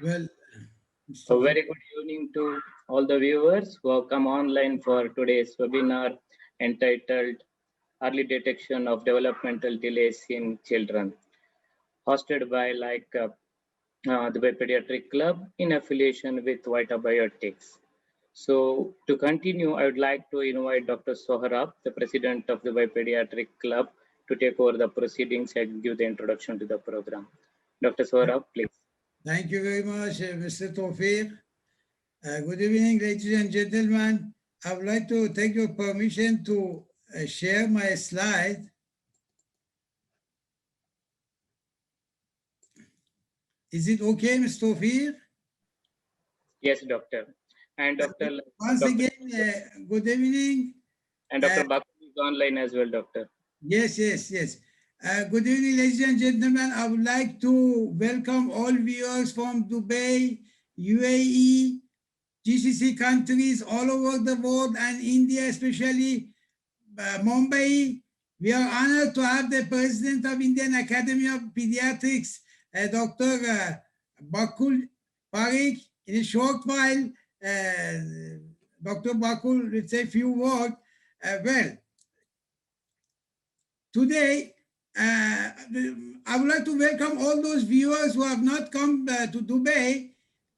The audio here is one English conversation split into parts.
Well, A very good evening to all the viewers who have come online for today's webinar entitled Early Detection of Developmental Delays in Children, hosted by the Pediatric Club in affiliation with Vita Biotics. So to continue, I would like to invite Dr. Sohrab, the president of the Pediatric Club, to take over the proceedings and give the introduction to the program. Dr. Sohrab, please. thank you very much, Mr. Tawfiq. Good evening, ladies and gentlemen. I would like to take your permission to share my slide. Is it okay, Mr. Tawfiq? Yes, doctor. And Dr. Once again, good evening. And Dr. Bakul is online as well, doctor. Yes. Good evening, ladies and gentlemen. I would like to welcome all viewers from Dubai, UAE, GCC countries all over the world, and India, especially Mumbai. We are honored to have the President of Indian Academy of Pediatrics, Dr. Bakul Parikh. In a short while, Dr. Bakul will say a few words. Well, today, I would like to welcome all those viewers who have not come to Dubai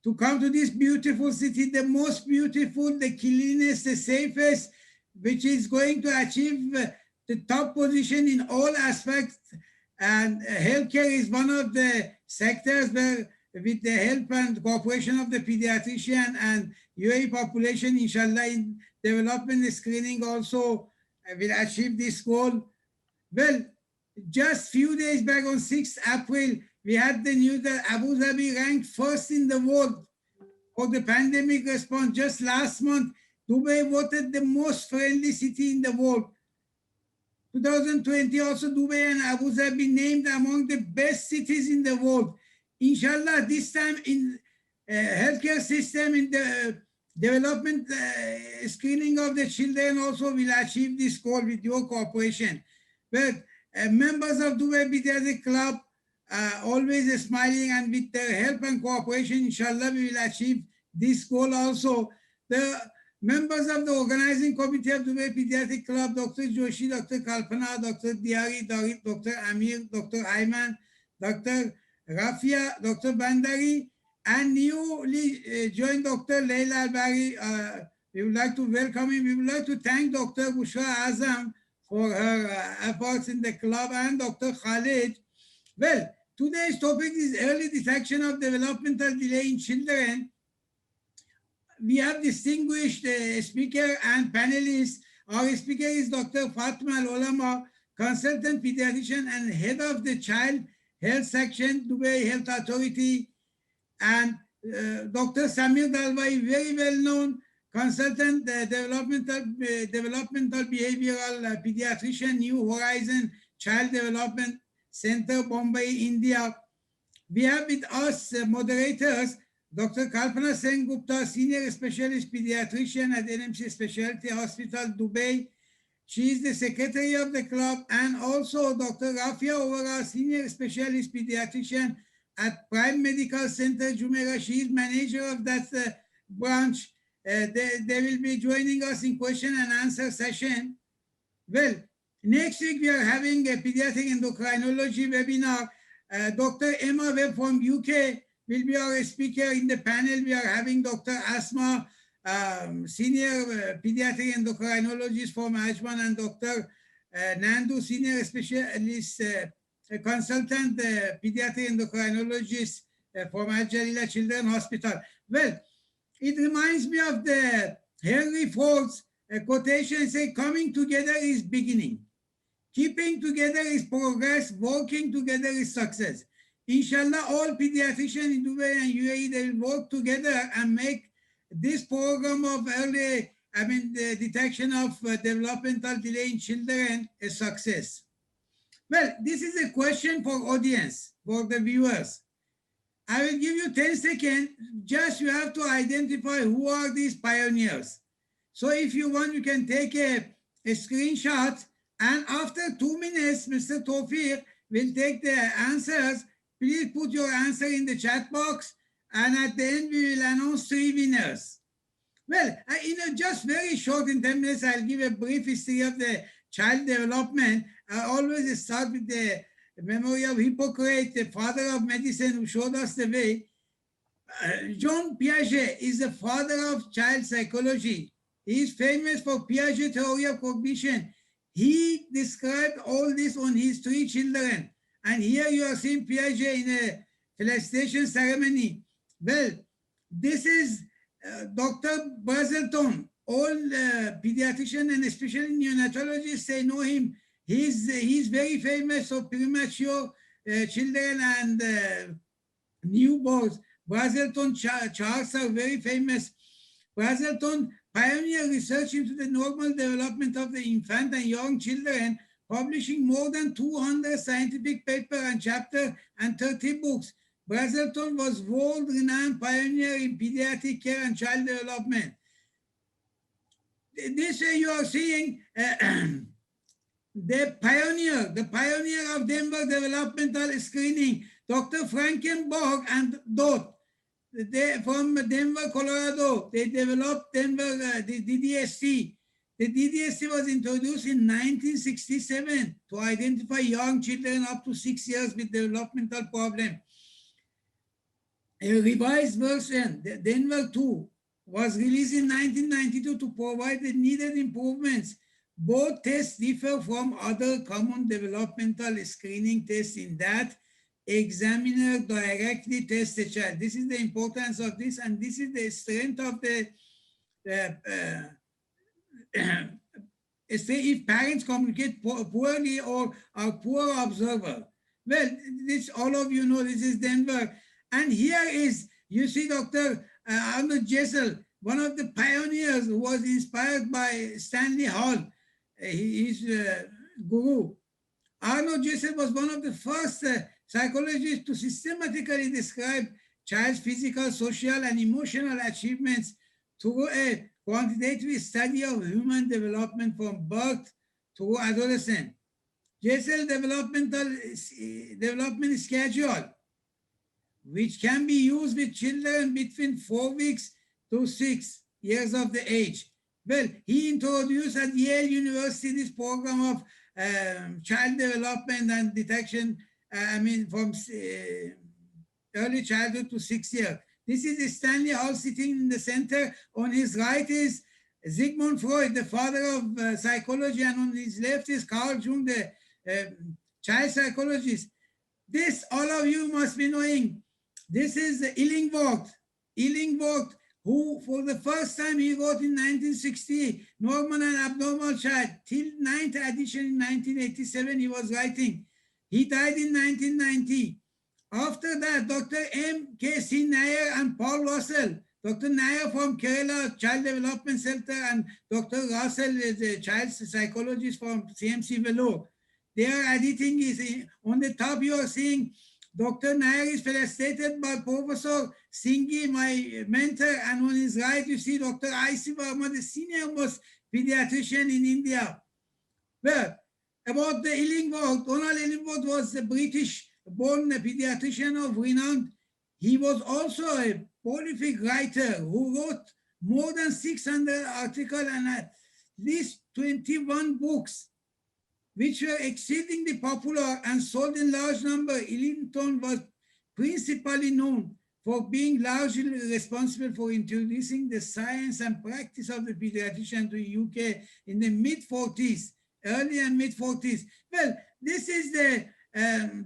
to come to this beautiful city, the most beautiful, the cleanest, the safest, which is going to achieve the top position in all aspects. And healthcare is one of the sectors where, with the help and cooperation of the pediatrician and UAE population, inshallah, in development screening also will achieve this goal. Well, just few days back on 6th April, we had the news that Abu Dhabi ranked first in the world for the pandemic response. Just last month, Dubai voted the most friendly city in the world. 2020 also, Dubai and Abu Dhabi named among the best cities in the world. Inshallah, this time in healthcare system, in the development screening of the children also will achieve this goal with your cooperation. But members of Dubai Pediatric Club always smiling, and with their help and cooperation, inshallah, we will achieve this goal also. The members of the organizing committee of Dubai Pediatric Club, Dr. Joshi, Dr. Kalpana, Dr. Diari, Dr. Amir, Dr. Ayman, Dr. Rafia, Dr. Bandari, and newly joined Dr. Leila Albari. We would like to welcome him. We would like to thank Dr. Bushra Azam for her efforts in the club, and Dr. Khalid. Well, today's topic is early detection of developmental delay in children. We have distinguished speaker and panelists. Our speaker is Dr. Fatma Al-Ulama, consultant pediatrician and head of the Child Health Section, Dubai Health Authority, and Dr. Samir Dalwai, very well known consultant, developmental behavioral pediatrician, New Horizon Child Development Center, Bombay, India. We have with us moderators, Dr. Kalpana Sen Gupta, Senior Specialist Pediatrician at NMC Specialty Hospital, Dubai. She is the secretary of the club, and also Dr. Rafia Ovara, Senior Specialist Pediatrician at Prime Medical Center, Jumeirah. She is manager of that branch. They will be joining us in question and answer session. Well, next week we are having a pediatric endocrinology webinar. Dr. Emma Webb from UK will be our speaker in the panel. We are having Dr. Asma, senior pediatric endocrinologist from Ajman, and Dr. Nandu, senior specialist consultant pediatric endocrinologist from Al Jalila Children's Hospital. Well, it reminds me of the Henry Ford's quotation, say, coming together is beginning. Keeping together is progress. Working together is success. Inshallah, all pediatricians in Dubai and UAE, they will work together and make this program of early, the detection of developmental delay in children a success. Well, this is a question for audience, for the viewers. I will give you 10 seconds. Just you have to identify who are these pioneers. So if you want, you can take a screenshot, and after 2 minutes, Mr. Tawfiq will take the answers. Please put your answer in the chat box, and at the end we will announce 3 winners. Well, just very short, in 10 minutes, I'll give a brief history of the child development. I always start with the memory of Hippocrates, the father of medicine, who showed us the way. Jean Piaget is the father of child psychology. He is famous for Piaget theory of cognition. He described all this on his 3 children. And here you are seeing Piaget in a felicitation ceremony. Well, this is Dr. Brazelton. All pediatricians and especially neonatologists, they know him. He's very famous for premature children and newborns. Brazelton charts are very famous. Brazelton pioneered research into the normal development of the infant and young children, publishing more than 200 scientific papers and chapters and 30 books. Brazelton was world-renowned pioneer in pediatric care and child development. This you are seeing the pioneer of Denver Developmental Screening, Dr. Frankenberg and Dot. They from Denver, Colorado. They developed Denver, the DDST. The DDST was introduced in 1967 to identify young children up to 6 years with developmental problems. A revised version, the Denver 2, was released in 1992 to provide the needed improvements. Both tests differ from other common developmental screening tests in that examiner directly tests the child. This is the importance of this, and this is the strength of the if parents communicate poorly or are poor observer. Well, this all of you know, this is Denver. And here is, you see Dr. Arnold Jessel, one of the pioneers who was inspired by Stanley Hall, his guru. Arnold Jessel was one of the first psychologists to systematically describe child's physical, social, and emotional achievements through a quantitative study of human development from birth to adolescence. Jessel development schedule, which can be used with children between 4 weeks to 6 years of the age. Well, he introduced at Yale University this program of child development and detection, from early childhood to 6 years. This is Stanley Hall sitting in the center. On his right is Sigmund Freud, the father of psychology, and on his left is Carl Jung, the child psychologist. This, all of you must be knowing. This is Illingworth. Illingworth, who for the first time he wrote in 1960, Normal and Abnormal Child. Till 9th edition in 1987 he was writing. He died in 1990. After that, Dr. M.K.C. Nair and Paul Russell. Dr. Nair from Kerala Child Development Center and Dr. Russell is a child psychologist from CMC Vellore. Their editing is on the top. You are seeing Dr. Nair is felicitated by Professor Singhi, my mentor, and on his right you see Dr. I.C. Verma, the senior most pediatrician in India. Well, about the Illingworth, Donald Illingworth was a British-born pediatrician of renown. He was also a prolific writer who wrote more than 600 articles and at least 21 books, which were exceedingly popular and sold in large number. Illingworth was principally known for being largely responsible for introducing the science and practice of the pediatrician to the UK in the mid-40s, early and mid-40s. Well, this is the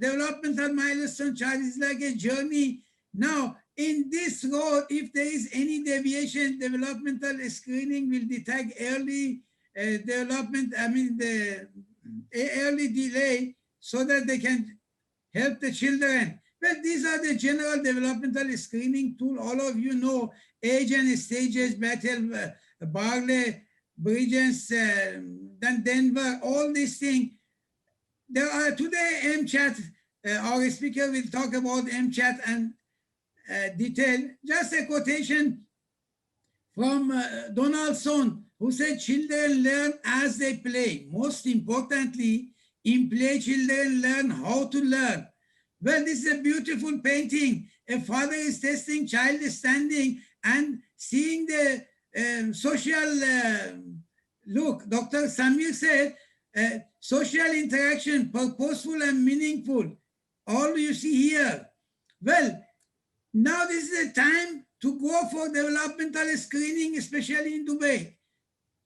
developmental milestone chart. It's like a journey. Now, in this road, if there is any deviation, developmental screening will detect early development, the early delay, so that they can help the children. Well, these are the general developmental screening tool. All of you know age and stages, Bethel, Barley, Bridges, then Denver, all these things. There are today MChat, our speaker will talk about MChat and detail. Just a quotation from Donaldson, who said, children learn as they play. Most importantly, in play, children learn how to learn. Well, this is a beautiful painting. A father is testing, child is standing and seeing the social look. Dr. Samir said, social interaction, purposeful and meaningful. All you see here. Well, now this is the time to go for developmental screening, especially in Dubai.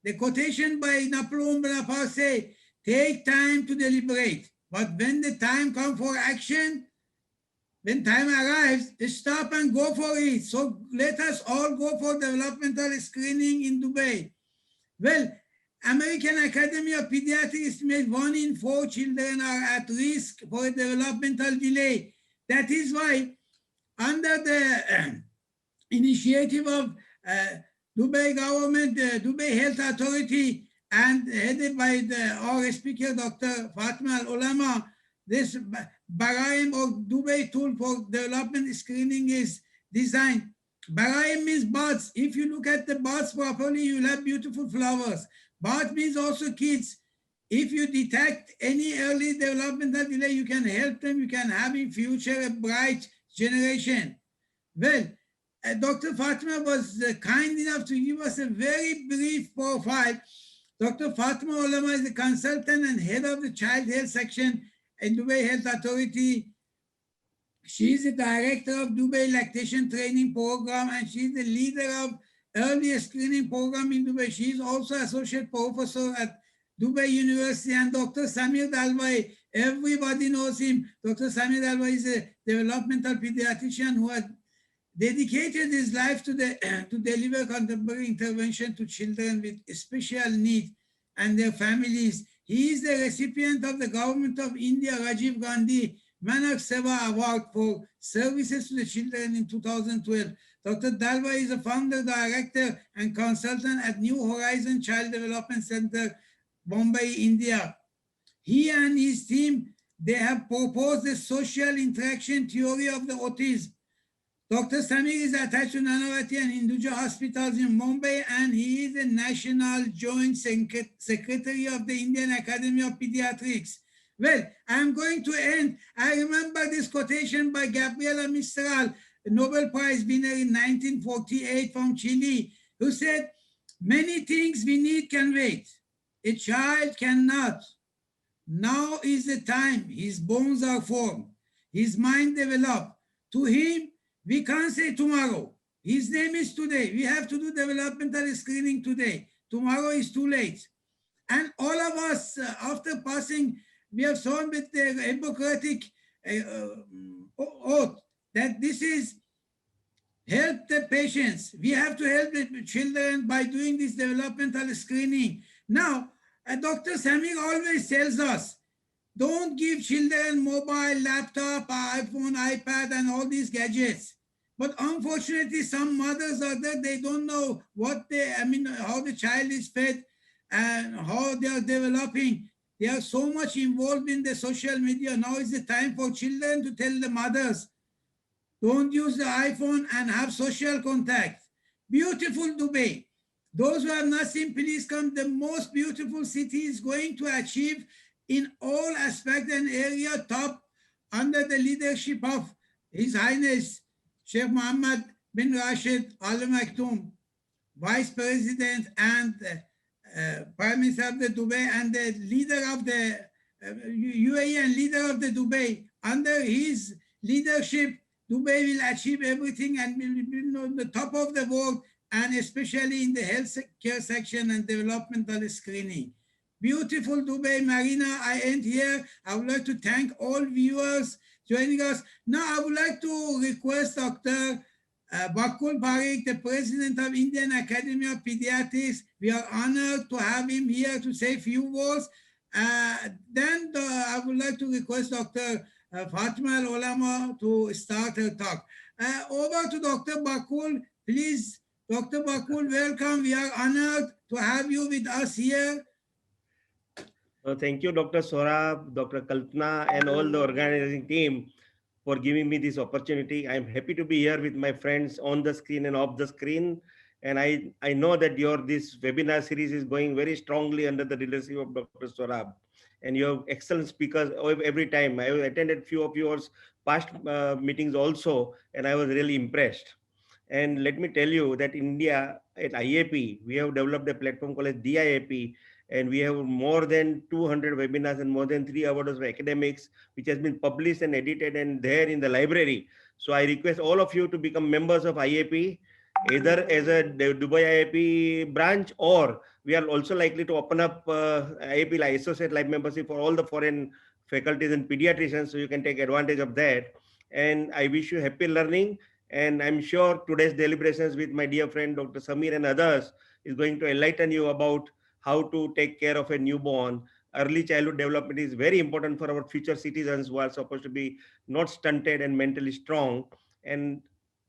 The quotation by Napoleon Bonaparte say, take time to deliberate. But when the time comes for action, when time arrives, stop and go for it. So let us all go for developmental screening in Dubai. Well, American Academy of Pediatrics estimates 1 in 4 children are at risk for a developmental delay. That is why under the initiative of Dubai government, Dubai Health Authority, and headed by our speaker, Dr. Fatima Al-Ulama, this Bahrain or Dubai tool for development screening is designed. Bahrain means buds. If you look at the buds properly, you'll have beautiful flowers. Bud means also kids. If you detect any early developmental delay, you can help them. You can have in future a bright generation. Well, Dr. Fatima was kind enough to give us a very brief profile. Dr. Fatima Ulama is the consultant and head of the Child Health Section in Dubai Health Authority. She is the director of Dubai Lactation Training Program, and she is the leader of early screening program in Dubai. She is also associate professor at Dubai University. And Dr. Samir Dalwai, everybody knows him. Dr. Samir Dalwai is a developmental pediatrician who has dedicated his life to deliver contemporary intervention to children with special needs and their families. He is the recipient of the Government of India Rajiv Gandhi Manak Seva Award for services to the children in 2012. Dr. Dalwai is a founder, director, and consultant at New Horizon Child Development Center, Bombay, India. He and his team, they have proposed the social interaction theory of the autism. Dr. Samir is attached to Nanavati and Hinduja hospitals in Mumbai, and he is the National Joint Secretary of the Indian Academy of Pediatrics. Well, I'm going to end. I remember this quotation by Gabriela Mistral, a Nobel Prize winner in 1948 from Chile, who said, many things we need can wait. A child cannot. Now is the time. His bones are formed. His mind developed. To him, we can't say tomorrow. His name is today. We have to do developmental screening today. Tomorrow is too late. And all of us, after passing, we have shown with the Hippocratic oath that this is help the patients. We have to help the children by doing this developmental screening. Now, Dr. Samir always tells us, don't give children mobile, laptop, iPhone, iPad, and all these gadgets. But unfortunately, some mothers are there, they don't know how the child is fed and how they are developing. They are so much involved in the social media. Now is the time for children to tell the mothers, don't use the iPhone and have social contact. Beautiful Dubai. Those who have not seen, please come. The most beautiful city is going to achieve in all aspects and area top under the leadership of His Highness Sheikh Mohammed bin Rashid Al Maktoum, Vice President and Prime Minister of the Dubai and the leader of the UAE and leader of the Dubai. Under his leadership, Dubai will achieve everything and will be on the top of the world, and especially in the health care section and developmental screening. Beautiful Dubai Marina. I end here. I would like to thank all viewers joining us. Now I would like to request Dr. Bakul Parikh, the President of Indian Academy of Pediatrics. We are honored to have him here to say a few words. Then I would like to request Dr. Fatima Al-Ulama to start her talk. Over to Dr. Bakul. Please, Dr. Bakul, welcome. We are honored to have you with us here. Thank you, Dr. Saurabh, Dr. Kalpana, and all the organizing team for giving me this opportunity. I'm happy to be here with my friends on the screen and off the screen. And I know that this webinar series is going very strongly under the leadership of Dr. Saurabh. and you have excellent speakers every time. I have attended few of yours past meetings also, and I was really impressed. And let me tell you that India at IAP, we have developed a platform called as DIAP, and we have more than 200 webinars and more than 3 hours of academics, which has been published and edited and there in the library. So I request all of you to become members of IAP, either as a Dubai IAP branch, or we are also likely to open up IAP like associate life membership for all the foreign faculties and pediatricians, so you can take advantage of that. And I wish you happy learning. And I'm sure today's deliberations with my dear friend, Dr. Samir and others is going to enlighten you about how to take care of a newborn. Early childhood development is very important for our future citizens who are supposed to be not stunted and mentally strong. And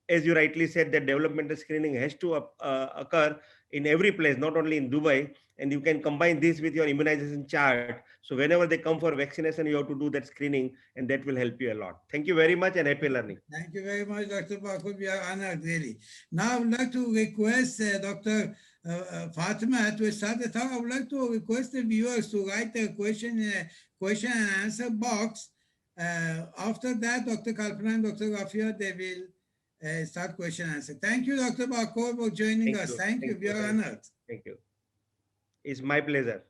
as you rightly said, that developmental screening has to occur in every place, not only in Dubai. And you can combine this with your immunization chart. So whenever they come for vaccination, you have to do that screening, and that will help you a lot. Thank you very much and happy learning. Thank you very much, Dr. Bakur. We are honored, really. Now I would like to request Dr. Fatima to start the talk. I would like to request the viewers to write their question and answer box. After that, Dr. Kalpana and Dr. Rafia, they will start question and answer. Thank you, Dr. Bakur, for joining us. Thank you. We are honored. Thank you. It's my pleasure.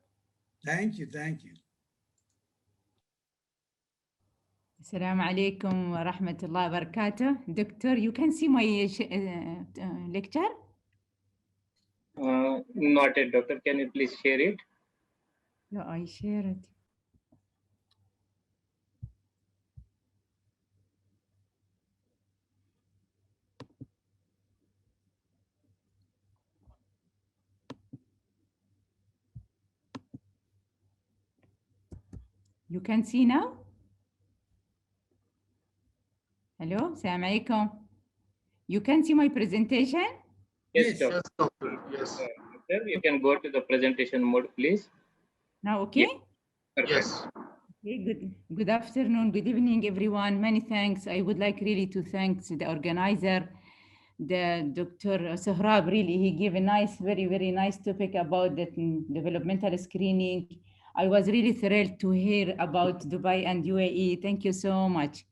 Thank you. Thank you. Assalamu alaikum wa rahmatullahi wa barakatuh. Doctor, you can see my lecture? Not yet, doctor. Can you please share it? Yeah, I share it. You can see now? Hello, Assalamu alaikum. You can see my presentation? Yes, Yes. doctor. Doctor. Yes. Sir, you can go to the presentation mode, please. Now, okay? Perfect. Yes. Okay, good afternoon, good evening, everyone. Many thanks. I would like really to thank the organizer, the Dr. Sohrab. Really, he gave a nice, very nice topic about the developmental screening. I was really thrilled to hear about Dubai and UAE. Thank you so much.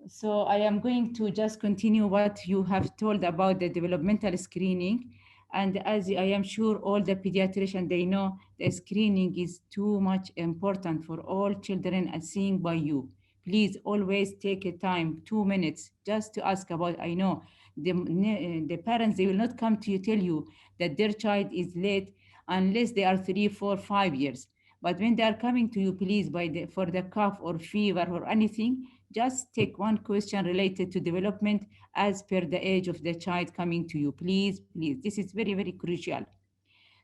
So I am going to just continue what you have told about the developmental screening. And as I am sure all the pediatricians, they know the screening is too much important for all children as seen by you. Please always take a time, 2 minutes, just to ask about, I know the parents, they will not come to you, tell you that their child is late unless they are 3, 4, 5 years. But when they are coming to you, please, for the cough or fever or anything, just take one question related to development as per the age of the child coming to you. Please. This is very crucial.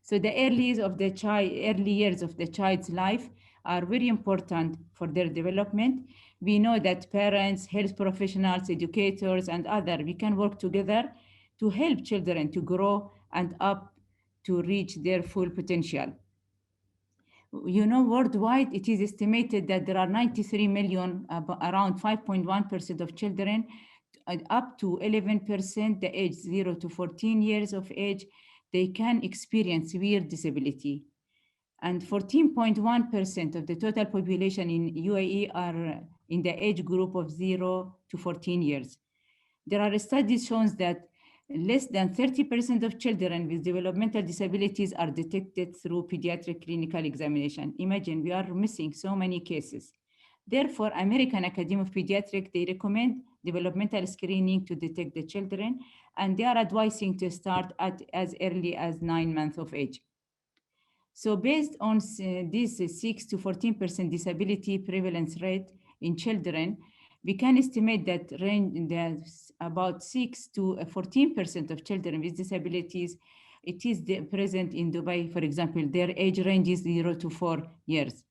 So the early years of the child's life are very important for their development. We know that parents, health professionals, educators, and others, we can work together to help children to grow and up to reach their full potential. You know, worldwide, it is estimated that there are 93 million, around 5.1% of children, up to 11%, the age 0 to 14 years of age, they can experience severe disability. And 14.1% of the total population in UAE are in the age group of 0 to 14 years. There are studies showing that less than 30% of children with developmental disabilities are detected through pediatric clinical examination. Imagine, we are missing so many cases. Therefore, American Academy of Pediatrics, they recommend developmental screening to detect the children, and they are advising to start at as early as 9 months of age. So based on this 6 to 14% disability prevalence rate in children, we can estimate that about 6 to 14% of children with disabilities, it is present in Dubai, for example, their age range is 0 to 4 years.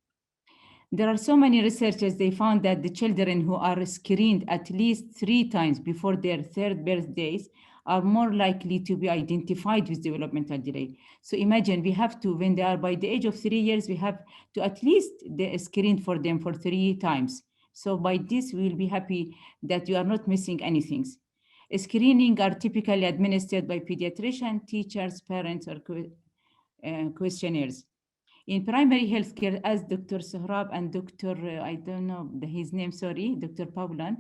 There are so many researchers, they found that the children who are screened at least 3 times before their 3rd birthdays are more likely to be identified with developmental delay. So imagine, we have to, when they are by the age of 3 years, we have to at least screen for them for 3 times. So by this, we will be happy that you are not missing anything. Screening are typically administered by pediatrician, teachers, parents, or questionnaires. In primary healthcare, as Dr. Sohrab and Dr. I don't know his name, sorry, Dr. Paulan,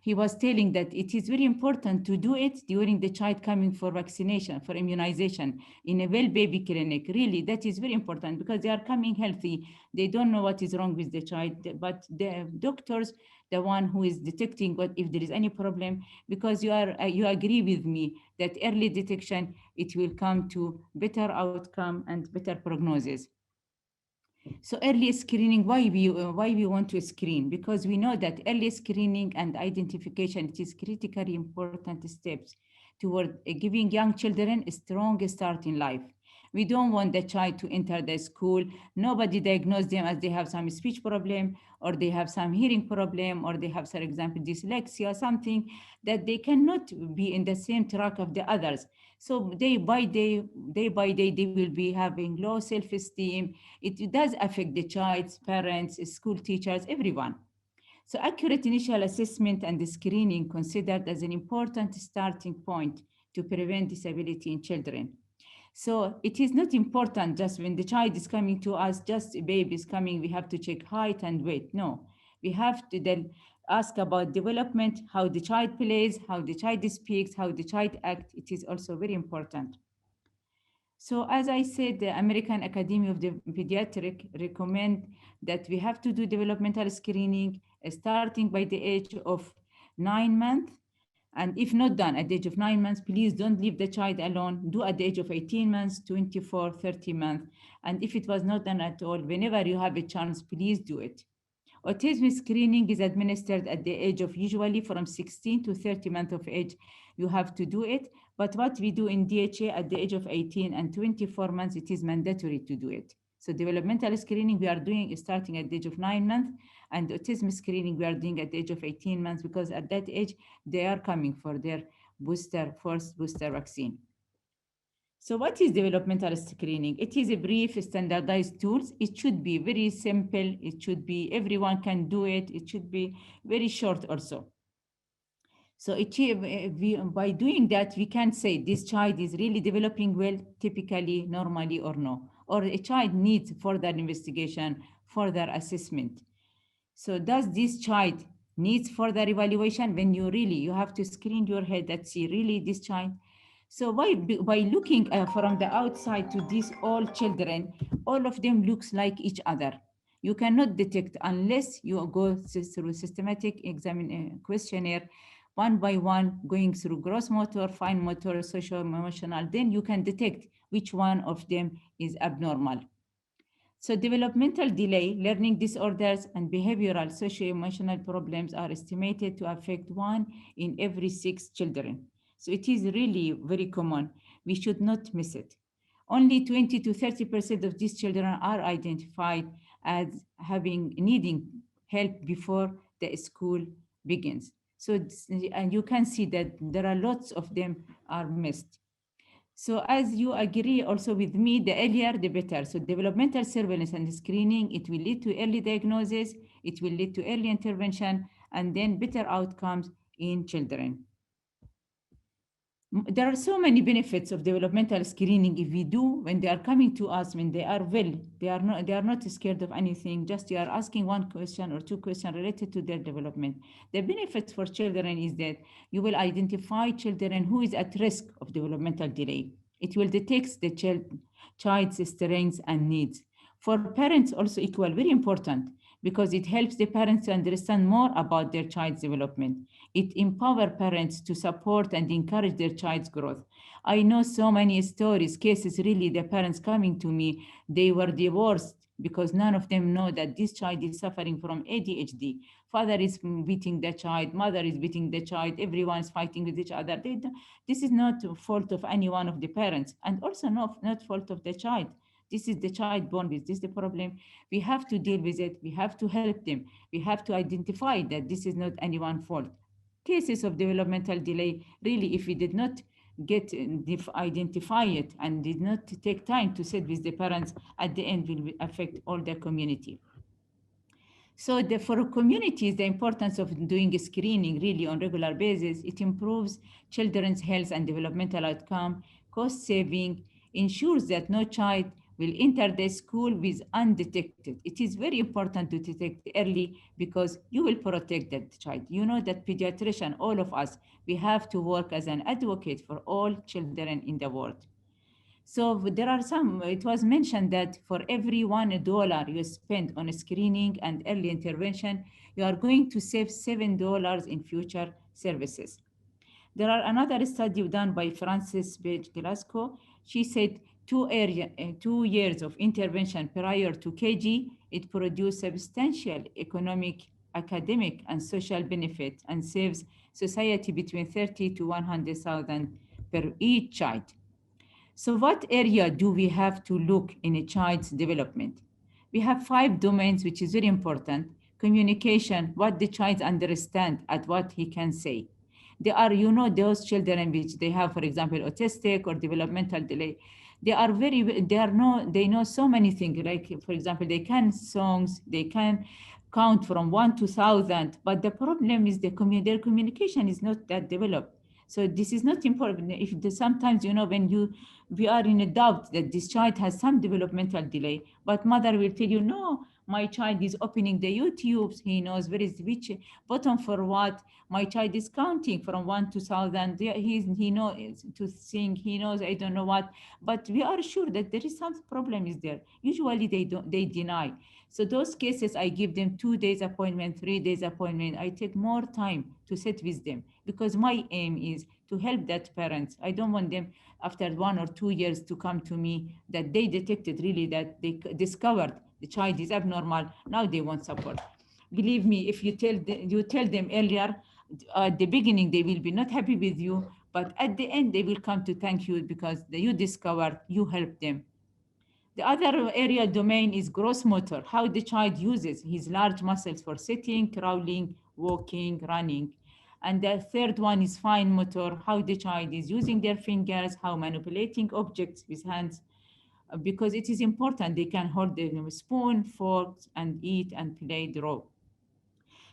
he was telling that it is very important to do it during the child coming for vaccination, for immunization in a well baby clinic. Really, that is very important because they are coming healthy. They don't know what is wrong with the child, but the doctors, the one who is detecting what if there is any problem, because you agree with me that early detection, it will come to better outcome and better prognosis. So early screening, why we want to screen? Because we know that early screening and identification, it is critically important steps toward giving young children a strong start in life. We don't want the child to enter the school. Nobody diagnosed them as they have some speech problem, or they have some hearing problem, or they have, for example, dyslexia, something that they cannot be in the same track of the others. So day by day, they will be having low self-esteem. It does affect the child's parents, school teachers, everyone. So accurate initial assessment and screening considered as an important starting point to prevent disability in children. So it is not important just when the child is coming to us, just a baby is coming, we have to check height and weight. No, we have to then ask about development, how the child plays, how the child speaks, how the child acts. It is also very important. So as I said, the American Academy of the Pediatric recommend that we have to do developmental screening starting by the age of 9 months. And if not done at the age of 9 months, please don't leave the child alone. Do at the age of 18 months, 24, 30 months. And if it was not done at all, whenever you have a chance, please do it. Autism screening is administered at the age of usually from 16 to 30 months of age. You have to do it. But what we do in DHA at the age of 18 and 24 months, it is mandatory to do it. So developmental screening we are doing is starting at the age of 9 months, and autism screening we are doing at the age of 18 months, because at that age, they are coming for their first booster vaccine. So what is developmental screening? It is a brief standardized tools. It should be very simple. It should be, everyone can do it. It should be very short also. So by doing that, we can say this child is really developing well, typically, normally, or no. Or a child needs further investigation, further assessment. So does this child needs further evaluation? When you have to screen your head that see really this child. So by looking from the outside to these all children, all of them looks like each other. You cannot detect unless you go through systematic questionnaire, one by one, going through gross motor, fine motor, social, emotional, then you can detect which one of them is abnormal. So developmental delay, learning disorders, and behavioral socio-emotional problems are estimated to affect 1 in every 6 children. So it is really very common. We should not miss it. Only 20 to 30% of these children are identified as needing help before the school begins. So, and you can see that there are lots of them are missed. So as you agree also with me, the earlier the better. So developmental surveillance and screening, it will lead to early diagnosis, it will lead to early intervention, and then better outcomes in children. There are so many benefits of developmental screening if we do when they are coming to us, when they are well, they are not scared of anything, just you are asking one question or two questions related to their development. The benefits for children is that you will identify children who is at risk of developmental delay. It will detect the child's strengths and needs. For parents also equal, very important, because it helps the parents to understand more about their child's development. It empowers parents to support and encourage their child's growth. I know so many stories, cases, really, the parents coming to me, they were divorced because none of them know that this child is suffering from ADHD. Father is beating the child, mother is beating the child, everyone is fighting with each other. This is not the fault of any one of the parents, and also not fault of the child. This is the child born with this the problem. We have to deal with it. We have to help them. We have to identify that this is not anyone's fault. Cases of developmental delay, really, if we did not identify it and did not take time to sit with the parents, at the end will affect all the community. So for communities, the importance of doing screening really on regular basis, it improves children's health and developmental outcome, cost saving, ensures that no child will enter the school with undetected. It is very important to detect early because you will protect that child. You know that pediatrician, all of us, we have to work as an advocate for all children in the world. So there are some, it was mentioned that for every $1 you spend on screening and early intervention, you are going to save $7 in future services. There are another study done by Frances Page Glasgow. She said 2 years of intervention prior to KG, it produced substantial economic, academic, and social benefit and saves society between 30 to 100,000 per each child. So what area do we have to look in a child's development? We have 5 domains, which is very important. Communication, what the child understands and what he can say. They are, you know, those children which they have, for example, autistic or developmental delay. They know so many things. Like, for example, they can songs, they can count from 1 to 1,000, but the problem is their communication is not that developed. So this is not important. Sometimes, you know, when we are in a doubt that this child has some developmental delay, but mother will tell you, no, my child is opening the YouTubes. He knows where is which button for what. My child is counting from 1 to 1,000. He knows to sing. He knows I don't know what. But we are sure that there is some problem is there. Usually they deny. So those cases, I give them 2 days appointment, 3 days appointment. I take more time to sit with them because my aim is to help that parents. I don't want them after 1 or 2 years to come to me that they detected really that they discovered the child is abnormal. Now they want support. Believe me, if you tell them earlier, at the beginning, they will be not happy with you, but at the end, they will come to thank you because you discovered, you helped them. The other area domain is gross motor, how the child uses his large muscles for sitting, crawling, walking, running. And the third one is fine motor, how the child is using their fingers, how manipulating objects with hands, because it is important. They can hold the spoon, forks, and eat and play, draw.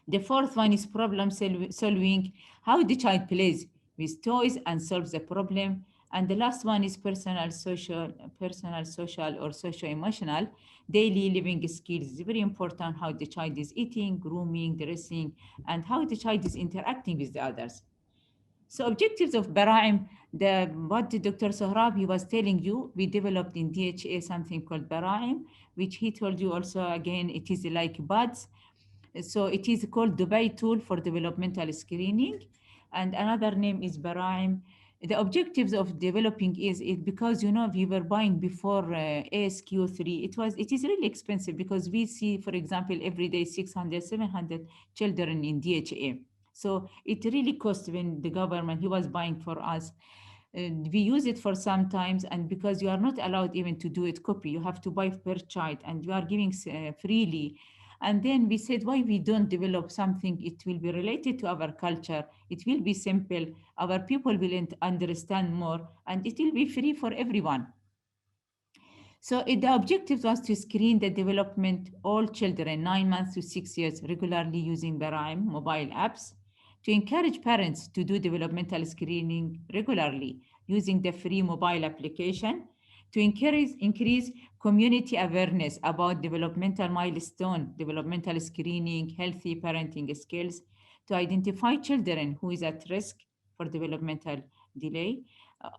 The fourth one is problem solving, how the child plays with toys and solves the problem. And the last one is personal, social, or socio-emotional, daily living skills. It's very important how the child is eating, grooming, dressing, and how the child is interacting with the others. So objectives of Bahrain, what the Dr. Sohrab, he was telling you, we developed in DHA something called Bahrain, which he told you also, again, it is like buds. So it is called Dubai Tool for Developmental Screening. And another name is Bahrain. The objectives of developing is because, you know, we were buying before ASQ3. It is really expensive because we see, for example, every day 600, 700 children in DHA. So it really cost when the government, he was buying for us. We use it for some times, and because you are not allowed even to do it copy, you have to buy per child and you are giving freely. And then we said, why we don't develop something, it will be related to our culture, it will be simple, our people will understand more, and it will be free for everyone. So the objective was to screen the development all children 9 months to 6 years regularly using Bahrain mobile apps, to encourage parents to do developmental screening regularly using the free mobile application, to increase community awareness about developmental milestone, developmental screening, healthy parenting skills, to identify children who is at risk for developmental delay,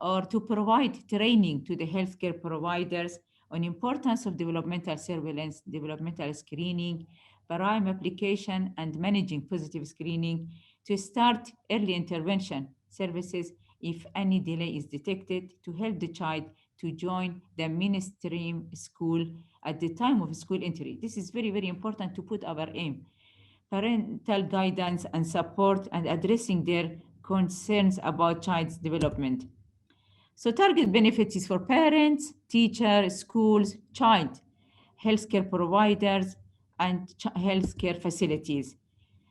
or to provide training to the healthcare providers on importance of developmental surveillance, developmental screening, Bahrain application, and managing positive screening, to start early intervention services if any delay is detected, to help the child to join the mainstream school at the time of school entry. This is very, very important to put our aim. Parental guidance and support and addressing their concerns about child's development. So target benefits is for parents, teachers, schools, child, healthcare providers, and healthcare facilities.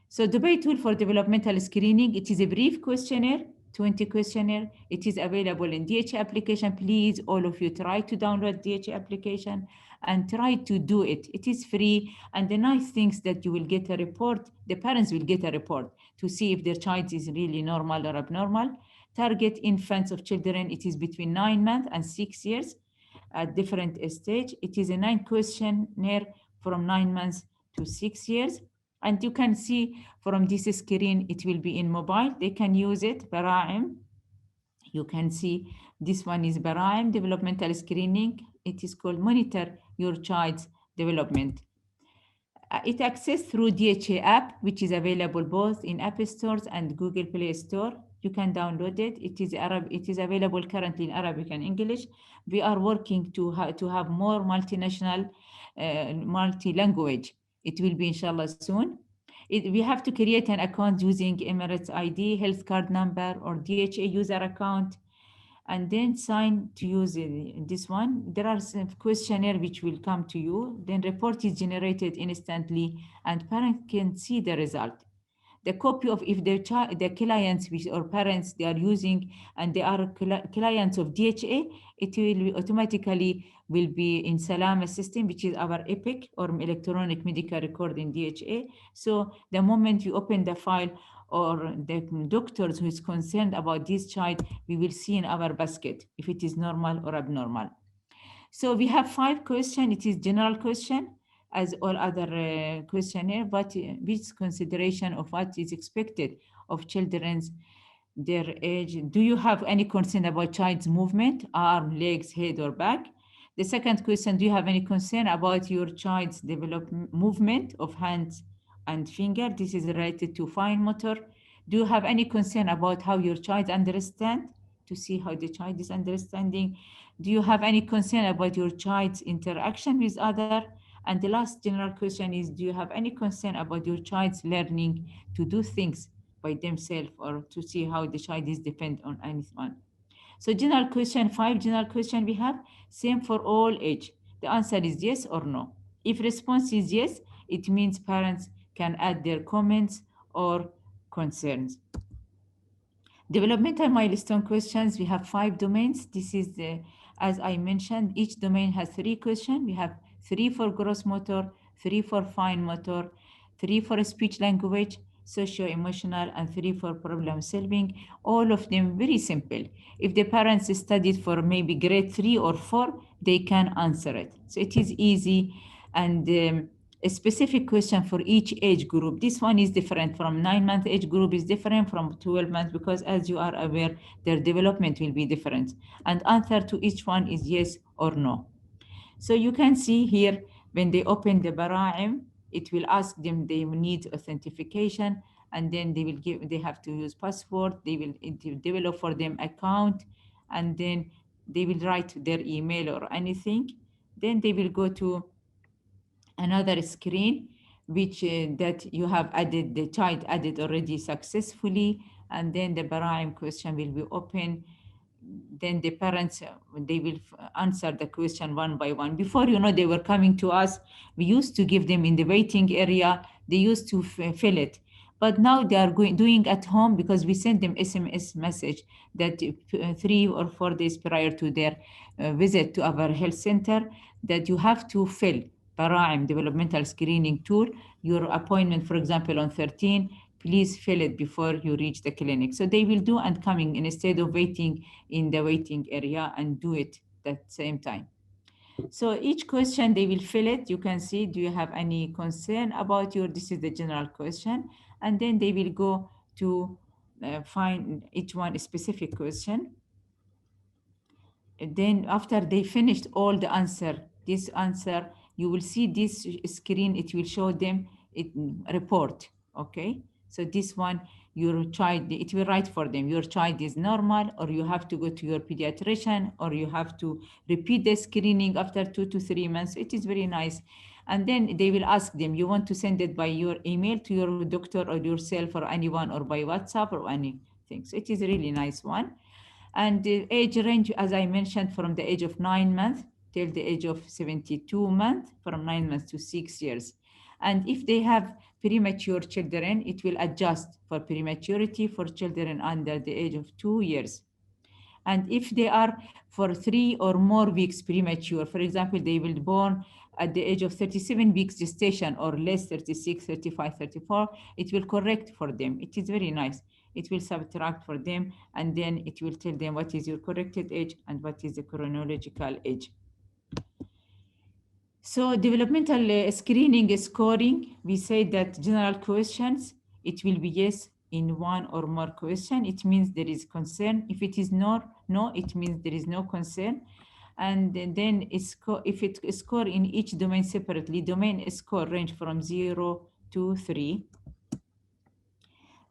So Dubai Tool for Developmental Screening, it is a brief questionnaire, 20 questionnaire. It is available in DHA application. Please, all of you, try to download DHA application and try to do it. It is free. And the nice things that you will get a report, the parents will get a report to see if their child is really normal or abnormal. Target infants of children, it is between 9 months and 6 years. at different stage. It is a 9 questionnaire from 9 months to 6 years. And you can see from this screen, it will be in mobile. They can use it, Bahrain. You can see this one is Bahrain Developmental Screening. It is called Monitor Your Child's Development. It accessed through DHA app, which is available both in App Stores and Google Play Store. You can download it. It is available currently in Arabic and English. We are working to have more multinational, multi-language. It will be inshallah soon. We have to create an account using Emirates ID, health card number, or DHA user account, and then sign to use this one. There are some questionnaire which will come to you. Then report is generated instantly, and parents can see the result. The copy of, if the clients or parents they are using and they are clients of DHA, it will automatically be in Salama system, which is our EPIC or electronic medical record in DHA. So the moment you open the file or the doctors who is concerned about this child, we will see in our basket if it is normal or abnormal. So we have 5 questions. It is general question as all other questionnaire, but with consideration of what is expected of children's, their age. Do you have any concern about child's movement, arm, legs, head, or back? The second question, do you have any concern about your child's movement of hands and finger? This is related to fine motor. Do you have any concern about how your child understands? To see how the child is understanding. Do you have any concern about your child's interaction with others? And the last general question is, do you have any concern about your child's learning to do things by themselves, or to see how the child is dependent on anyone? So general question, 5 general question we have, same for all age. The answer is yes or no. If response is yes, it means parents can add their comments or concerns. Developmental milestone questions, we have 5 domains. This is as I mentioned, each domain has 3 questions. We have 3 for gross motor, 3 for fine motor, 3 for speech language, socio-emotional, and 3 for problem solving. All of them very simple. If the parents studied for maybe grade 3 or 4, they can answer it. So it is easy, and a specific question for each age group. This one is different from 9-month age group, is different from 12 months, because as you are aware, their development will be different. And answer to each one is yes or no. So you can see here, when they open the Bahrain, it will ask them, they need authentication, and then they have to use password. They will develop for them account, and then they will write their email or anything. Then they will go to another screen, which that you have added, the child added already successfully, and then the Bahrain question will be open. Then the parents, they will answer the question one by one. Before, they were coming to us, we used to give them in the waiting area, they used to fill it. But now they are doing at home, because we send them SMS message that 3 or 4 days prior to their visit to our health center, that you have to fill Bahrain Developmental Screening Tool, your appointment, for example, on 13, please fill it before you reach the clinic. So they will do and coming, instead of waiting in the waiting area, and do it at the same time. So each question, they will fill it. You can see, do you have any concern about this is the general question. And then they will go to find each one a specific question. And then after they finished all the answer, this answer, you will see this screen, it will show them report, okay? So this one, your child, it will write for them, your child is normal, or you have to go to your pediatrician, or you have to repeat the screening after 2 to 3 months. It is very nice. And then they will ask them, you want to send it by your email to your doctor or yourself or anyone, or by WhatsApp or anything. So it is a really nice one. And the age range, as I mentioned, from the age of 9 months till the age of 72 months, from 9 months to 6 years. And if they have premature children, it will adjust for prematurity for children under the age of 2 years. And if they are for 3 or more weeks premature, for example, they will be born at the age of 37 weeks gestation or less, 36, 35, 34, it will correct for them. It is very nice. It will subtract for them, and then it will tell them what is your corrected age and what is the chronological age. So developmental screening scoring, we say that general questions, it will be yes in one or more question. It means there is concern. If it is no, it means there is no concern. And then if it score in each domain separately, domain score range from 0 to 3.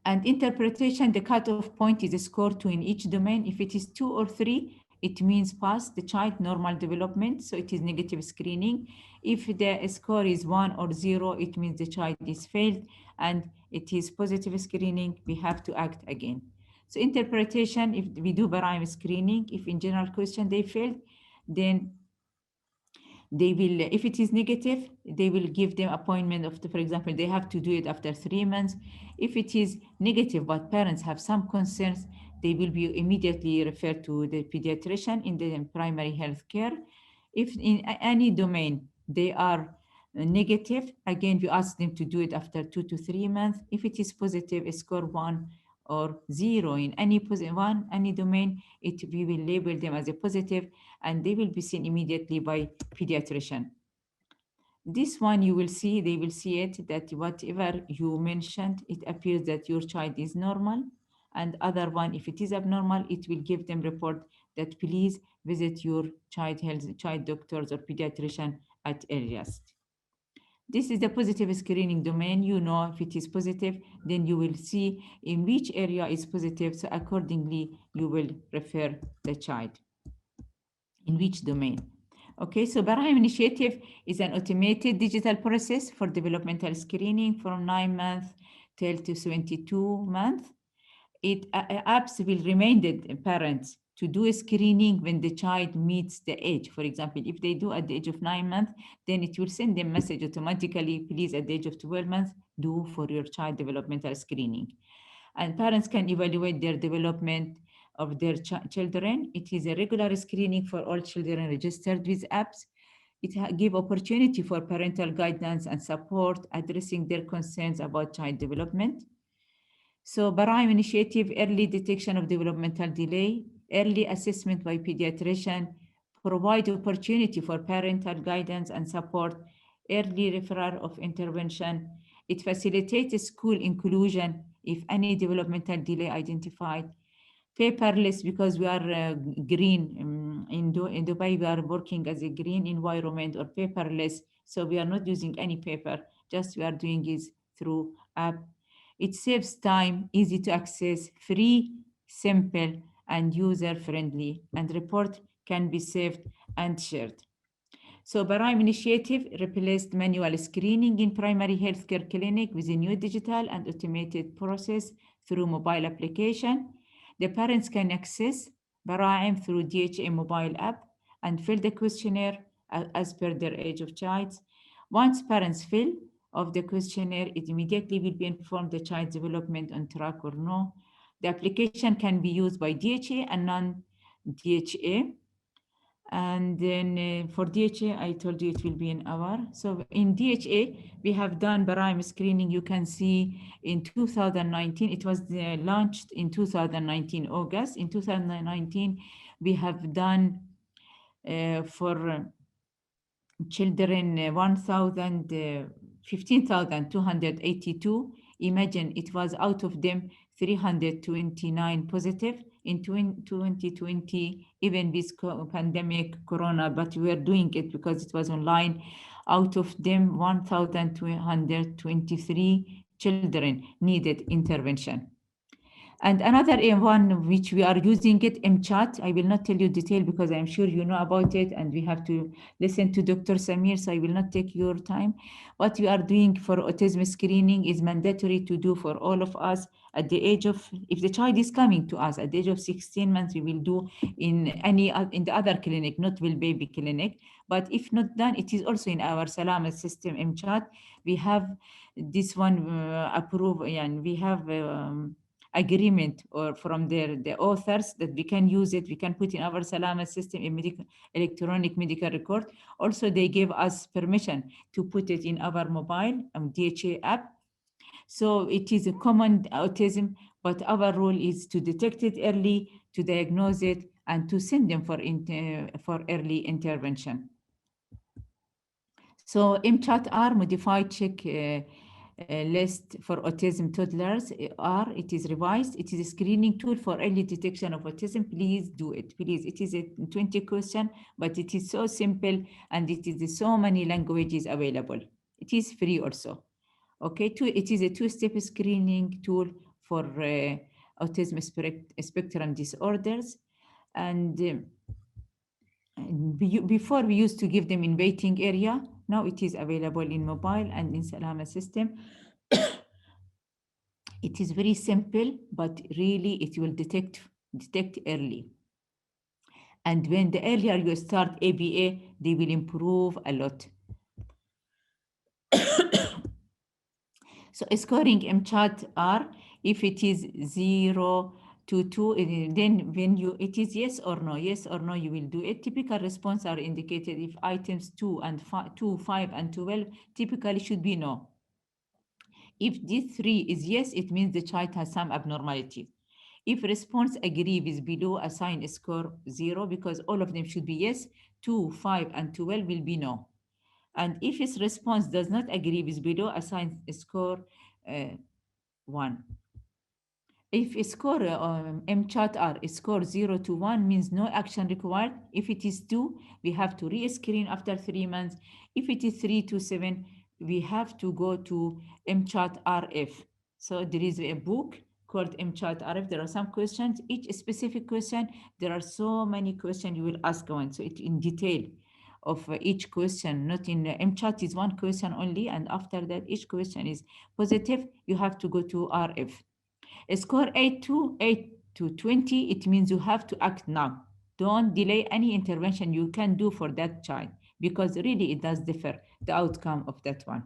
And interpretation, the cutoff point is a score 2 in each domain. If it is 2 or 3, it means pass the child normal development, so it is negative screening. If the score is 1 or 0, it means the child is failed, and it is positive screening, we have to act again. So interpretation, if we do Bahrain screening, if in general question they failed, then they will, if it is negative, they will give them appointment of for example, they have to do it after 3 months. If it is negative, but parents have some concerns, they will be immediately referred to the pediatrician in the primary health care. If in any domain they are negative, again, we ask them to do it after 2 to 3 months. If it is positive, a score 1 or 0 in any any domain, we will label them as a positive, and they will be seen immediately by pediatrician. This one you will see, they will see it, that whatever you mentioned, it appears that your child is normal. And other one, if it is abnormal, it will give them report that please visit your child doctors or pediatrician at earliest. This is the positive screening domain. You know, if it is positive, then you will see in which area is positive. So accordingly, you will refer the child in which domain. Okay, so Bahrain initiative is an automated digital process for developmental screening from 9 months till to 22 months. Apps will remind the parents to do a screening when the child meets the age. For example, if they do at the age of 9 months, then it will send them message automatically, please at the age of 12 months, do for your child developmental screening. And parents can evaluate their development of their children. It is a regular screening for all children registered with apps. It gives opportunity for parental guidance and support, addressing their concerns about child development. So Bahrain initiative, early detection of developmental delay, early assessment by pediatrician, provide opportunity for parental guidance and support, early referral of intervention. It facilitates school inclusion if any developmental delay identified. Paperless, because we are green. In Dubai, we are working as a green environment or paperless. So we are not using any paper, just we are doing it through app. It saves time, easy to access, free, simple, and user-friendly, and report can be saved and shared. So Bahrain initiative replaced manual screening in primary healthcare clinic with a new digital and automated process through mobile application. The parents can access Bahrain through DHA mobile app and fill the questionnaire as per their age of child. Once parents fill of the questionnaire, it immediately will be informed the child's development on track or no. The application can be used by DHA and non-DHA. And then for DHA, I told you it will be an hour. So in DHA, we have done Bahrain screening. You can see in 2019, it was launched in 2019, August. In 2019, we have done for children 15,282. Imagine it was out of them 329 positive in 2020, even with pandemic corona, but we are doing it because it was online. Out of them, 1,223 children needed intervention. And another one which we are using it, MChat. I will not tell you detail because I'm sure you know about it and we have to listen to Dr. Samir, so I will not take your time. What we are doing for autism screening is mandatory to do for all of us at the age of, if the child is coming to us at the age of 16 months, we will do in the other clinic, not Will Baby Clinic. But if not done, it is also in our Salama system, MChat. We have this one approved, and we have agreement or from the authors that we can use it, we can put in our Salama system in electronic medical record. Also, they gave us permission to put it in our mobile DHA app. So it is a common autism, but our role is to detect it early, to diagnose it, and to send them for early intervention. So MCHAT-R modified check list for autism toddlers. R, it is revised. It is a screening tool for early detection of autism. Please do it. Please, it is a 20 question, but it is so simple and it is so many languages available. It is free also. Okay, it is a two-step screening tool for autism spectrum disorders. And before we used to give them in waiting area. Now it is available in mobile and in Salama system. It is very simple, but really it will detect early. And when the earlier you start ABA, they will improve a lot. So scoring MCHAT-R, if it is 0 to 2, then when it is yes or no, you will do it. Typical response are indicated if items 2, 5, and 12 typically should be no. If this 3 is yes, it means the child has some abnormality. If response agree with below, assign a score 0 because all of them should be yes. 2, 5, and 12 will be no. And if his response does not agree with below, assign a score 1. If a score MCHAT-R is score 0 to 1 means no action required. If it is 2, we have to re-screen after 3 months. If it is 3 to 7, we have to go to MCHAT-RF. So there is a book called MCHAT-RF. There are some questions. Each specific question, there are so many questions you will ask one. So it in detail of each question, not in MCHAT is one question only. And after that, each question is positive. You have to go to RF. A score 8 to 20, it means you have to act now. Don't delay any intervention you can do for that child because really it does differ the outcome of that one.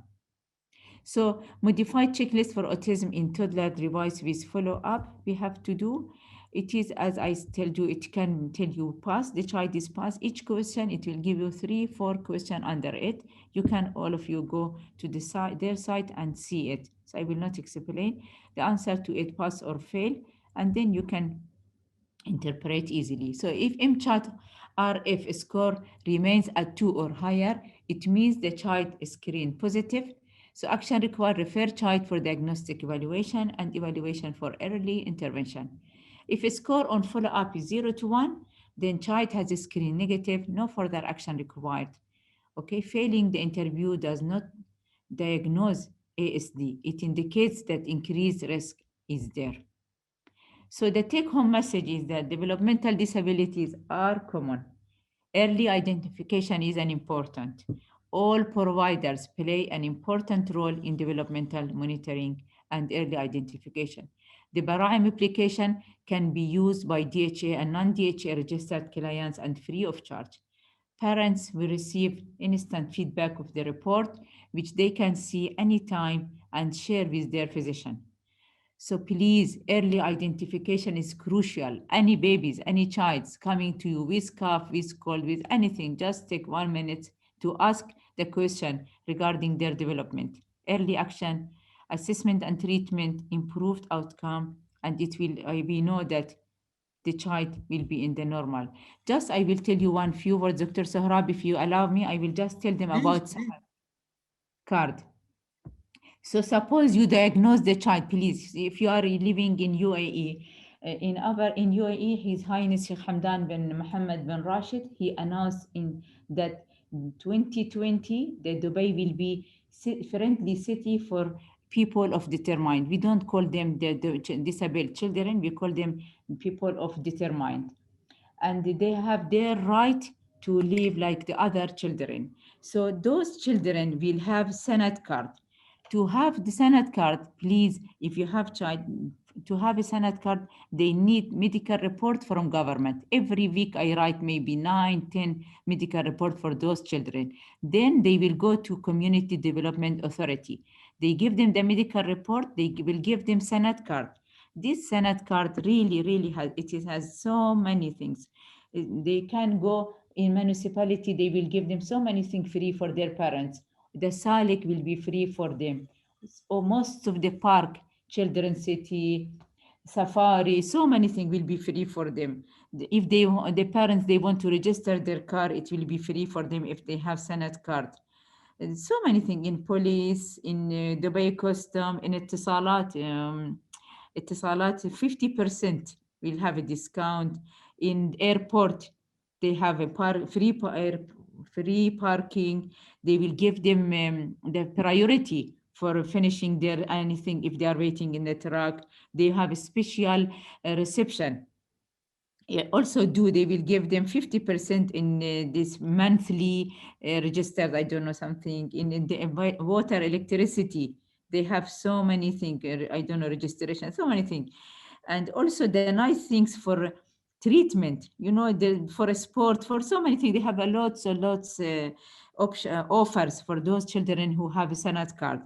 So modified checklist for autism in toddler revised with follow-up we have to do. It is, as I told you, it can tell you pass, the child is pass. Each question, it will give you 3-4 questions under it. You can, all of you, go to the site, their site and see it. So I will not explain the answer to it, pass or fail, and then you can interpret easily. So if MCHAT-RF score remains at 2 or higher, it means the child is screened positive. So action required, refer child for diagnostic evaluation and evaluation for early intervention. If a score on follow-up is 0 to 1, then child has a screen negative, no further action required. Okay, failing the interview does not diagnose ASD. It indicates that increased risk is there. So the take-home message is that developmental disabilities are common. Early identification is important. All providers play an important role in developmental monitoring and early identification. The Bahrain application can be used by DHA and non-DHA registered clients and free of charge. Parents will receive instant feedback of the report, which they can see anytime and share with their physician. So please, early identification is crucial. Any babies, any child coming to you with cough, with cold, with anything, just take 1 minute to ask the question regarding their development. Early action, assessment and treatment, improved outcome, and it will, we know that the child will be in the normal. Just, I will tell you one few words, Dr. Sohrab, if you allow me, I will just tell them about card. So suppose you diagnose the child, please, if you are living in UAE, in UAE, His Highness Sheikh Hamdan bin Mohammed bin Rashid, he announced in that 2020, that Dubai will be friendly city for people of determined. We don't call them the disabled children, we call them people of determined. And they have their right to live like the other children. So those children will have Senate card. To have the Senate card, please, if you have child, to have a Senate card, they need medical report from government. Every week I write maybe 9-10 medical report for those children. Then they will go to Community Development Authority. They give them the medical report, they will give them Senate card. This Senate card really has so many things. They can go in municipality, they will give them so many things free for their parents. The SALIC will be free for them. So most of the park, Children's City, Safari, so many things will be free for them. If the parents, they want to register their car, it will be free for them if they have Senate card. so many things in police, in Dubai custom, in اتصالات 50% will have a discount. In airport, they have a free parking. They will give them the priority for finishing their anything if they are waiting in the truck. They have a special reception. Also they will give them 50% in this monthly registered, I don't know, something in the water, electricity. They have so many things, I don't know, registration, so many things. And also the nice things for treatment, for a sport, for so many things. They have lots offers for those children who have a Sanat card.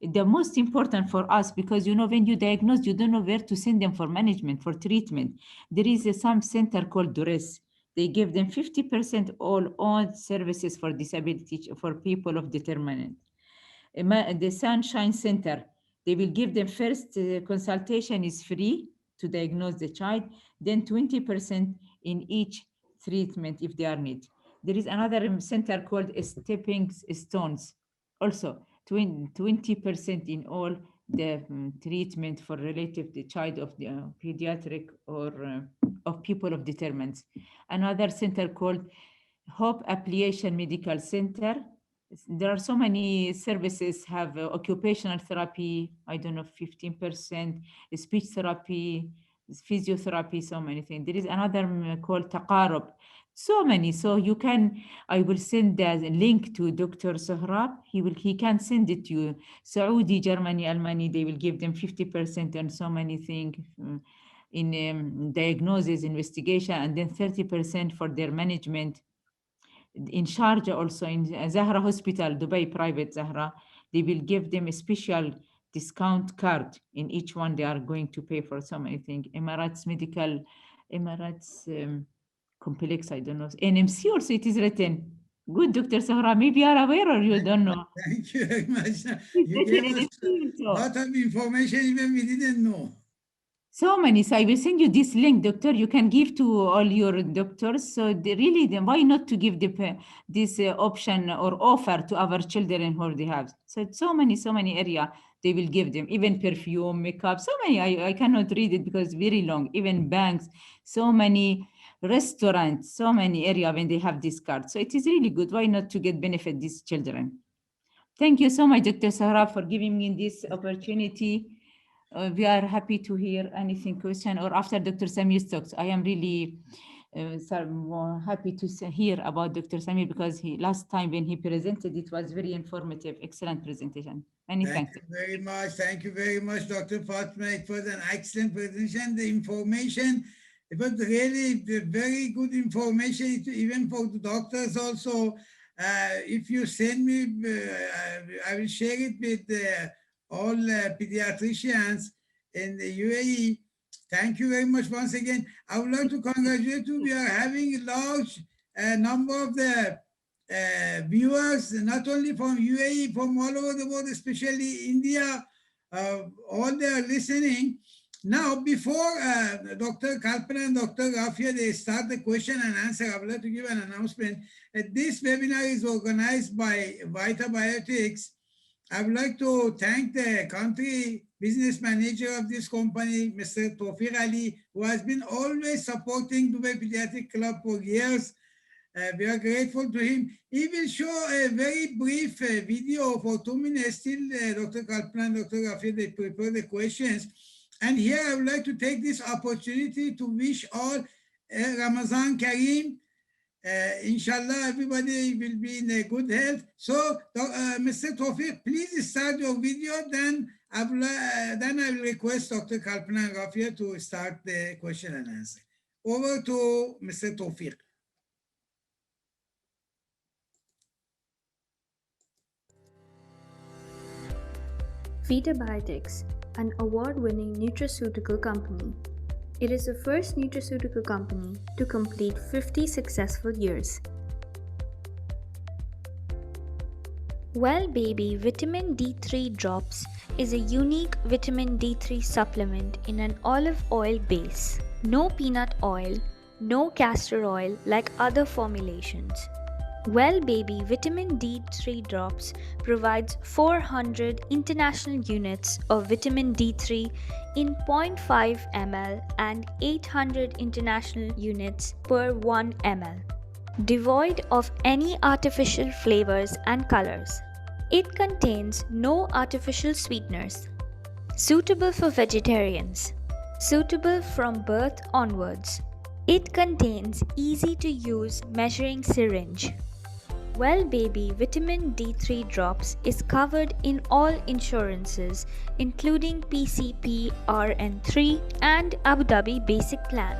The most important for us, because when you diagnose, you don't know where to send them for management, for treatment. There is some center called Dures. They give them 50% all services for disability for people of determinant. The Sunshine Center, they will give them first consultation is free to diagnose the child, then 20% in each treatment if they are need. There is another center called Stepping Stones, also 20% in all the treatment for relative the child of the pediatric or of people of determinants. Another center called Hope Application Medical Center. There are so many services, have occupational therapy, I don't know, 15%, speech therapy, physiotherapy, so many things. There is another called Taqarub. So many. So you can, I will send the link to Dr. Sohrab. He can send it to you. Saudi, Germany, Almany, they will give them 50% and so many things in diagnosis, investigation, and then 30% for their management. In Sharjah also, in Zahra Hospital, Dubai private Zahra, they will give them a special discount card. In each one, they are going to pay for so many things. Emirates Complex, I don't know. NMC also, it is written. Good, Dr. Sahra, maybe you are aware or you don't know. Thank you very much. It's You gave written us NMC a also. lot of information even we didn't know. So many. So I will send you this link, doctor. You can give to all your doctors. So why not to give this option or offer to our children who they have? So so many area they will give them, even perfume, makeup, so many. I cannot read it because it's very long. Even banks, so many restaurants, so many area when they have this card. So it is really good. Why not to get benefit these children? Thank you so much, Dr. Sahra, for giving me this opportunity. We are happy to hear anything, question, or after Dr. Samir's talks. I am really happy to hear about Dr. Samir because last time when he presented, it was very informative, excellent presentation. Many thanks. Thank you very much. Thank you very much, Dr. Fatma. It was an excellent presentation. The information, it was really very good information, even for the doctors also. If you send me, I will share it with all pediatricians in the UAE. Thank you very much once again. I would like to congratulate you. We are having a large number of the viewers, not only from UAE, from all over the world, especially India. All they are listening. Now, before Dr. Kalpana and Dr. Rafia, they start the question and answer, I would like to give an announcement. This webinar is organized by Vita Biotics. I would like to thank the country business manager of this company, Mr. Tawfiq Ali, who has been always supporting Dubai Pediatric Club for years. We are grateful to him. He will show a very brief video for 2 minutes till Dr. Kalpana and Dr. Rafia, they prepare the questions. And here I would like to take this opportunity to wish all Ramazan Kareem. Inshallah, everybody will be in a good health. So, Mr. Tawfiq, please start your video. Then I will request Dr. Kalpana and Rafia to start the question and answer. Over to Mr. Tawfiq. Vita Biotics, an award-winning nutraceutical company. It is the first nutraceutical company to complete 50 successful years. Well Baby Vitamin D3 Drops is a unique vitamin D3 supplement in an olive oil base. No peanut oil, no castor oil like other formulations. Well Baby Vitamin D3 Drops provides 400 international units of vitamin D3 in 0.5 ml and 800 international units per 1 ml, devoid of any artificial flavors and colors. It contains no artificial sweeteners. Suitable for vegetarians. Suitable from birth onwards. It contains easy to use measuring syringe. Well Baby Vitamin D3 Drops is covered in all insurances including PCP RN3 and Abu Dhabi Basic Plan.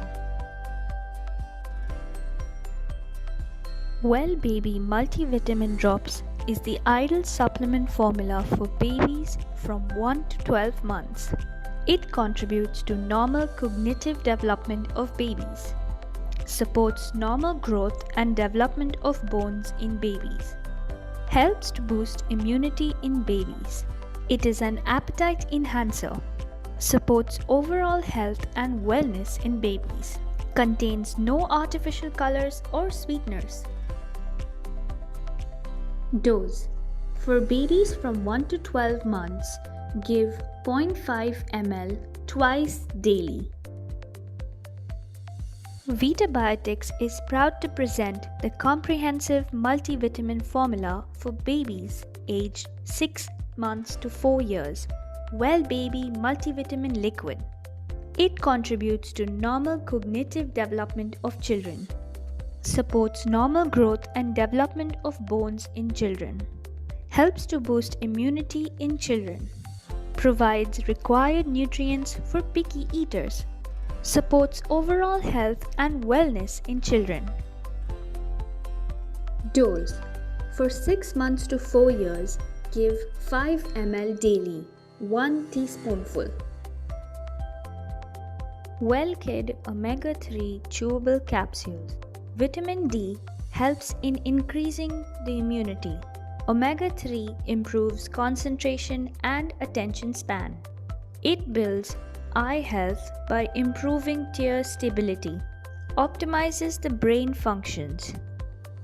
Well Baby Multivitamin Drops is the ideal supplement formula for babies from 1 to 12 months. It contributes to normal cognitive development of babies, supports normal growth and development of bones in babies, helps to boost immunity in babies. It is an appetite enhancer, supports overall health and wellness in babies, contains no artificial colors or sweeteners. Dose. For babies from 1 to 12 months, give 0.5 ml twice daily. Vitabiotics is proud to present the comprehensive multivitamin formula for babies aged 6 months to 4 years, Well Baby Multivitamin Liquid. It contributes to normal cognitive development of children, supports normal growth and development of bones in children, helps to boost immunity in children, provides required nutrients for picky eaters, supports overall health and wellness in children. Dose. For 6 months to 4 years, give 5 ml daily, 1 teaspoonful. Well Kid Omega-3 Chewable Capsules. Vitamin D helps in increasing the immunity. Omega-3 improves concentration and attention span. It builds eye health by improving tear stability, optimizes the brain functions,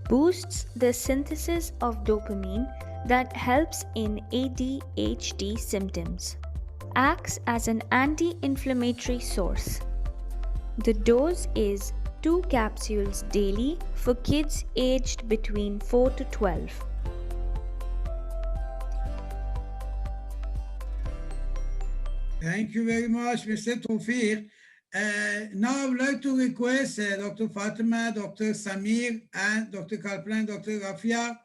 boosts the synthesis of dopamine that helps in ADHD symptoms, acts as an anti-inflammatory source. The dose is 2 capsules daily for kids aged between 4 to 12. Thank you very much, Mr. Tawfiq. Now I would like to request Dr. Fatima, Dr. Samir, and Dr. Kalpana and Dr. Rafia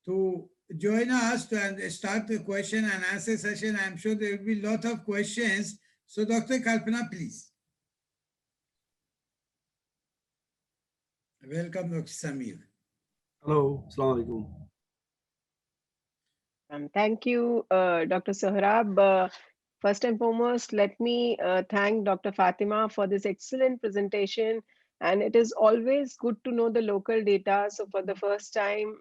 to join us to start the question and answer session. I'm sure there will be a lot of questions. So Dr. Kalpana, please. Welcome, Dr. Samir. Hello, Assalamu alaikum. Thank you, Dr. Sohrab. First and foremost, let me thank Dr. Fatima for this excellent presentation. And it is always good to know the local data. So for the first time,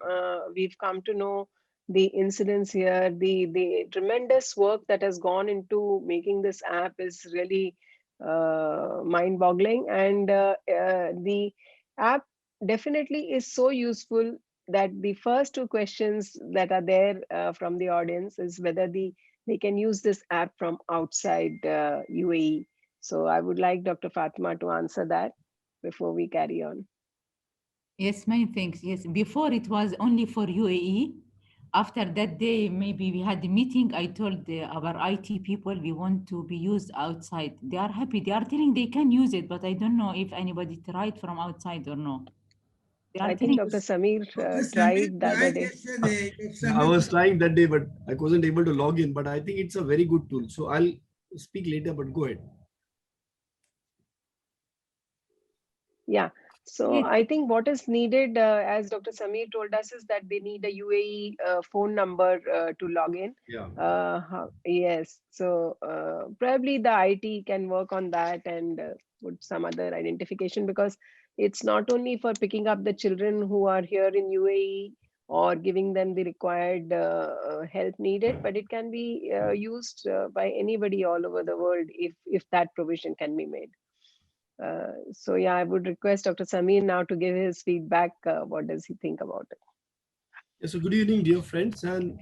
we've come to know the incidence here. The tremendous work that has gone into making this app is really mind-boggling. And the app definitely is so useful that the first 2 questions that are there from the audience is whether they can use this app from outside UAE. So I would like Dr. Fatima to answer that before we carry on. Yes, many thanks. Yes, before it was only for UAE. After that day, maybe we had a meeting. I told our IT people we want to be used outside. They are happy. They are telling they can use it, but I don't know if anybody tried from outside or no. I think Dr. Samir tried the other day. Yesterday, I was trying that day, but I wasn't able to log in. But I think it's a very good tool. So I'll speak later, but go ahead. Yeah. So I think what is needed, as Dr. Samir told us, is that they need a UAE phone number to log in. Yeah. Yes. So probably the IT can work on that and put some other identification, because it's not only for picking up the children who are here in UAE or giving them the required help needed, but it can be used by anybody all over the world if that provision can be made. So yeah, I would request Dr. Samir now to give his feedback. What does he think about it? Yeah, so good evening, dear friends. And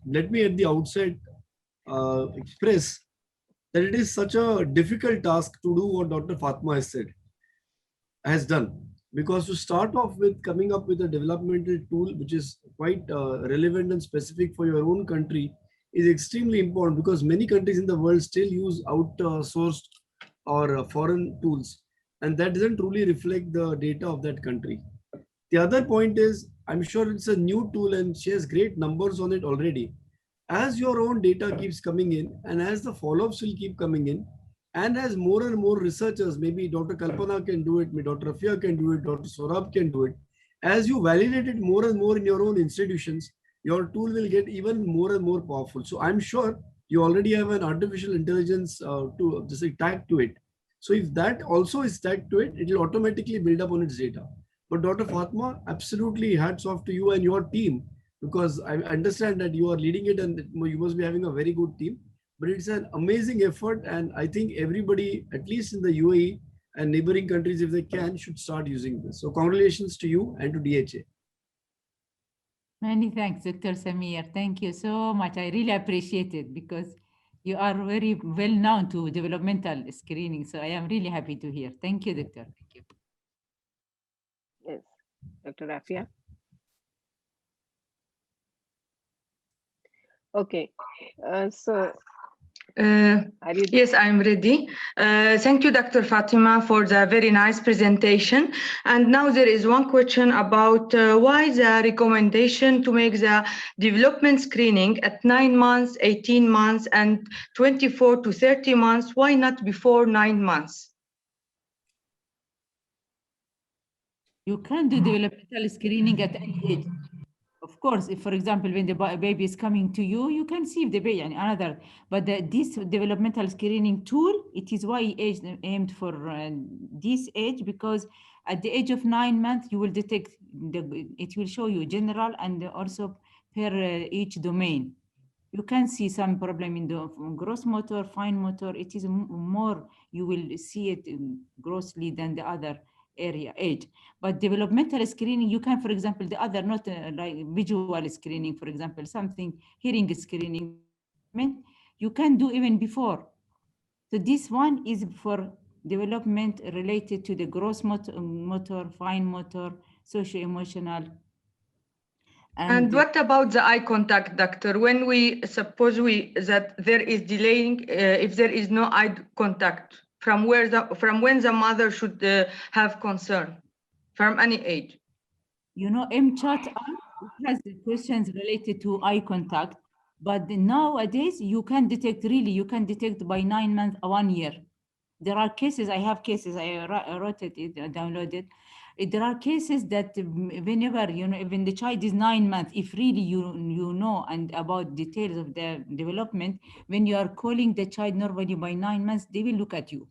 let me at the outset express that it is such a difficult task to do what Dr. Fatma has done. Because to start off with coming up with a developmental tool which is quite relevant and specific for your own country is extremely important, because many countries in the world still use outsourced or foreign tools, and that doesn't truly reflect the data of that country. The other point is, I'm sure it's a new tool and she has great numbers on it already. As your own data keeps coming in and as the follow-ups will keep coming in, and as more and more researchers, maybe Dr. Kalpana can do it, maybe Dr. Rafia can do it, Dr. Saurabh can do it. As you validate it more and more in your own institutions, your tool will get even more and more powerful. So I'm sure you already have an artificial intelligence to just tag to it. So if that also is tagged to it, it will automatically build up on its data. But Dr. Fatma, absolutely hats off to you and your team, because I understand that you are leading it and you must be having a very good team. But it's an amazing effort, and I think everybody, at least in the UAE and neighboring countries, if they can, should start using this. So congratulations to you and to DHA. Many thanks, Dr. Samir. Thank you so much. I really appreciate it because you are very well known to developmental screening. So I am really happy to hear. Thank you, Doctor. Thank you. Yes, Dr. Rafia. Okay, Yes, I'm ready. Thank you, Dr. Fatima, for the very nice presentation. And now there is one question about why the recommendation to make the development screening at 9 months, 18 months, and 24 to 30 months. Why not before 9 months? You can do developmental screening at any age. Of course, if, for example, when the baby is coming to you, you can see if the baby and another. But this developmental screening tool, it is why aimed for this age, because at the age of 9 months, you will detect, it will show you general and also per each domain. You can see some problem in the gross motor, fine motor. It is more, you will see it grossly than the other age. But developmental screening, you can, for example, the other, not like visual screening, for example, something hearing screening, you can do even before. So this one is for development related to the gross motor, fine motor, socio-emotional. And what about the eye contact, doctor? When we suppose that there is delaying, if there is no eye contact, from when the mother should have concern, from any age? You know, MChat has questions related to eye contact, but nowadays you can detect, really, you can detect by 9 months, 1 year. There are cases, I have cases, I wrote it, downloaded. There are cases that whenever, you know, when the child is 9 months, if really you know and about details of the development, when you are calling the child normally by 9 months, they will look at you.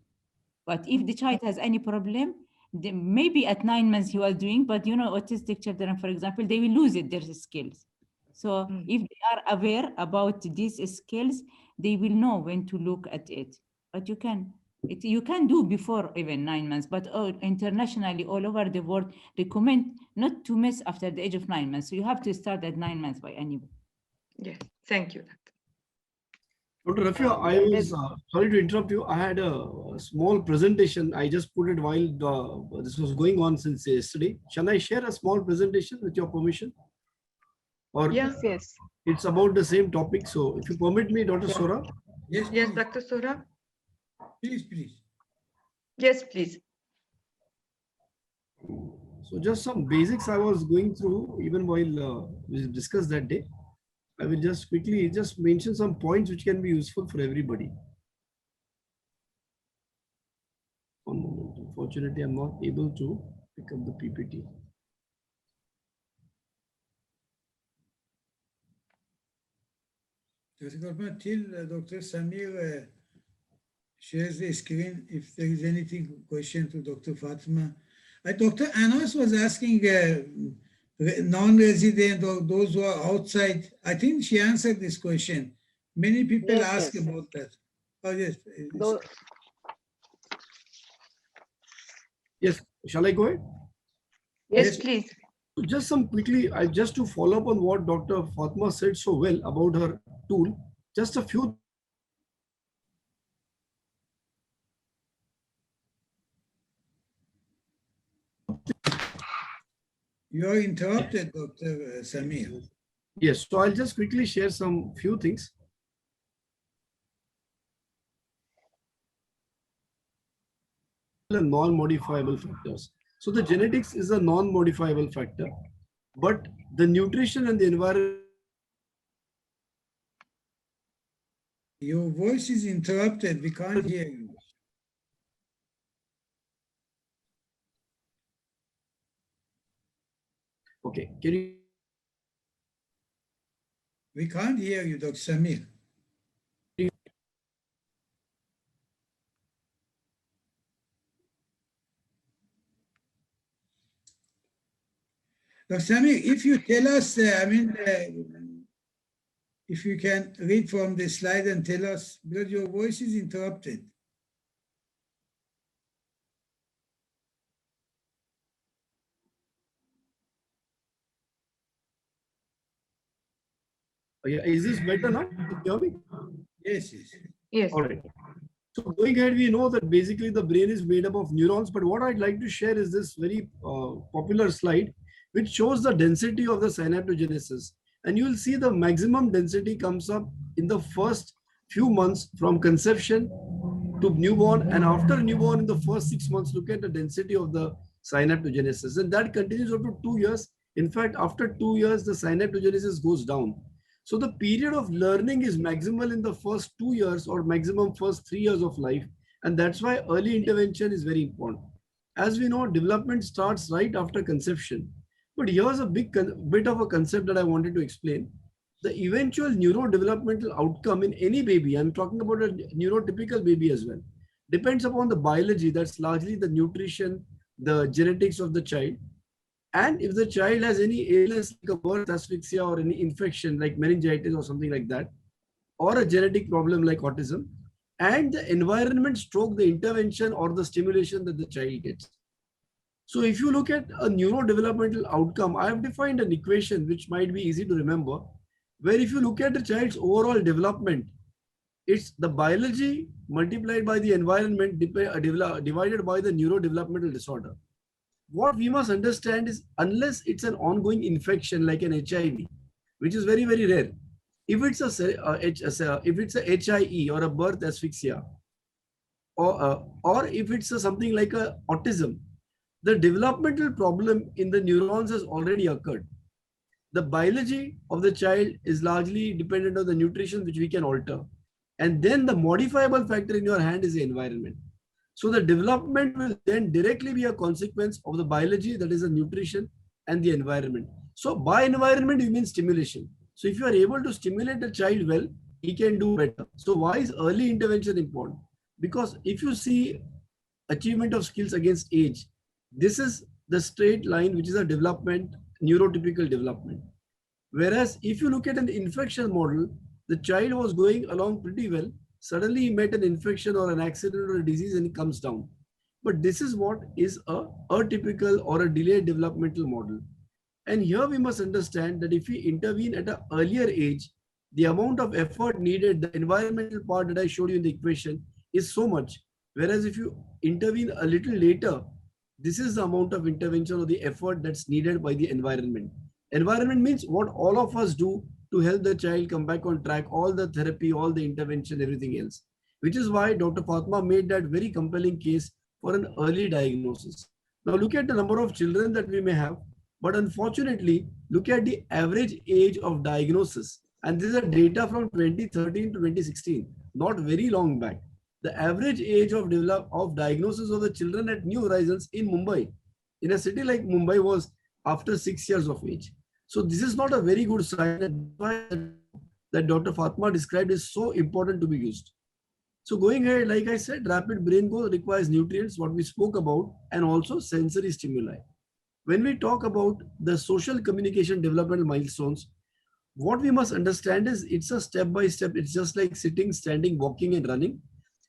But if the child has any problem, maybe at 9 months you are doing, but you know, autistic children, for example, they will lose their skills. So if they are aware about these skills, they will know when to look at it. But you can do before even 9 months, but internationally, all over the world, recommend not to miss after the age of 9 months. So you have to start at 9 months by anybody. Yes, thank you. Dr. Rafia, I was sorry to interrupt you. I had a small presentation. I just put it while this was going on since yesterday. Shall I share a small presentation with your permission? Or yes. It's about the same topic. So if you permit me, Dr. Sora. Yes, yes, Dr. Sora. Please. Yes, please. So just some basics I was going through even while we discussed that day. I will just quickly mention some points which can be useful for everybody. One moment. Unfortunately, I'm not able to pick up the PPT. Till Dr. Samir shares the screen, if there is anything question to Dr. Fatima. Dr. Anas was asking non-resident or those who are outside. I think she answered this question. Many people ask about that. Oh, yes. Yes, shall I go ahead? Yes, please. Just some quickly, just to follow up on what Dr. Fatma said so well about her tool, just a few. You are interrupted, Dr. Samir. Yes, so I'll just quickly share some few things. Non-modifiable factors. So the genetics is a non-modifiable factor, but the nutrition and the environment. Your voice is interrupted. We can't hear you. Okay, can you? We can't hear you, Dr. Samir. Dr. Samir, if you tell us, if you can read from the slide and tell us, because your voice is interrupted. Yeah, is this better now? Yes, yes. Yes. All right. So going ahead, we know that basically the brain is made up of neurons, but what I'd like to share is this very popular slide, which shows the density of the synaptogenesis. And you will see the maximum density comes up in the first few months from conception to newborn, and after newborn in the first 6 months, look at the density of the synaptogenesis. And that continues up to 2 years. In fact, after 2 years, the synaptogenesis goes down. So the period of learning is maximal in the first 2 years or maximum first 3 years of life. And that's why early intervention is very important. As we know, development starts right after conception. But here's a bit of a concept that I wanted to explain. The eventual neurodevelopmental outcome in any baby, I'm talking about a neurotypical baby as well, depends upon the biology. That's largely the nutrition, the genetics of the child. And if the child has any illness like a birth asphyxia or any infection like meningitis or something like that, or a genetic problem like autism, and the environment stroke the intervention or the stimulation that the child gets. So if you look at a neurodevelopmental outcome, I have defined an equation which might be easy to remember, where if you look at the child's overall development, it's the biology multiplied by the environment divided by the neurodevelopmental disorder. What we must understand is, unless it's an ongoing infection like an HIV, which is very, very rare, if it's a HIE or a birth asphyxia, or if it's something like a autism, the developmental problem in the neurons has already occurred. The biology of the child is largely dependent on the nutrition which we can alter. And then the modifiable factor in your hand is the environment. So the development will then directly be a consequence of the biology, that is the nutrition and the environment. So by environment, you mean stimulation. So if you are able to stimulate the child well, he can do better. So why is early intervention important? Because if you see achievement of skills against age, this is the straight line, which is a development, neurotypical development. Whereas if you look at an infection model, the child was going along pretty well. Suddenly he met an infection or an accident or a disease and he comes down. But this is what is a atypical or a delayed developmental model. And here we must understand that if we intervene at an earlier age, the amount of effort needed, the environmental part that I showed you in the equation, is so much. Whereas if you intervene a little later, this is the amount of intervention or the effort that's needed by the environment. Environment means what all of us do to help the child come back on track, all the therapy, all the intervention, everything else. Which is why Dr. Fatma made that very compelling case for an early diagnosis. Now look at the number of children that we may have, but unfortunately, look at the average age of diagnosis. And these are data from 2013 to 2016, not very long back. The average age of diagnosis of the children at New Horizons in Mumbai, in a city like Mumbai, was after 6 years of age. So this is not a very good sign that Dr. Fatma described is so important to be used. So going ahead, like I said, rapid brain growth requires nutrients, what we spoke about, and also sensory stimuli. When we talk about the social communication developmental milestones, what we must understand is it's a step by step. It's just like sitting, standing, walking, and running.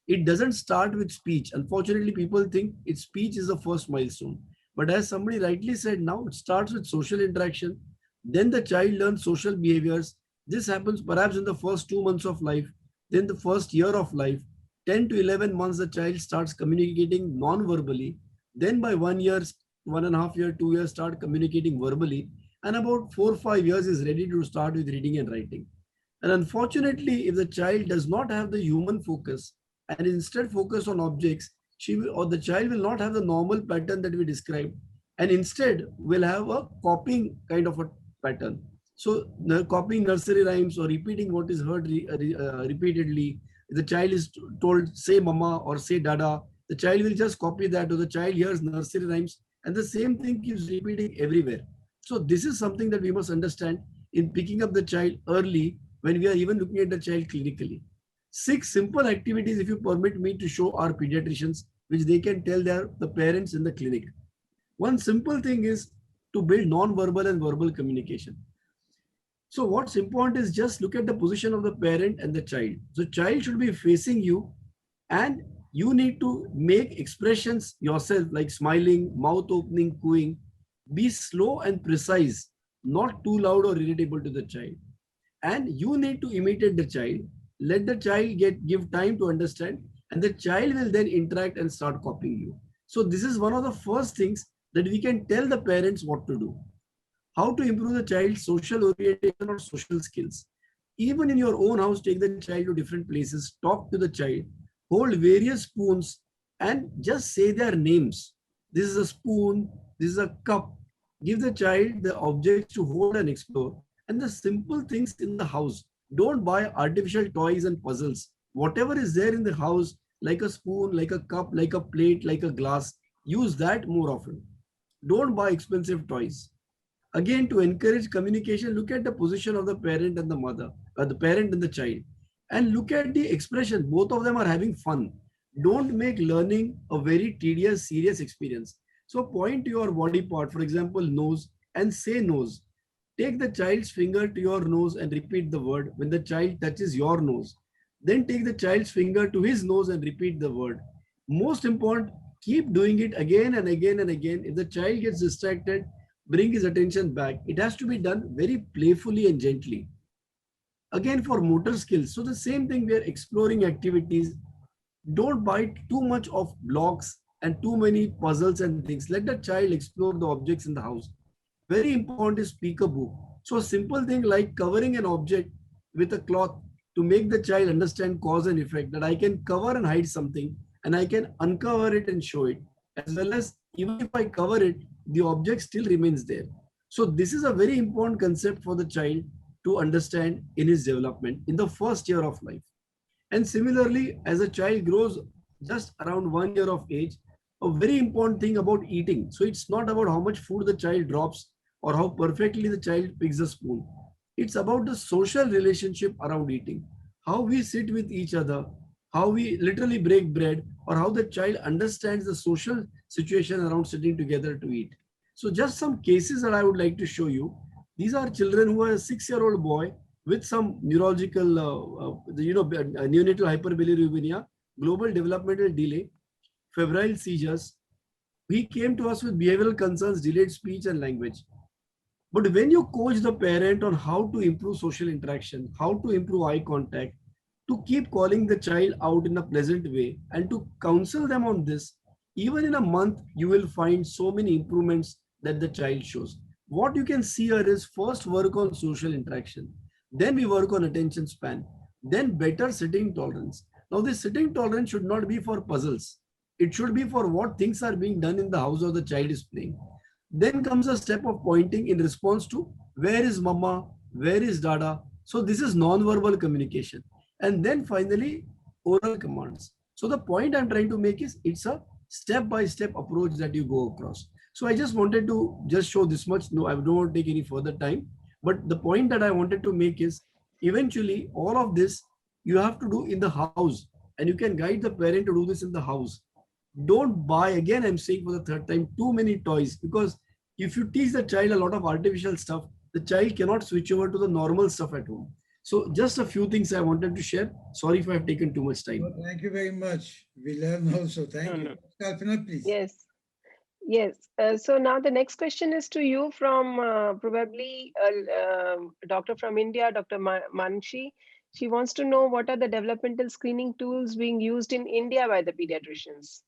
It doesn't start with speech. Unfortunately, people think speech is the first milestone. But as somebody rightly said, now it starts with social interaction. Then the child learns social behaviors. This happens perhaps in the first 2 months of life, then the first year of life. 10 to 11 months, the child starts communicating non-verbally. Then by 1 year, 1.5 year, 2 years, start communicating verbally. And about 4 or 5 years is ready to start with reading and writing. And unfortunately, if the child does not have the human focus and instead focus on objects, the child will not have the normal pattern that we described, and instead will have a copying kind of a pattern. So copying nursery rhymes or repeating what is heard repeatedly. If the child is told say mama or say dada, the child will just copy that, or the child hears nursery rhymes and the same thing keeps repeating everywhere. So this is something that we must understand in picking up the child early when we are even looking at the child clinically. 6 simple activities, if you permit me to show our pediatricians, which they can tell the parents in the clinic. One simple thing is to build non-verbal and verbal communication. So what's important is just look at the position of the parent and the child. So child should be facing you and you need to make expressions yourself like smiling, mouth opening, cooing. Be slow and precise, not too loud or irritable to the child. And you need to imitate the child. Let the child give time to understand, and the child will then interact and start copying you. So this is one of the first things that we can tell the parents what to do. How to improve the child's social orientation or social skills. Even in your own house, take the child to different places, talk to the child, hold various spoons and just say their names. This is a spoon, this is a cup. Give the child the objects to hold and explore. And the simple things in the house. Don't buy artificial toys and puzzles. Whatever is there in the house, like a spoon, like a cup, like a plate, like a glass, use that more often. Don't buy expensive toys. Again, to encourage communication, look at the position of the parent and the mother, or the parent and the child, and look at the expression. Both of them are having fun. Don't make learning a very tedious, serious experience. So point to your body part, for example, nose, and say nose. Take the child's finger to your nose and repeat the word when the child touches your nose. Then take the child's finger to his nose and repeat the word. Most important, keep doing it again and again and again. If the child gets distracted, bring his attention back. It has to be done very playfully and gently. Again, for motor skills, so the same thing, we are exploring activities. Don't buy too much of blocks and too many puzzles and things. Let the child explore the objects in the house. Very important is peekaboo. So a simple thing like covering an object with a cloth to make the child understand cause and effect, that I can cover and hide something and I can uncover it and show it, as well as even if I cover it, the object still remains there. So this is a very important concept for the child to understand in his development in the first year of life. And similarly, as a child grows just around 1 year of age, a very important thing about eating. So it's not about how much food the child drops or how perfectly the child picks a spoon. It's about the social relationship around eating, how we sit with each other, how we literally break bread, or how the child understands the social situation around sitting together to eat. So just some cases that I would like to show you. These are children who are a 6-year-old boy with some neurological, neonatal hyperbilirubinemia, global developmental delay, febrile seizures. He came to us with behavioral concerns, delayed speech and language. But when you coach the parent on how to improve social interaction, how to improve eye contact, to keep calling the child out in a pleasant way and to counsel them on this, even in a month, you will find so many improvements that the child shows. What you can see here is first work on social interaction. Then we work on attention span. Then better sitting tolerance. Now this sitting tolerance should not be for puzzles. It should be for what things are being done in the house or the child is playing. Then comes a step of pointing in response to where is mama, where is dada. So this is non-verbal communication. And then finally, oral commands. So the point I'm trying to make is it's a step-by-step approach that you go across. So I just wanted to just show this much. No, I don't want to take any further time. But the point that I wanted to make is eventually all of this you have to do in the house. And you can guide the parent to do this in the house. Don't buy, again I'm saying for the third time, too many toys, because if you teach the child a lot of artificial stuff, the child cannot switch over to the normal stuff at home. So just a few things I wanted to share. Sorry if I have taken too much time. Well, thank you very much. We learn also. Thank you. Kalpana, please. Yes. Yes. So now the next question is to you from probably a doctor from India, Dr. Manshi. She wants to know what are the developmental screening tools being used in India by the pediatricians.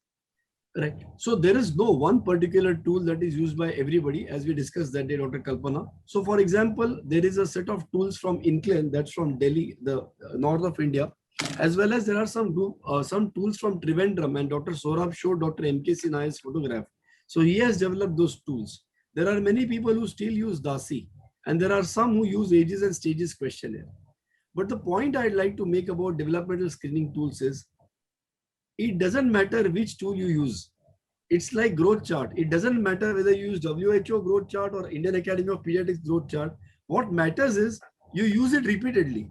Right. So there is no one particular tool that is used by everybody, as we discussed that day, Dr. Kalpana. So for example, there is a set of tools from INCLEN, that's from Delhi, the north of India, as well as there are some tools from Trivandrum, and Dr. Saurabh showed Dr. M.K. Sinha's photograph. So he has developed those tools. There are many people who still use DASI, and there are some who use ages and stages questionnaire. But the point I'd like to make about developmental screening tools is, it doesn't matter which tool you use. It's like growth chart. It doesn't matter whether you use WHO growth chart or Indian Academy of Pediatrics growth chart. What matters is you use it repeatedly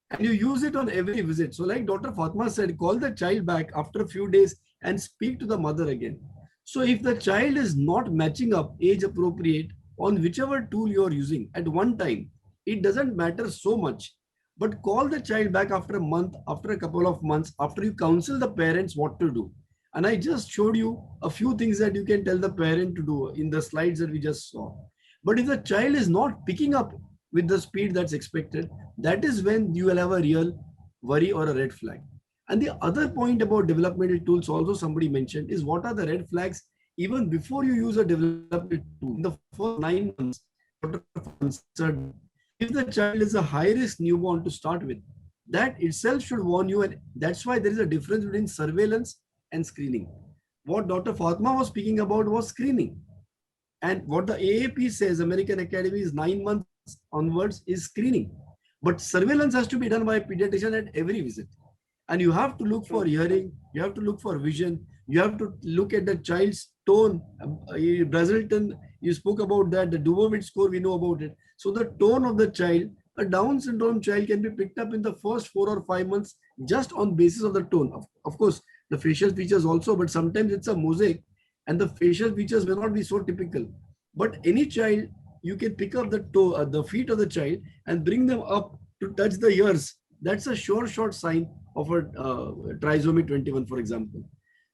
and you use it on every visit. So like Dr. Fatma said, call the child back after a few days and speak to the mother again. So if the child is not matching up age appropriate on whichever tool you're using at one time, it doesn't matter so much. But call the child back after a month, after a couple of months, after you counsel the parents what to do. And I just showed you a few things that you can tell the parent to do in the slides that we just saw. But if the child is not picking up with the speed that's expected, that is when you will have a real worry or a red flag. And the other point about developmental tools also somebody mentioned is what are the red flags even before you use a developmental tool. In the first 9 months, if the child is a high-risk newborn to start with, that itself should warn you, and that's why there is a difference between surveillance and screening. What Dr. Fatma was speaking about was screening. And what the AAP says, American Academy, is 9 months onwards is screening. But surveillance has to be done by a pediatrician at every visit. And you have to look for hearing, you have to look for vision, you have to look at the child's tone. Brazelton, you spoke about that, the Dubovitch score, we know about it. So the tone of the child, a Down syndrome child can be picked up in the first 4 or 5 months just on basis of the tone. Of course, the facial features also, but sometimes it's a mosaic and the facial features may not be so typical. But any child, you can pick up the toe, the feet of the child and bring them up to touch the ears. That's a short sign of a trisomy 21, for example.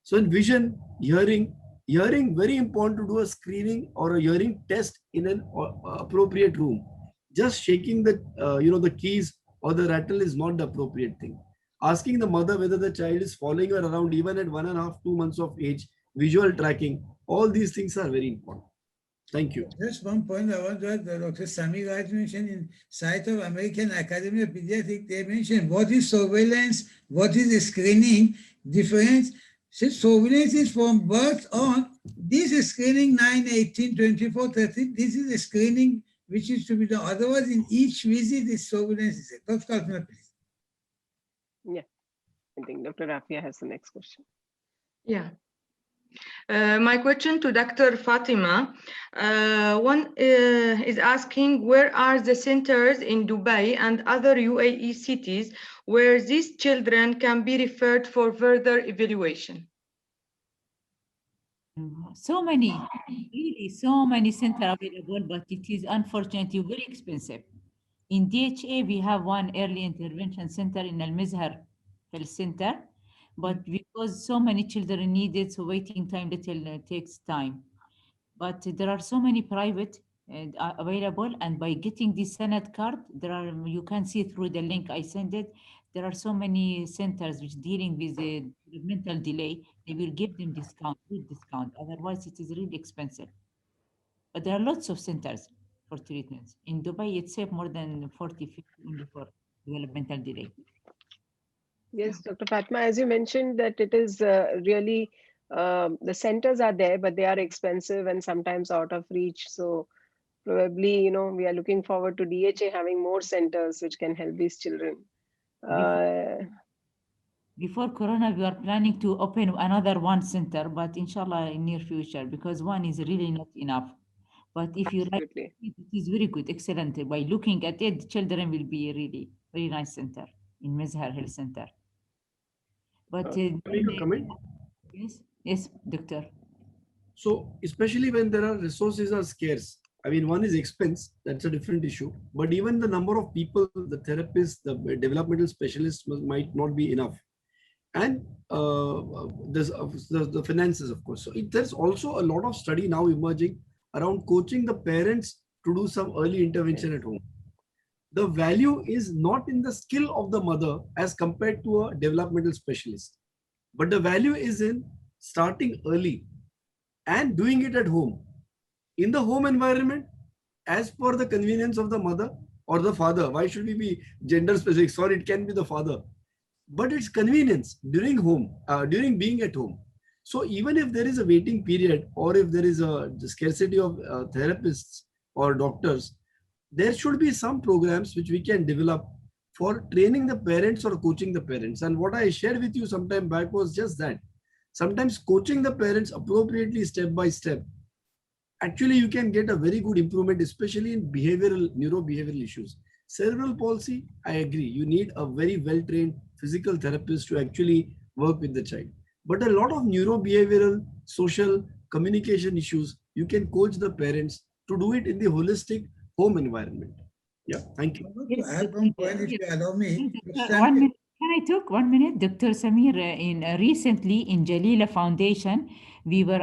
So in vision, hearing, very important to do a screening or a hearing test in an appropriate room. Just shaking the the keys or the rattle is not the appropriate thing. Asking the mother whether the child is following her around even at 1.5 to 2 months of age, visual tracking, all these things are very important. Thank you. Just one point I want to add, Dr. Sami Raj mentioned in site of American Academy of Pediatrics, they mentioned what is surveillance, what is screening, difference. So surveillance is from birth on. This is screening 9, 18, 24, 30. This is a screening which is to be done. Otherwise, in each visit, this surveillance is a. Dr. Kalpana, please. Yeah, I think Dr. Rafia has the next question. Yeah. My question to Dr. Fatima, one is asking, where are the centers in Dubai and other UAE cities where these children can be referred for further evaluation? So many, really so many centers available, but it is unfortunately very expensive. In DHA, we have one early intervention center in Al-Mizhar Health Center, but because so many children need it, so waiting time little takes time. But there are so many private available, and by getting this Senate card, you can see through the link I sent it. There are so many centers which dealing with the developmental delay. They will give them good discount. Otherwise, it is really expensive. But there are lots of centers for treatments. In Dubai, it's safe more than 40, 50 only for developmental delay. Yes, Dr. Fatma, as you mentioned that it is really, the centers are there, but they are expensive and sometimes out of reach. So probably, we are looking forward to DHA having more centers which can help these children. Before Corona, we are planning to open another one center, but inshallah in near future, because one is really not enough. But if you like, it is very good, excellent. By looking at it, the children will be really very nice center in Mizhar Health Center. But make a comment? Yes, doctor. So especially when there are resources are scarce, I mean, one is expense, that's a different issue. But even the number of people, the therapists, the developmental specialists might not be enough. And there's the finances, of course. So there's also a lot of study now emerging around coaching the parents to do some early intervention at home. The value is not in the skill of the mother as compared to a developmental specialist, but the value is in starting early and doing it at home. In the home environment, as per the convenience of the mother or the father. Why should we be gender specific? Sorry, it can be the father. But it's convenience during during being at home. So even if there is a waiting period or if there is a scarcity of therapists or doctors, there should be some programs which we can develop for training the parents or coaching the parents. And what I shared with you some time back was just that. Sometimes coaching the parents appropriately step by step, actually you can get a very good improvement, especially in neurobehavioral issues. Cerebral palsy, I agree. You need a very well-trained physical therapist to actually work with the child. But a lot of neurobehavioral, social, communication issues, you can coach the parents to do it in the holistic home environment. Yeah, thank you. I have one point, if you allow me. 1 minute. Can I talk 1 minute? Dr. Samir, recently in Jalila Foundation, we were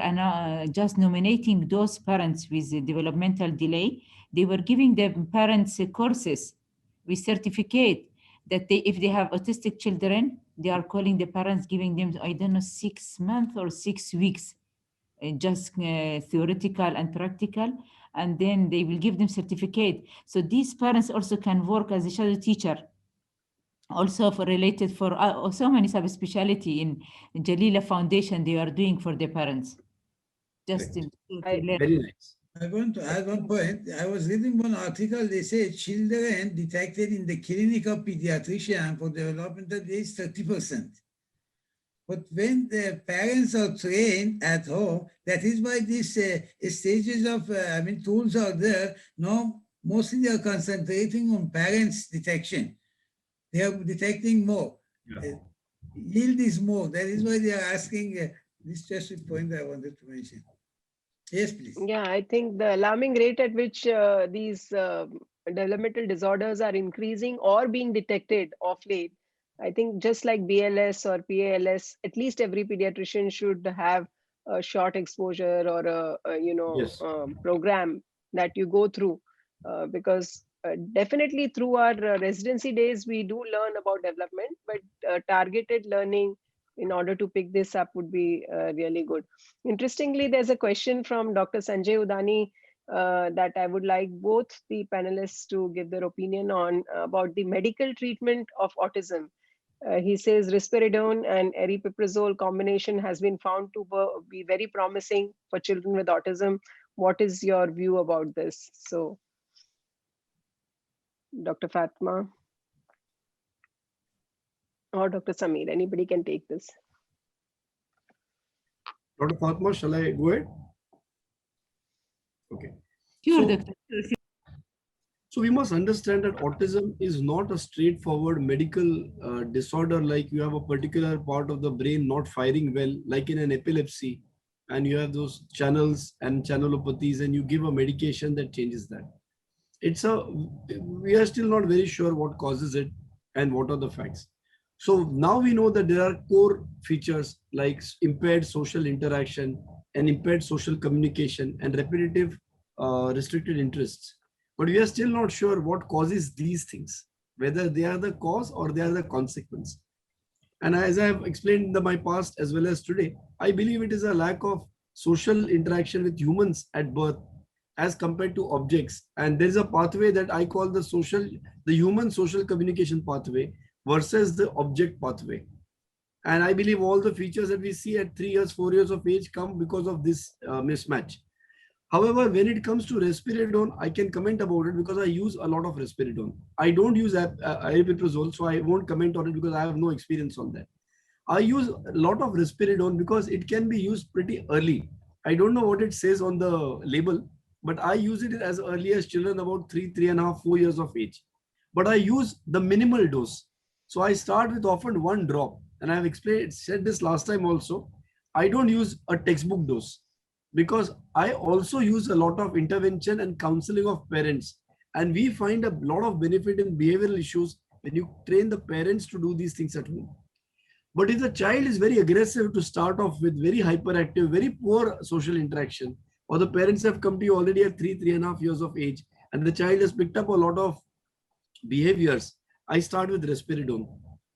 just nominating those parents with developmental delay. They were giving the parents courses with certificate that if they have autistic children, they are calling the parents, giving them, I don't know, 6 months or 6 weeks, just theoretical and practical, and then they will give them certificate. So these parents also can work as a shadow teacher, also related for so many subspecialty in Jalila Foundation they are doing for the parents. Just very nice. I want to add one point. I was reading one article. They say children detected in the clinic of pediatrician for developmental delay is 30%. But when the parents are trained at home, that is why these stages of, tools are there. Now, mostly they are concentrating on parents' detection. They are detecting more. Yeah. Yield is more. That is why they are asking. This is just a point I wanted to mention. Yes, please. Yeah, I think the alarming rate at which these developmental disorders are increasing or being detected of late, I think just like BLS or PALS, at least every pediatrician should have a short exposure or Yes. program that you go through, because definitely through our residency days, we do learn about development, but targeted learning in order to pick this up would be really good. Interestingly, there's a question from Dr. Sanjay Udani that I would like both the panelists to give their opinion on about the medical treatment of autism. He says risperidone and aripiprazole combination has been found to be very promising for children with autism. What is your view about this? So, Dr. Fatma or Dr. Samir, anybody can take this. Dr. Fatma, shall I go ahead? Okay. Sure, So, Dr. So we must understand that autism is not a straightforward medical disorder, like you have a particular part of the brain not firing well, like in an epilepsy, and you have those channels and channelopathies, and you give a medication that changes that. We are still not very sure what causes it and what are the facts. So now we know that there are core features like impaired social interaction and impaired social communication and repetitive restricted interests. But we are still not sure what causes these things, whether they are the cause or they are the consequence. And as I have explained in my past as well as today, I believe it is a lack of social interaction with humans at birth as compared to objects. And there is a pathway that I call the human social communication pathway versus the object pathway. And I believe all the features that we see at 3 years, 4 years of age come because of this mismatch. However, when it comes to risperidone, I can comment about it because I use a lot of risperidone. I don't use aripiprazole, so I won't comment on it because I have no experience on that. I use a lot of risperidone because it can be used pretty early. I don't know what it says on the label, but I use it as early as children about 3.5, 4 years of age. But I use the minimal dose. So I start with often 1 drop. And I have said this last time also. I don't use a textbook dose. because I also use a lot of intervention and counseling of parents. And we find a lot of benefit in behavioral issues when you train the parents to do these things at home. But if the child is very aggressive to start off with, very hyperactive, very poor social interaction, or the parents have come to you already at 3.5 years of age, and the child has picked up a lot of behaviors, I start with risperidone.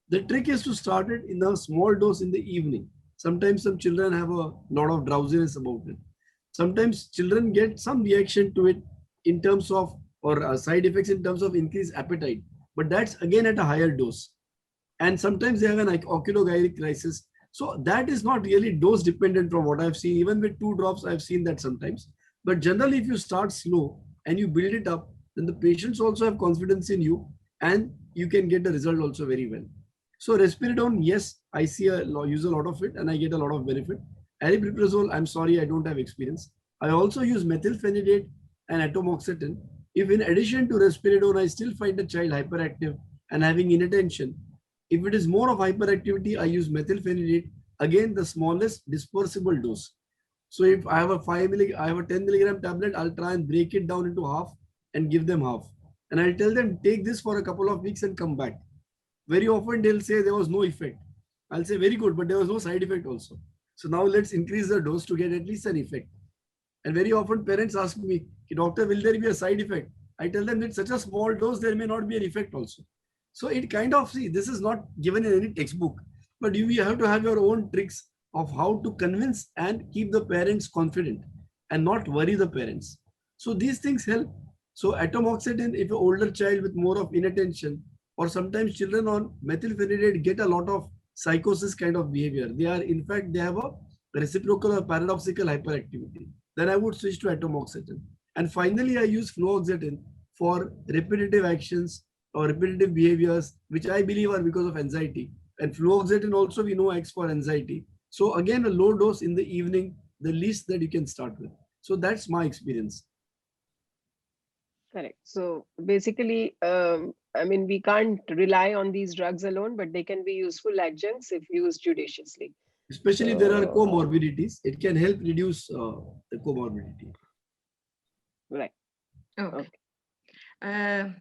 The trick is to start it in a small dose in the evening. Sometimes some children have a lot of drowsiness about it. Sometimes children get some reaction to it in terms of, or side effects in terms of increased appetite, but that's again at a higher dose. And sometimes they have an oculogyric crisis. So that is not really dose dependent from what I've seen. Even with 2 drops, I've seen that sometimes. But generally, if you start slow and you build it up, then the patients also have confidence in you and you can get the result also very well. So risperidone, yes, I use a lot of it and I get a lot of benefit. Aripiprazole, I'm sorry, I don't have experience. I also use methylphenidate and atomoxetin. If in addition to risperidone, I still find the child hyperactive and having inattention, if it is more of hyperactivity, I use methylphenidate, again the smallest dispersible dose. So if I have a 10 milligram tablet, I'll try and break it down into half and give them half. And I'll tell them, take this for a couple of weeks and come back. Very often they'll say there was no effect. I'll say very good, but there was no side effect also. So now let's increase the dose to get at least an effect. And very often parents ask me, doctor, will there be a side effect? I tell them that such a small dose, there may not be an effect also. So it kind of, see, this is not given in any textbook, but you have to have your own tricks of how to convince and keep the parents confident and not worry the parents. So these things help. So atomoxetin, if an older child with more of inattention, or sometimes children on methylphenidate get a lot of psychosis kind of behavior. They have a reciprocal or paradoxical hyperactivity. Then I would switch to atomoxetin. And finally, I use fluoxetine for repetitive actions or repetitive behaviors, which I believe are because of anxiety. And fluoxetine also we know acts for anxiety. So again, a low dose in the evening, the least that you can start with. So that's my experience. Correct. So basically, I mean, we can't rely on these drugs alone, but they can be useful adjuncts if used judiciously. Especially there are comorbidities. It can help reduce the comorbidity. Right. Okay.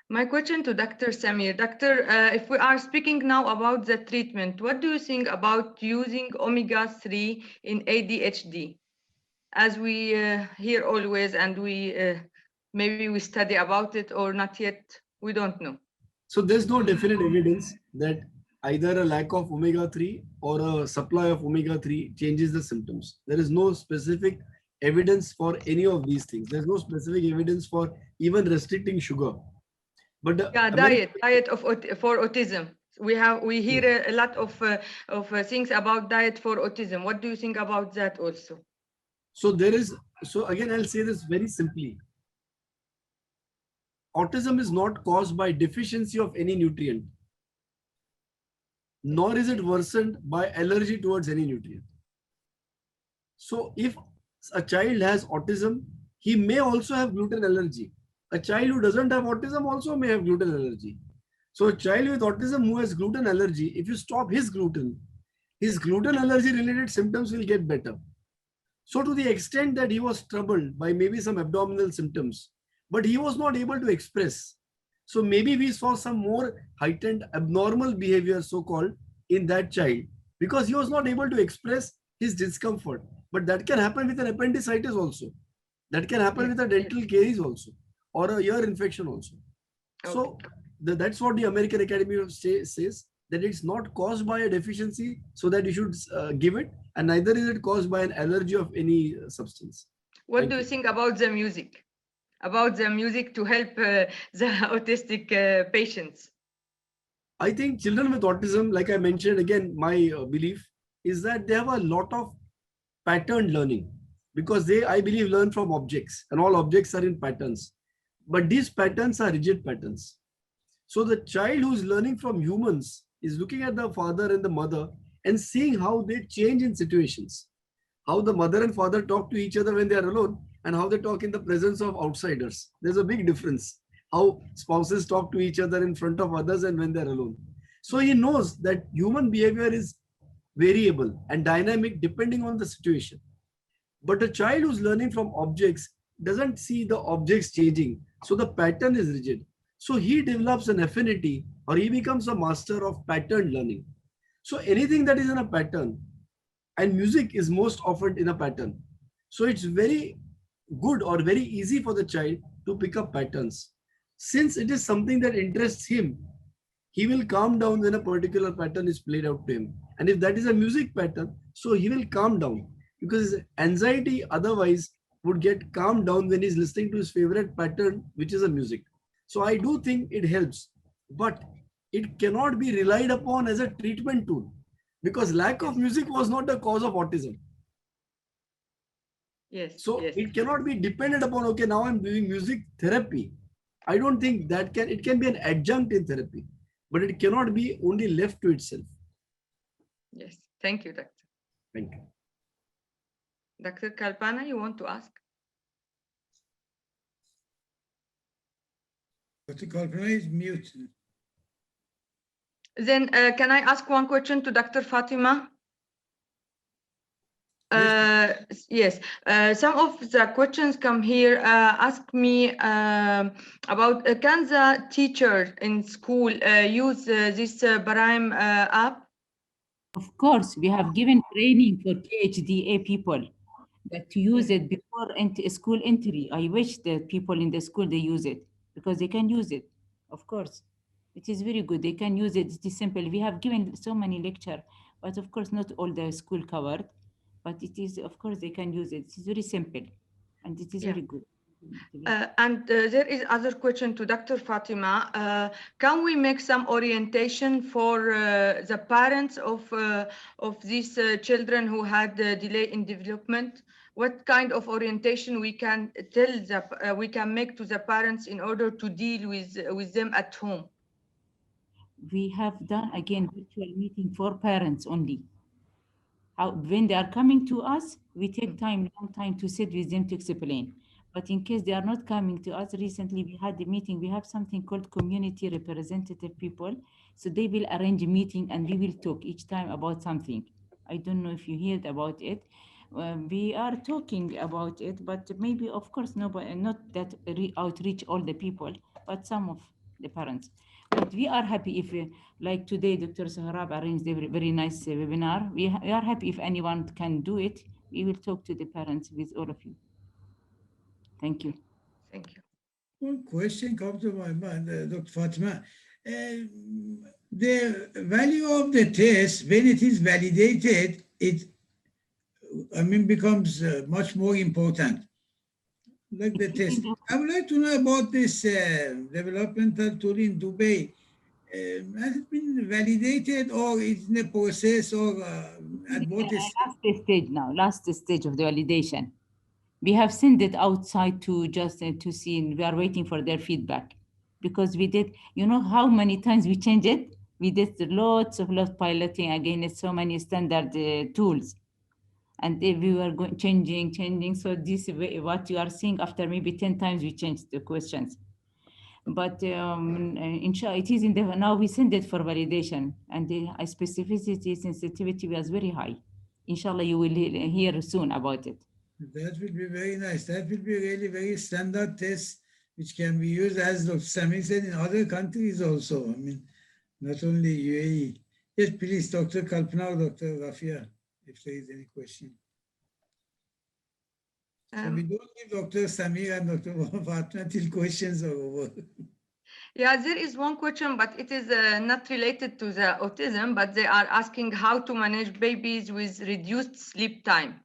My question to Dr. Samir. Doctor, if we are speaking now about the treatment, what do you think about using omega-3 in ADHD? As we hear always, and we maybe we study about it or not yet, we don't know. So there's no definite evidence that either a lack of omega-3 or a supply of omega-3 changes the symptoms. There is no specific evidence for any of these things. There's no specific evidence for even restricting sugar. But diet for autism. We hear a lot of things about diet for autism. What do you think about that also? So again, I'll say this very simply. Autism is not caused by deficiency of any nutrient, nor is it worsened by allergy towards any nutrient. So if a child has autism, he may also have gluten allergy. A child who doesn't have autism also may have gluten allergy. So a child with autism who has gluten allergy, if you stop his gluten allergy related symptoms will get better. So to the extent that he was troubled by maybe some abdominal symptoms, but he was not able to express. So maybe we saw some more heightened abnormal behavior, so-called, in that child, because he was not able to express his discomfort. But that can happen with an appendicitis also. That can happen with a dental caries also, or a ear infection also. Okay. So that's what the American Academy of says, that it's not caused by a deficiency, so that you should give it, and neither is it caused by an allergy of any substance. What do you think about the music? About the music to help the autistic patients? I think children with autism, like I mentioned, again, my belief is that they have a lot of pattern learning, because they, I believe, learn from objects, and all objects are in patterns. But these patterns are rigid patterns. So the child who's learning from humans is looking at the father and the mother and seeing how they change in situations, how the mother and father talk to each other when they are alone, and how they talk in the presence of outsiders. There's a big difference. How spouses talk to each other in front of others and when they're alone. So he knows that human behavior is variable and dynamic depending on the situation. But a child who's learning from objects doesn't see the objects changing. So the pattern is rigid. So he develops an affinity, or he becomes a master of pattern learning. So anything that is in a pattern, and music is most often in a pattern. So it's very good or very easy for the child to pick up patterns. Since it is something that interests him, he will calm down when a particular pattern is played out to him. And if that is a music pattern, so he will calm down, because his anxiety otherwise would get calmed down when he's listening to his favorite pattern, which is a music. So I do think it helps, but it cannot be relied upon as a treatment tool, because lack of music was not the cause of autism. Yes. So yes. it cannot be dependent upon, okay, now I'm doing music therapy. I don't think that it can be an adjunct in therapy, but it cannot be only left to itself. Yes. Thank you, Doctor. Thank you. Dr. Kalpana, you want to ask? Dr. Kalpana is mute. Then can I ask one question to Dr. Fatima? Yes, some of the questions come here ask me about can the teacher in school use this Bahrain app? Of course, we have given training for PhDA people that to use it before school entry. I wish that people in the school, they use it because they can use it. Of course, it is very good. They can use it. It is simple. We have given so many lecture, but of course not all the school covered. But it is, of course, they can use it. It is very simple, and it is very good. And there is other question to Dr. Fatima. Can we make some orientation for the parents of these children who had delay in development? What kind of orientation we can tell we can make to the parents in order to deal with them at home? We have done again virtual meeting for parents only. When they are coming to us, we take long time to sit with them to explain. But in case they are not coming to us, recently we had a meeting. We have something called community representative people. So they will arrange a meeting and we will talk each time about something. I don't know if you heard about it. We are talking about it, but maybe, of course, nobody, not that outreach all the people, but some of the parents. But we are happy if, like today, Dr. Sahrab arranged a very nice webinar. We are happy if anyone can do it. We will talk to the parents with all of you. Thank you. Thank you. One question comes to my mind, Dr. Fatima. The value of the test, when it is validated, it becomes much more important. Like the test. I would like to know about this developmental tool in Dubai. Has it been validated, or it's in a process, or at what stage? Last stage of the validation. We have sent it outside to just to see. We are waiting for their feedback, because we did, you know how many times we changed it? We did lots of piloting against so many standard tools. And if we were going changing, so this what you are seeing after maybe 10 times we changed the questions. But inshallah, it is in the now we send it for validation, and the specificity, sensitivity was very high. Inshallah, you will hear soon about it. That will be very nice. That will be really very standard test, which can be used, as Dr. Sami said, in other countries also. Not only UAE. Yes, please, Dr. Kalpana or Dr. Rafia, if there is any question. So we don't give Dr. Samir and Dr. Fatima till questions are over. Yeah, there is one question, but it is not related to the autism, but they are asking how to manage babies with reduced sleep time.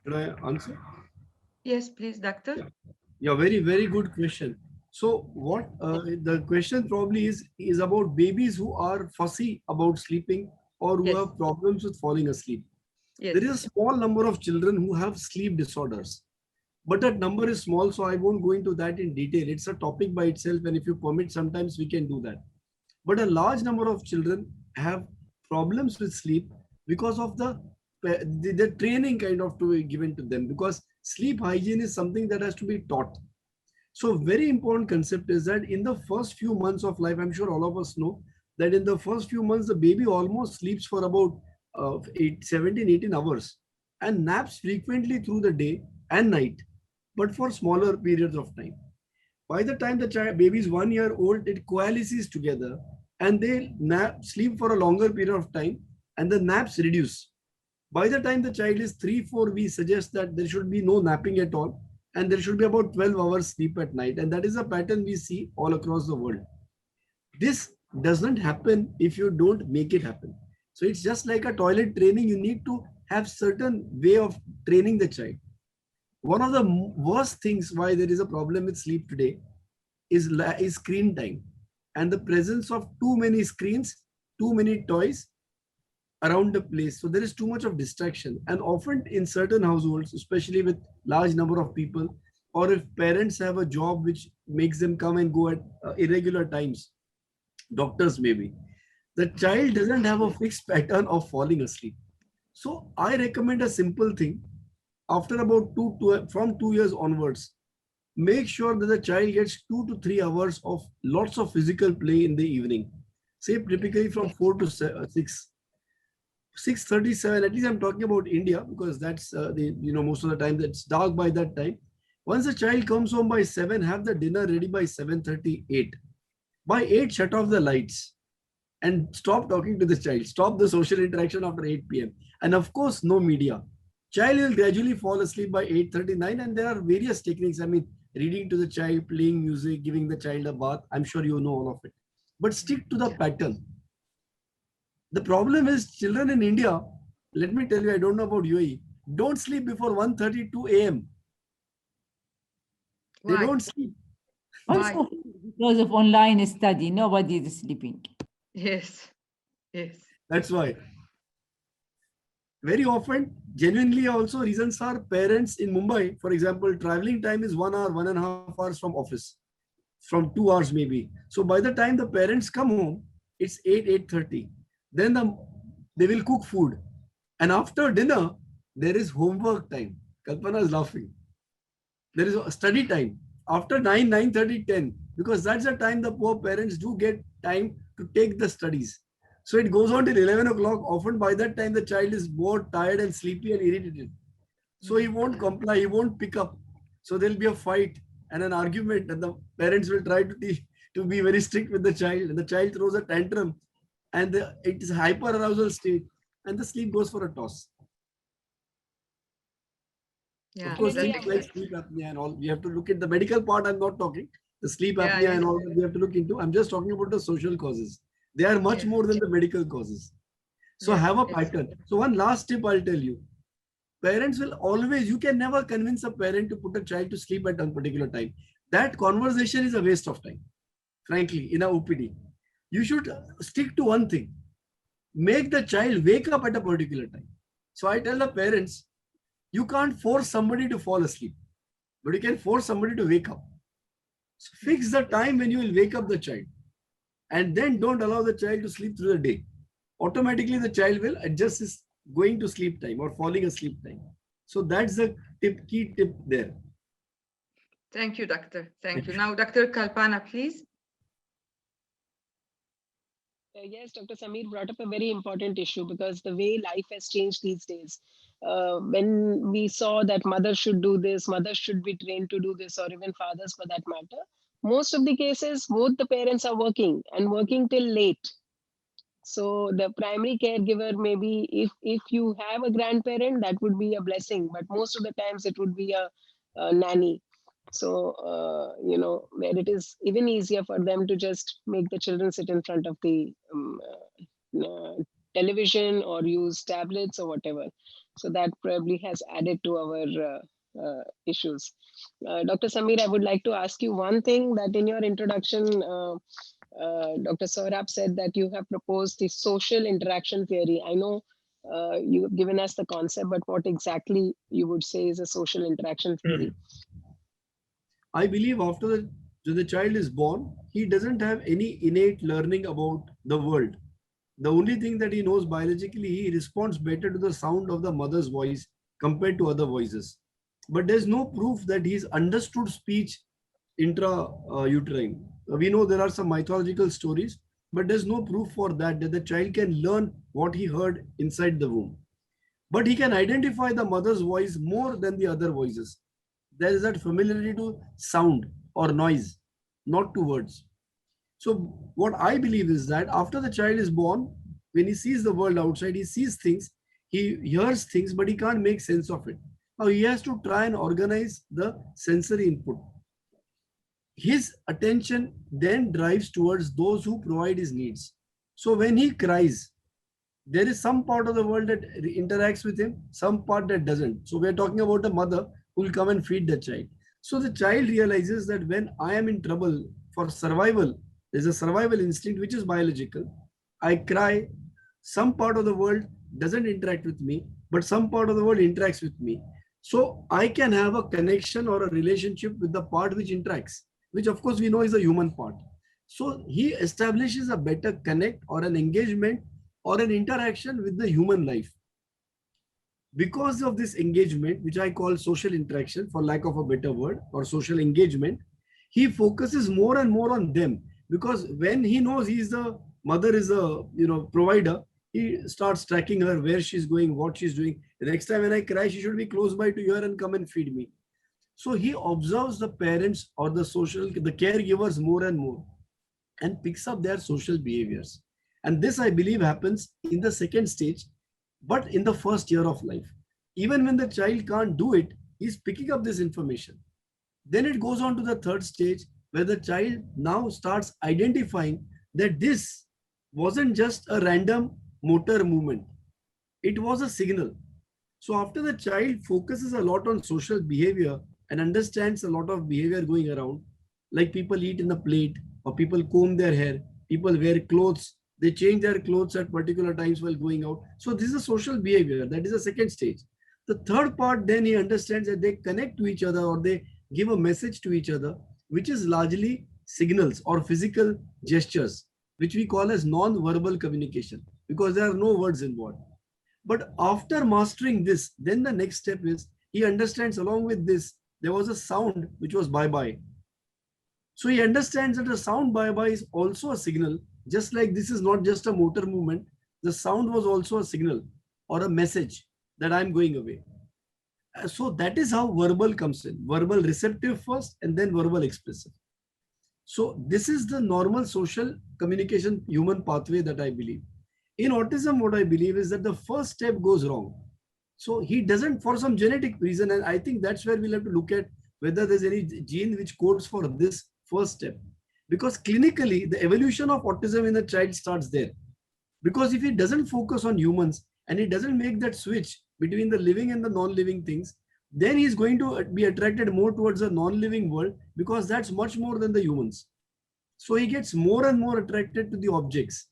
Can I answer? Yes, please, doctor. Yeah, very, very good question. So what the question probably is about babies who are fussy about sleeping, or who have problems with falling asleep. There is a small number of children who have sleep disorders, but that number is small, so I won't go into that in detail. It's a topic by itself, and if you permit, sometimes we can do that. But a large number of children have problems with sleep because of the training kind of to be given to them, because sleep hygiene is something that has to be taught. So very important concept is that in the first few months of life, I'm sure all of us know, that in the first few months, the baby almost sleeps for about 17, 18 hours and naps frequently through the day and night, but for smaller periods of time. By the time the baby is 1 year old, it coalesces together and they sleep for a longer period of time and the naps reduce. By the time the child is 3-4, we suggest that there should be no napping at all and there should be about 12 hours sleep at night. And that is a pattern we see all across the world. This doesn't happen if you don't make it happen. So it's just like a toilet training. You need to have certain way of training the child. One of the worst things why there is a problem with sleep today is screen time and the presence of too many screens, too many toys around the place. So there is too much of distraction. And often in certain households, especially with large number of people, or if parents have a job which makes them come and go at irregular times, doctors maybe, the child doesn't have a fixed pattern of falling asleep. So I recommend a simple thing. After about from 2 years onwards, make sure that the child gets 2 to 3 hours of lots of physical play in the evening. Say typically from 4 to 6. 6:37, at least I'm talking about India because that's most of the time it's dark by that time. Once the child comes home by 7, have the dinner ready by 7:38. By 8, shut off the lights and stop talking to the child. Stop the social interaction after 8 p.m. And of course, no media. Child will gradually fall asleep by 8:39 and there are various techniques. I mean, reading to the child, playing music, giving the child a bath. I'm sure you know all of it. But stick to the pattern. The problem is children in India, let me tell you, I don't know about UAE, don't sleep before 1:32 a.m. They don't sleep. Also, because of online study, nobody is sleeping. Yes, yes. That's why. Very often, genuinely also reasons are parents in Mumbai, for example, traveling time is 1 hour, 1.5 hours from office, from 2 hours maybe. So by the time the parents come home, it's 8:30. Then they will cook food. And after dinner, there is homework time. Kalpana is laughing. There is a study time. After 9, 9:30, 10. Because that's the time the poor parents do get time to take the studies. So it goes on till 11 o'clock. Often by that time, the child is bored, tired and sleepy and irritated. So he won't comply, he won't pick up. So there'll be a fight and an argument and the parents will try to be very strict with the child. And the child throws a tantrum. And it is hyper-arousal state and the sleep goes for a toss. Yeah, of course, things like sleep apnea and all, we have to look at the medical part. I'm not talking. The sleep apnea and all that we have to look into. I'm just talking about the social causes. They are much more than the medical causes. So have a pattern. So one last tip I'll tell you. Parents will always, you can never convince a parent to put a child to sleep at a particular time. That conversation is a waste of time, frankly, in a OPD. You should stick to one thing. Make the child wake up at a particular time. So I tell the parents, you can't force somebody to fall asleep, but you can force somebody to wake up. So fix the time when you will wake up the child. And then don't allow the child to sleep through the day. Automatically the child will adjust his going to sleep time or falling asleep time. So that's the key tip there. Thank you, doctor. Thank you. Now, Dr. Kalpana, please. Yes, Dr. Samir brought up a very important issue because the way life has changed these days. When we saw that mothers should do this, mothers should be trained to do this, or even fathers for that matter, most of the cases, both the parents are working and working till late. So the primary caregiver, maybe if you have a grandparent, that would be a blessing, but most of the times it would be a nanny. So, where it is even easier for them to just make the children sit in front of the television or use tablets or whatever. So that probably has added to our issues. Dr. Samir, I would like to ask you one thing that in your introduction, Dr. Sohrab said that you have proposed the social interaction theory. I know you have given us the concept, but what exactly you would say is a social interaction theory? I believe after the child is born, he doesn't have any innate learning about the world. The only thing that he knows biologically, he responds better to the sound of the mother's voice compared to other voices. But there's no proof that he's understood speech intra-uterine. We know there are some mythological stories but there's no proof for that the child can learn what he heard inside the womb. But he can identify the mother's voice more than the other voices. There is that familiarity to sound or noise, not to words. So what I believe is that after the child is born, when he sees the world outside, he sees things, he hears things, but he can't make sense of it. Now he has to try and organize the sensory input. His attention then drives towards those who provide his needs. So when he cries, there is some part of the world that interacts with him, some part that doesn't. So we're talking about a mother who will come and feed the child. So the child realizes that when I am in trouble for survival, there's a survival instinct which is biological. I cry, some part of the world doesn't interact with me, but some part of the world interacts with me. So I can have a connection or a relationship with the part which interacts, which of course we know is the human part. So he establishes a better connect or an engagement or an interaction with the human life. Because of this engagement, which I call social interaction for lack of a better word, or social engagement, he focuses more and more on them. Because when he knows mother is a provider, he starts tracking her, where she's going, what she's doing. The next time when I cry, she should be close by to her and come and feed me. So he observes the parents or the caregivers more and more and picks up their social behaviors. And this, I believe, happens in the second stage, but in the first year of life. Even when the child can't do it, he's picking up this information. Then it goes on to the third stage, where the child now starts identifying that this wasn't just a random motor movement. It was a signal. So after the child focuses a lot on social behavior and understands a lot of behavior going around, like people eat in a plate, or people comb their hair, people wear clothes, they change their clothes at particular times while going out. So this is a social behavior. That is the second stage. The third part, then he understands that they connect to each other or they give a message to each other, which is largely signals or physical gestures, which we call as non-verbal communication, because there are no words involved. But after mastering this, then the next step is he understands along with this, there was a sound which was bye-bye. So he understands that a sound bye-bye is also a signal. Just like this is not just a motor movement, the sound was also a signal or a message that I'm going away. So that is how verbal comes in. Verbal receptive first and then verbal expressive. So this is the normal social communication human pathway that I believe. In autism, what I believe is that the first step goes wrong. So he doesn't, for some genetic reason, and I think that's where we'll have to look at whether there's any gene which codes for this first step. Because clinically, the evolution of autism in the child starts there. Because if he doesn't focus on humans and he doesn't make that switch between the living and the non-living things, then he's going to be attracted more towards the non-living world, because that's much more than the humans. So he gets more and more attracted to the objects.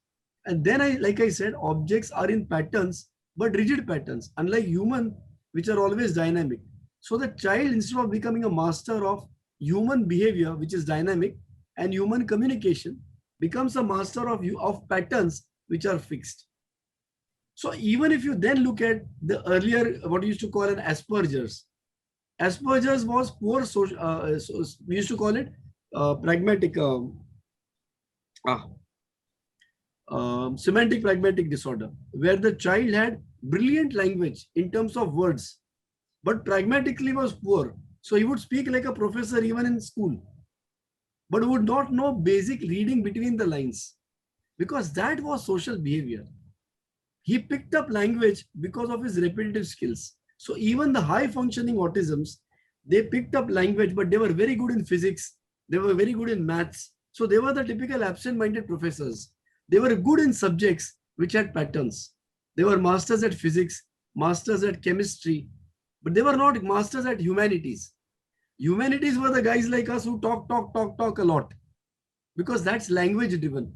And then, like I said, objects are in patterns, but rigid patterns, unlike human, which are always dynamic. So the child, instead of becoming a master of human behavior, which is dynamic, and human communication, becomes a master of patterns which are fixed. So even if you then look at the earlier, what we used to call an Asperger's. Asperger's was poor social, we used to call it pragmatic, semantic pragmatic disorder, where the child had brilliant language in terms of words, but pragmatically was poor. So he would speak like a professor even in school, but would not know basic reading between the lines, because that was social behavior. He picked up language because of his repetitive skills. So even the high functioning autisms, they picked up language, but they were very good in physics. They were very good in maths. So they were the typical absent-minded professors. They were good in subjects which had patterns. They were masters at physics, masters at chemistry, but they were not masters at humanities. Humanities were the guys like us who talk a lot, because that's language driven.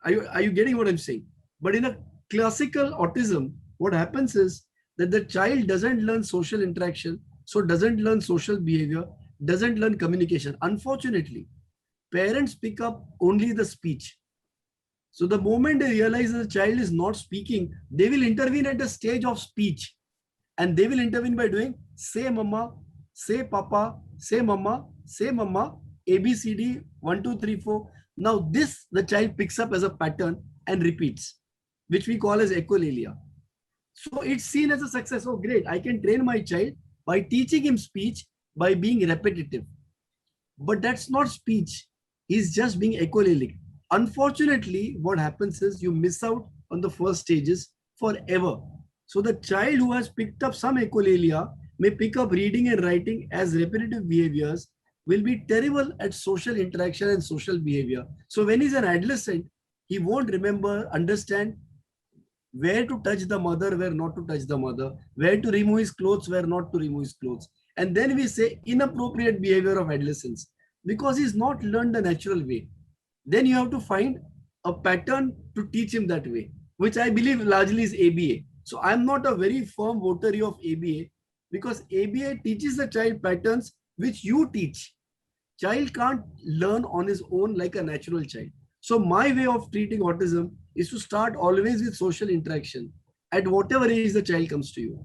Are you getting what I'm saying? But in a classical autism, what happens is that the child doesn't learn social interaction, so doesn't learn social behavior, doesn't learn communication. Unfortunately, parents pick up only the speech. So the moment they realize that the child is not speaking, they will intervene at the stage of speech. And they will intervene by doing, say mama, say papa, say mama, A, B, C, D, 1, 2, 3, 4. Now this, the child picks up as a pattern and repeats, which we call as echolalia. So it's seen as a success. Oh, great. I can train my child by teaching him speech by being repetitive. But that's not speech. He's just being echolalic. Unfortunately, what happens is you miss out on the first stages forever. So the child who has picked up some echolalia may pick up reading and writing as repetitive behaviors, will be terrible at social interaction and social behavior. So when he's an adolescent, he won't remember, understand where to touch the mother, where not to touch the mother, where to remove his clothes, where not to remove his clothes. And then we say inappropriate behavior of adolescence because he's not learned the natural way. Then you have to find a pattern to teach him that way, which I believe largely is ABA. So I'm not a very firm votary of ABA because ABA teaches the child patterns which you teach. Child can't learn on his own like a natural child. So my way of treating autism is to start always with social interaction at whatever age the child comes to you.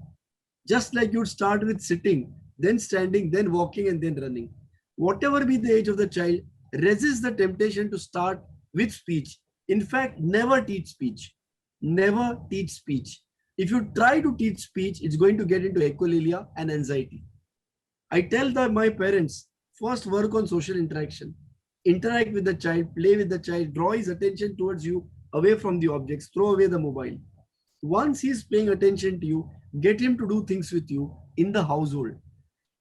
Just like you'd start with sitting, then standing, then walking, and then running. Whatever be the age of the child, resist the temptation to start with speech. In fact, never teach speech. Never teach speech. If you try to teach speech, it's going to get into echolalia and anxiety. I tell my parents, first work on social interaction. Interact with the child, play with the child, draw his attention towards you, away from the objects, throw away the mobile. Once he's paying attention to you, get him to do things with you in the household.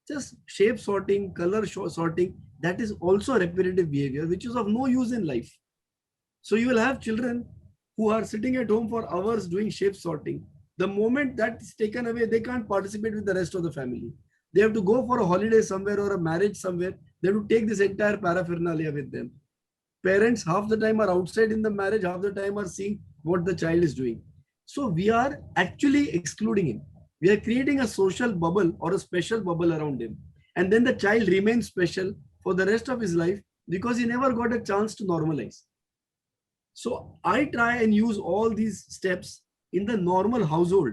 Just shape sorting, color sorting, that is also repetitive behavior, which is of no use in life. So you will have children who are sitting at home for hours doing shape sorting. The moment that is taken away, they can't participate with the rest of the family. They have to go for a holiday somewhere or a marriage somewhere. They have to take this entire paraphernalia with them. Parents half the time are outside in the marriage, half the time are seeing what the child is doing. So we are actually excluding him. We are creating a social bubble or a special bubble around him. And then the child remains special for the rest of his life because he never got a chance to normalize. So I try and use all these steps in the normal household.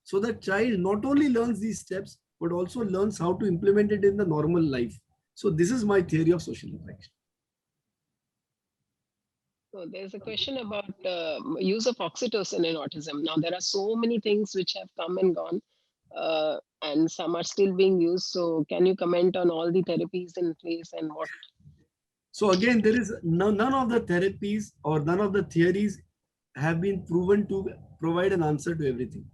So the child not only learns these steps, but also learns how to implement it in the normal life. So this is my theory of social interaction. So there's a question about use of oxytocin in autism. Now, there are so many things which have come and gone, and some are still being used. So can you comment on all the therapies in place and what? So again, there is none of the therapies or none of the theories have been proven to provide an answer to everything.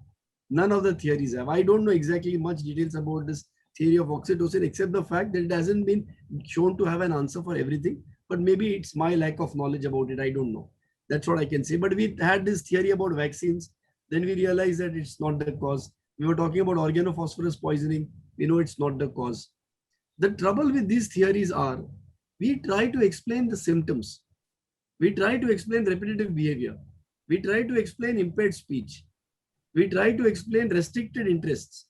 None of the theories have. I don't know exactly much details about this theory of oxytocin, except the fact that it hasn't been shown to have an answer for everything. But maybe it's my lack of knowledge about it. I don't know. That's what I can say. But we had this theory about vaccines. Then we realized that it's not the cause. We were talking about organophosphorus poisoning. We know it's not the cause. The trouble with these theories are, we try to explain the symptoms. We try to explain repetitive behavior. We try to explain impaired speech. We try to explain restricted interests.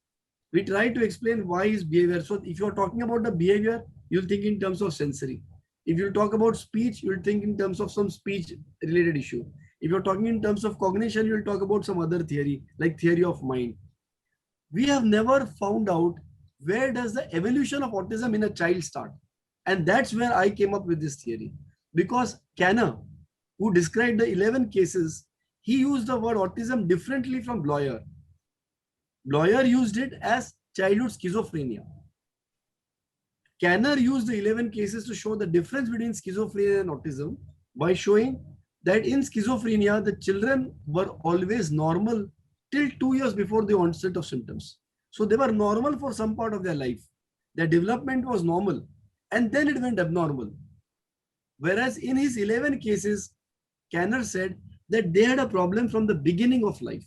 We try to explain why is behavior. So if you're talking about the behavior, you'll think in terms of sensory. If you talk about speech, you'll think in terms of some speech related issue. If you're talking in terms of cognition, you'll talk about some other theory, like theory of mind. We have never found out where does the evolution of autism in a child start. And that's where I came up with this theory. Because Kanner, who described the 11 cases, he used the word autism differently from Bloyer. Bloyer used it as childhood schizophrenia. Kanner used the 11 cases to show the difference between schizophrenia and autism by showing that in schizophrenia, the children were always normal till 2 years before the onset of symptoms. So they were normal for some part of their life. Their development was normal and then it went abnormal. Whereas in his 11 cases, Kanner said that they had a problem from the beginning of life,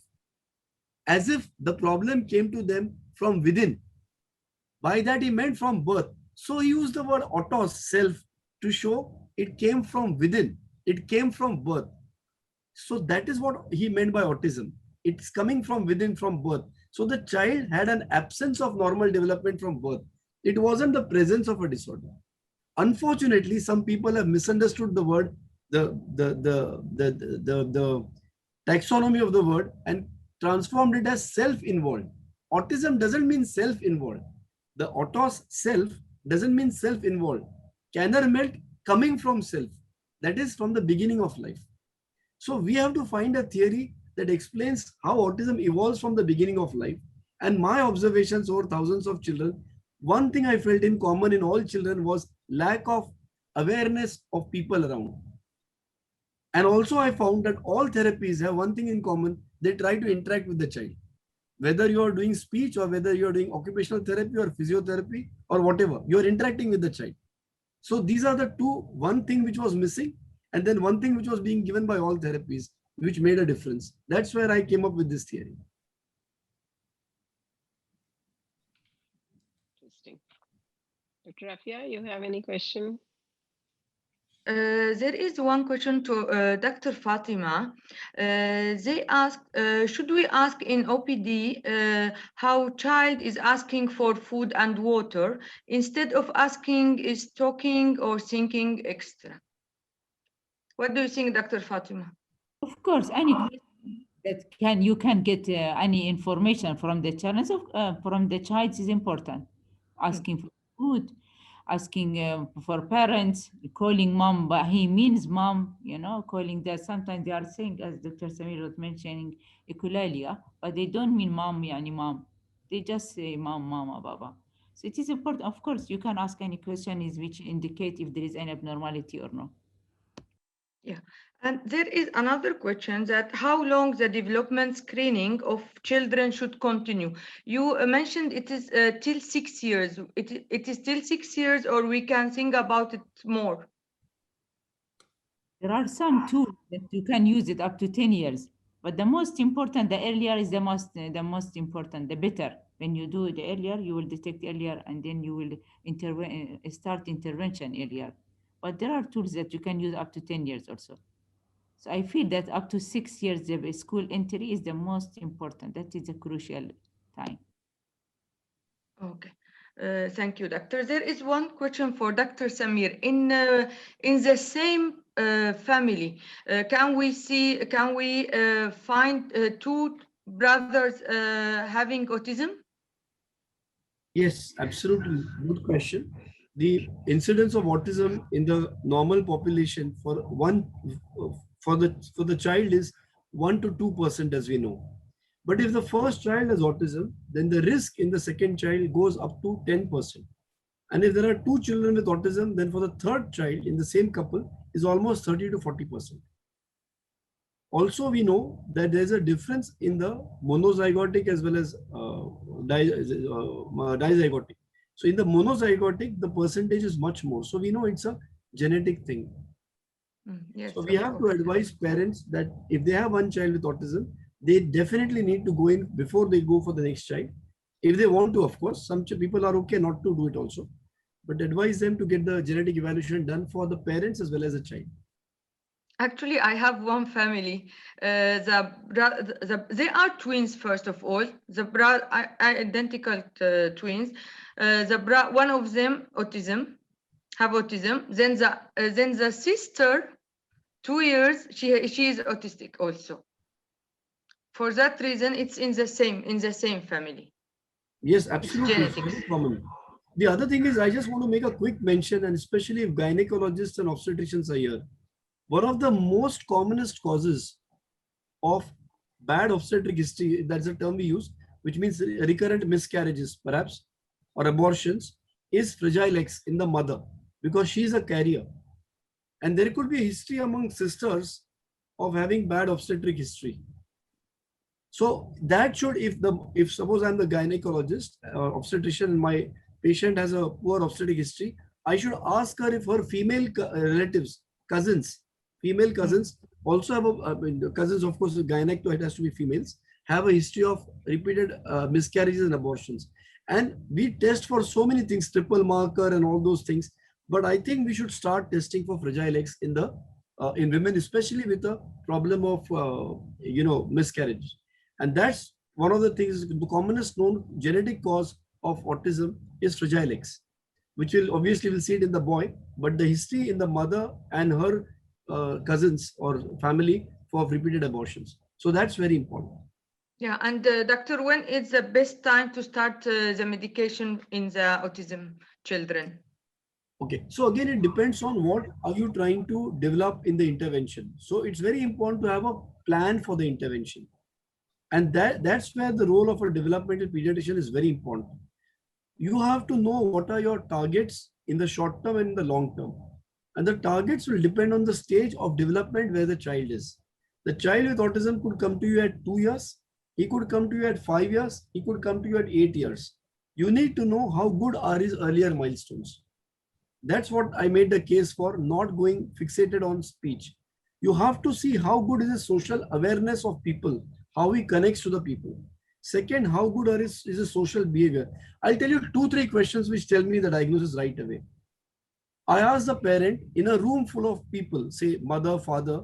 as if the problem came to them from within. By that he meant from birth. So he used the word autos, self, to show it came from within. It came from birth. So that is what he meant by autism. It's coming from within, from birth. So the child had an absence of normal development from birth. It wasn't the presence of a disorder. Unfortunately, some people have misunderstood the word, the taxonomy of the word, and transformed it as self-involved. Autism doesn't mean self-involved. The autos, self, doesn't mean self-involved. Kanner meant coming from self. That is from the beginning of life. So we have to find a theory that explains how autism evolves from the beginning of life. And my observations over thousands of children, one thing I felt in common in all children was lack of awareness of people around. And also I found that all therapies have one thing in common: they try to interact with the child. Whether you are doing speech or whether you are doing occupational therapy or physiotherapy or whatever, you are interacting with the child. So these are the two, one thing which was missing, and then one thing which was being given by all therapies, which made a difference. That's where I came up with this theory. Interesting. Dr. Afia, you have any question? There is one question to Dr. Fatima. They asked, should we ask in OPD how child is asking for food and water instead of asking is talking or thinking extra? What do you think, Dr. Fatima? Of course, any question that you can get any information from the child, from the child is important. Asking for food, asking for parents, calling mom, but he means mom, calling that. Sometimes they are saying, as Dr. Samir was mentioning, ekuliya, but they don't mean mom, yani mom. They just say mom, mama, baba. So it is important. Of course, you can ask any question which indicate if there is any abnormality or not. Yeah, and there is another question that how long the development screening of children should continue. You mentioned it is till 6 years. It is till 6 years, or we can think about it more? There are some tools that you can use it up to 10 years. But the most important, the earlier is the most important, the better. When you do it earlier, you will detect earlier, and then you will start intervention earlier. But there are tools that you can use up to 10 years also. So I feel that up to 6 years, the school entry is the most important. That is a crucial time. Okay. Thank you, Doctor. There is one question for Dr. Samir. In the same family, can we find two brothers having autism? Yes, absolutely. Good question. The incidence of autism in the normal population for the child is 1 to 2%, as we know. But if the first child has autism, then the risk in the second child goes up to 10%. And if there are two children with autism, then for the third child in the same couple is almost 30 to 40%. Also, we know that there's a difference in the monozygotic as well as dizygotic. So in the monozygotic, the percentage is much more. So we know it's a genetic thing. Yes, so we have to advise parents that if they have one child with autism, they definitely need to go in before they go for the next child. If they want to, of course, some people are okay not to do it also, but advise them to get the genetic evaluation done for the parents as well as the child. Actually, I have one family. They are twins, first of all. Identical twins. One of them have autism. Then the sister, 2 years, she is autistic also. For that reason, it's in the same family. Yes, absolutely. It's very common. The other thing is, I just want to make a quick mention, and especially if gynecologists and obstetricians are here. One of the most commonest causes of bad obstetric history, that's the term we use, which means recurrent miscarriages, perhaps, or abortions, is fragile X in the mother, because she is a carrier. And there could be a history among sisters of having bad obstetric history. So that should, if suppose I'm the gynecologist or obstetrician and my patient has a poor obstetric history, I should ask her if her female relatives, female cousins also have cousins, of course, the gynae, it has to be females, have a history of repeated miscarriages and abortions. And we test for so many things, triple marker and all those things. But I think we should start testing for fragile X in women, especially with the problem of miscarriage. And that's one of the things. The commonest known genetic cause of autism is fragile X, which we'll see it in the boy, but the history in the mother and her cousins or family for repeated abortions. So that's very important. Yeah, and doctor, when is the best time to start the medication in the autism children? Okay, so again, it depends on what are you trying to develop in the intervention. So it's very important to have a plan for the intervention. And that's where the role of a developmental pediatrician is very important. You have to know what are your targets in the short term and in the long term. And the targets will depend on the stage of development where the child is. The child with autism could come to you at 2 years. He could come to you at 5 years. He could come to you at 8 years. You need to know how good are his earlier milestones. That's what I made the case for not going fixated on speech. You have to see how good is his social awareness of people, how he connects to the people. Second, how good is his social behavior. I'll tell you 2-3 questions which tell me the diagnosis right away. I asked the parent in a room full of people, say mother, father,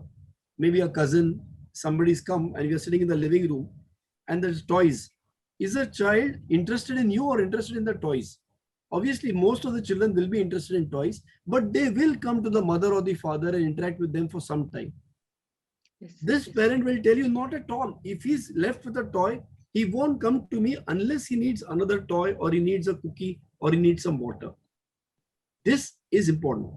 maybe a cousin, somebody's come and you're sitting in the living room and there's toys. Is a child interested in you or interested in the toys? Obviously, most of the children will be interested in toys, but they will come to the mother or the father and interact with them for some time. Yes, this parent will tell you not at all. If he's left with a toy, he won't come to me unless he needs another toy or he needs a cookie or he needs some water. This is important.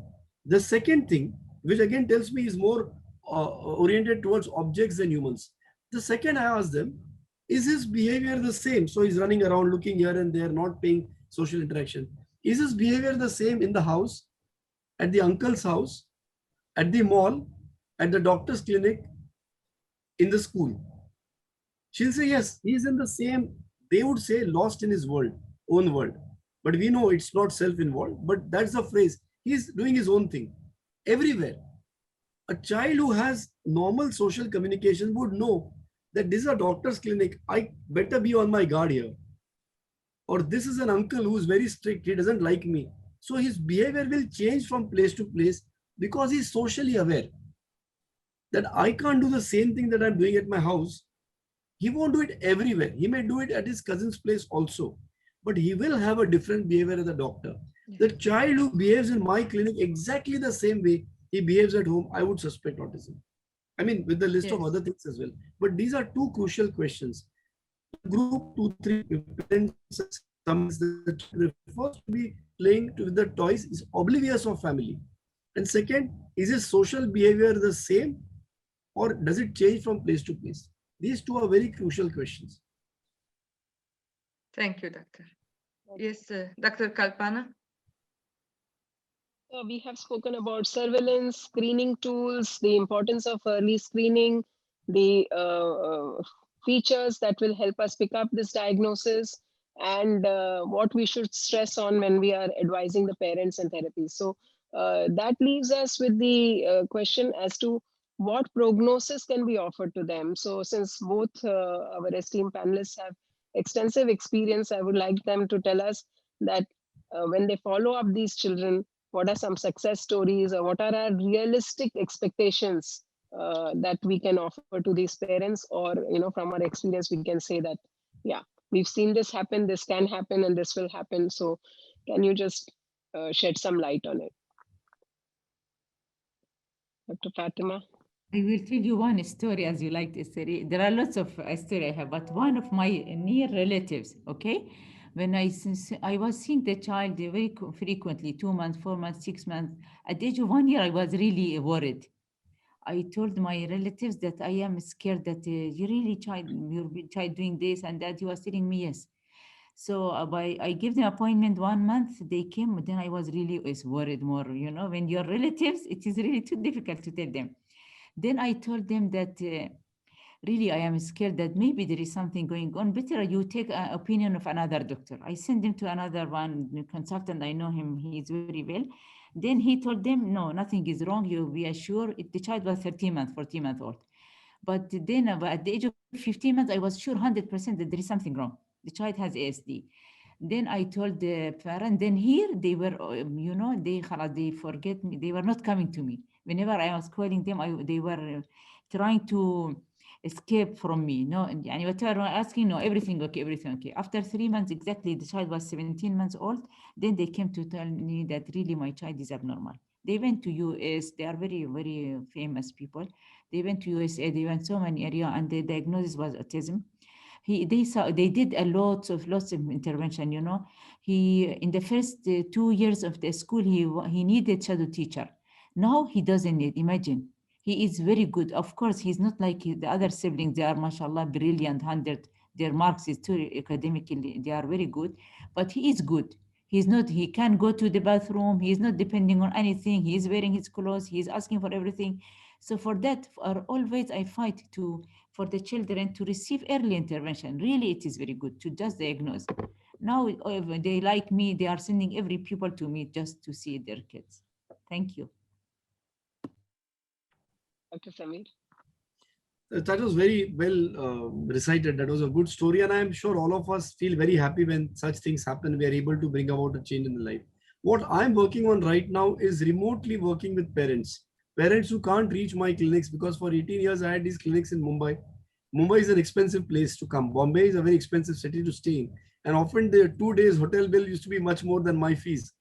The second thing, which again tells me is more oriented towards objects than humans. The second I asked them, is his behavior the same? So he's running around looking here and there, not paying social interaction. Is his behavior the same in the house, at the uncle's house, at the mall, at the doctor's clinic, in the school? She'll say, yes, he's in the same, they would say, lost in his world, own world. But we know it's not self-involved, but that's the phrase. He's doing his own thing everywhere. A child who has normal social communication would know that this is a doctor's clinic. I better be on my guard here. Or this is an uncle who's very strict. He doesn't like me. So his behavior will change from place to place because he's socially aware that I can't do the same thing that I'm doing at my house. He won't do it everywhere. He may do it at his cousin's place also, but he will have a different behavior as a doctor. The child who behaves in my clinic exactly the same way he behaves at home, I would suspect autism. I mean, with the list of other things as well. But these are two crucial questions. Group 2-3 parents, the first to be playing with the toys is oblivious of family. And second, is his social behavior the same or does it change from place to place? These two are very crucial questions. Thank you, Doctor. Yes, Dr. Kalpana. We have spoken about surveillance, screening tools, the importance of early screening, the features that will help us pick up this diagnosis, and what we should stress on when we are advising the parents and therapies. So that leaves us with the question as to what prognosis can be offered to them. So since both our esteemed panelists have extensive experience, I would like them to tell us that when they follow up these children, what are some success stories or what are our realistic expectations that we can offer to these parents, or from our experience we can say that we've seen this happen, this can happen, and this will happen. So can you just shed some light on it? Dr. Fatima? I will tell you one story, as you like to say. There are lots of stories I have, but one of my near relatives, okay? When I was seeing the child very frequently, 2 months, 4 months, 6 months. At the age of 1 year, I was really worried. I told my relatives that I am scared that your child doing this and that. He was telling me yes. So I gave them appointment 1 month. They came. Then I was really worried more. When your relatives, it is really too difficult to tell them. Then I told them that really I am scared that maybe there is something going on. Better you take an opinion of another doctor. I sent him to another one consultant. I know him. He is very well. Then he told them, no, nothing is wrong. You be assured. The child was 13 months, 14 months old. But then at the age of 15 months, I was sure 100% that there is something wrong. The child has ASD. Then I told the parent, then here they were, they forget me. They were not coming to me. Whenever I was calling them, they were trying to escape from me. No, and whatever I was asking, no, everything okay, everything okay. After 3 months exactly, the child was 17 months old. Then they came to tell me that really my child is abnormal. They went to US. They are very, very famous people. They went to USA. They went so many areas, and the diagnosis was autism. They did lots of intervention, you know. He, in the first 2 years of the school, he needed shadow teacher. Now he doesn't need, imagine. He is very good. Of course, he's not like the other siblings. They are, mashallah, brilliant, 100. Their marks is too academically, they are very good, but he is good. He's not, he can go to the bathroom. He's not depending on anything. He's wearing his clothes. He's asking for everything. So for that, always I fight for the children to receive early intervention. Really, it is very good to just diagnose. Now they like me, they are sending every pupil to me just to see their kids. Thank you. Dr. Samir. That was very well recited. That was a good story. And I'm sure all of us feel very happy when such things happen. We are able to bring about a change in the life. What I'm working on right now is remotely working with parents. Parents who can't reach my clinics, because for 18 years I had these clinics in Mumbai. Mumbai is an expensive place to come. Bombay is a very expensive city to stay in. And often the 2 days hotel bill used to be much more than my fees.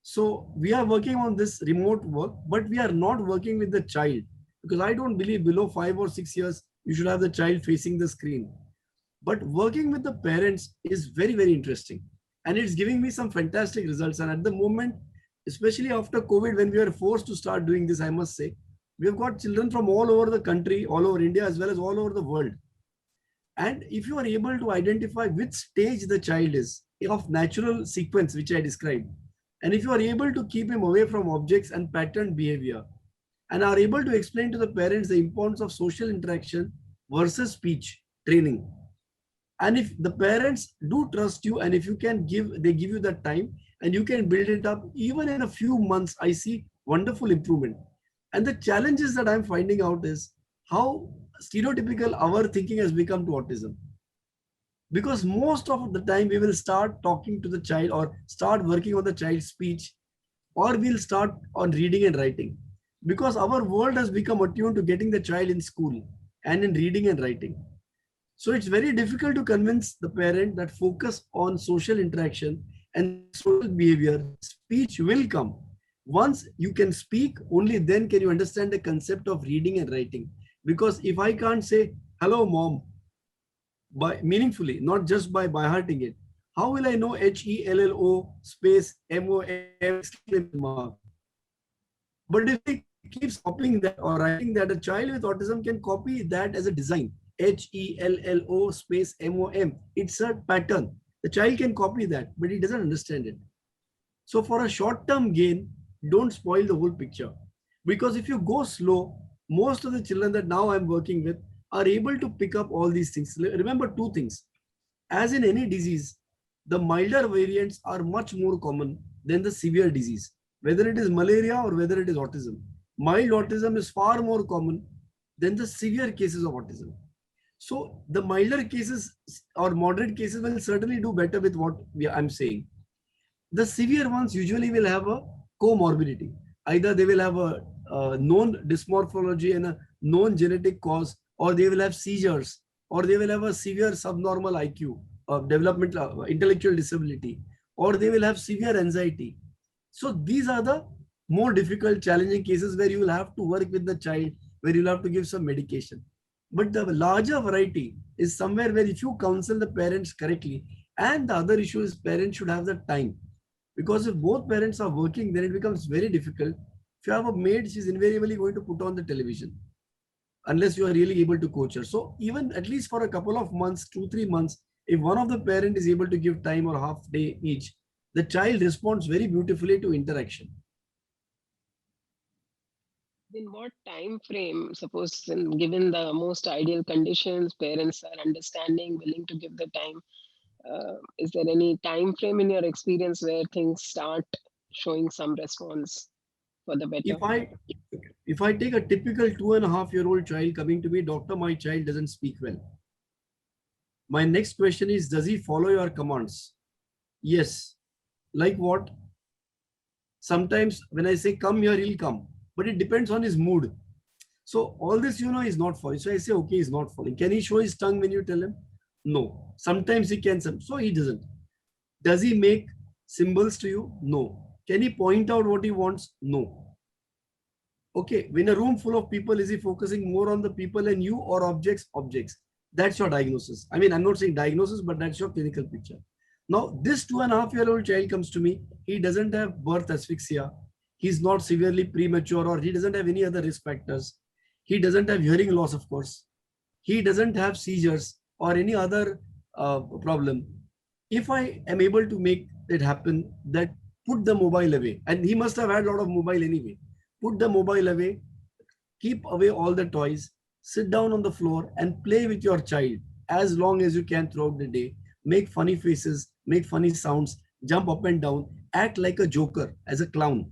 So we are working on this remote work, but we are not working with the child. Because I don't believe below 5 or 6 years, you should have the child facing the screen. But working with the parents is very, very interesting. And it's giving me some fantastic results. And at the moment, especially after COVID, when we were forced to start doing this, I must say, we have got children from all over the country, all over India, as well as all over the world. And if you are able to identify which stage the child is of natural sequence, which I described, and if you are able to keep him away from objects and patterned behavior, and are able to explain to the parents the importance of social interaction versus speech training. And if the parents do trust you, and if you can they give you that time and you can build it up, even in a few months, I see wonderful improvement. And the challenges that I'm finding out is how stereotypical our thinking has become to autism. Because most of the time we will start talking to the child or start working on the child's speech, or we'll start on reading and writing. Because our world has become attuned to getting the child in school and in reading and writing. So it's very difficult to convince the parent that focus on social interaction and social behavior. Speech will come. Once you can speak, only then can you understand the concept of reading and writing. Because if I can't say, hello, mom, meaningfully, not just by hearting it, how will I know HELLO space MOM? But if he keeps copying that or writing that, a child with autism can copy that as a design. HELLO space MOM. It's a pattern. The child can copy that, but he doesn't understand it. So for a short-term gain, don't spoil the whole picture. Because if you go slow, most of the children that now I'm working with are able to pick up all these things. Remember two things. As in any disease, the milder variants are much more common than the severe disease, whether it is malaria or whether it is autism. Mild autism is far more common than the severe cases of autism. So the milder cases or moderate cases will certainly do better with what I'm saying. The severe ones usually will have a comorbidity. Either they will have a known dysmorphology and a known genetic cause, or they will have seizures, or they will have a severe subnormal IQ, developmental intellectual disability, or they will have severe anxiety. So these are the more difficult, challenging cases where you will have to work with the child, where you'll have to give some medication. But the larger variety is somewhere where if you counsel the parents correctly, and the other issue is parents should have the time. Because if both parents are working, then it becomes very difficult. If you have a maid, she's invariably going to put on the television, unless you are really able to coach her. So even at least for a couple of months, 2-3 months, if one of the parent is able to give time or half day each, the child responds very beautifully to interaction. In what time frame, suppose given the most ideal conditions, parents are understanding, willing to give the time, is there any time frame in your experience where things start showing some response for the better? If I take a typical 2.5-year-old child coming to me, doctor, my child doesn't speak well. My next question is, does he follow your commands? Yes. Like what? Sometimes when I say come here, he'll come, but it depends on his mood. So all this, is not following. So I say, okay, he's not following. Can he show his tongue when you tell him? No. Sometimes he can, so he doesn't. Does he make symbols to you? No. Can he point out what he wants? No. Okay, when a room full of people, is he focusing more on the people and you or objects? Objects. That's your diagnosis. I mean, I'm not saying diagnosis, but that's your clinical picture. Now, this 2.5-year-old child comes to me. He doesn't have birth asphyxia. He's not severely premature, or he doesn't have any other risk factors. He doesn't have hearing loss, of course. He doesn't have seizures or any other problem. If I am able to make it happen, that put the mobile away, and he must have had a lot of mobile anyway. Put the mobile away, keep away all the toys, sit down on the floor and play with your child as long as you can throughout the day. Make funny faces, make funny sounds, jump up and down, act like a joker, as a clown,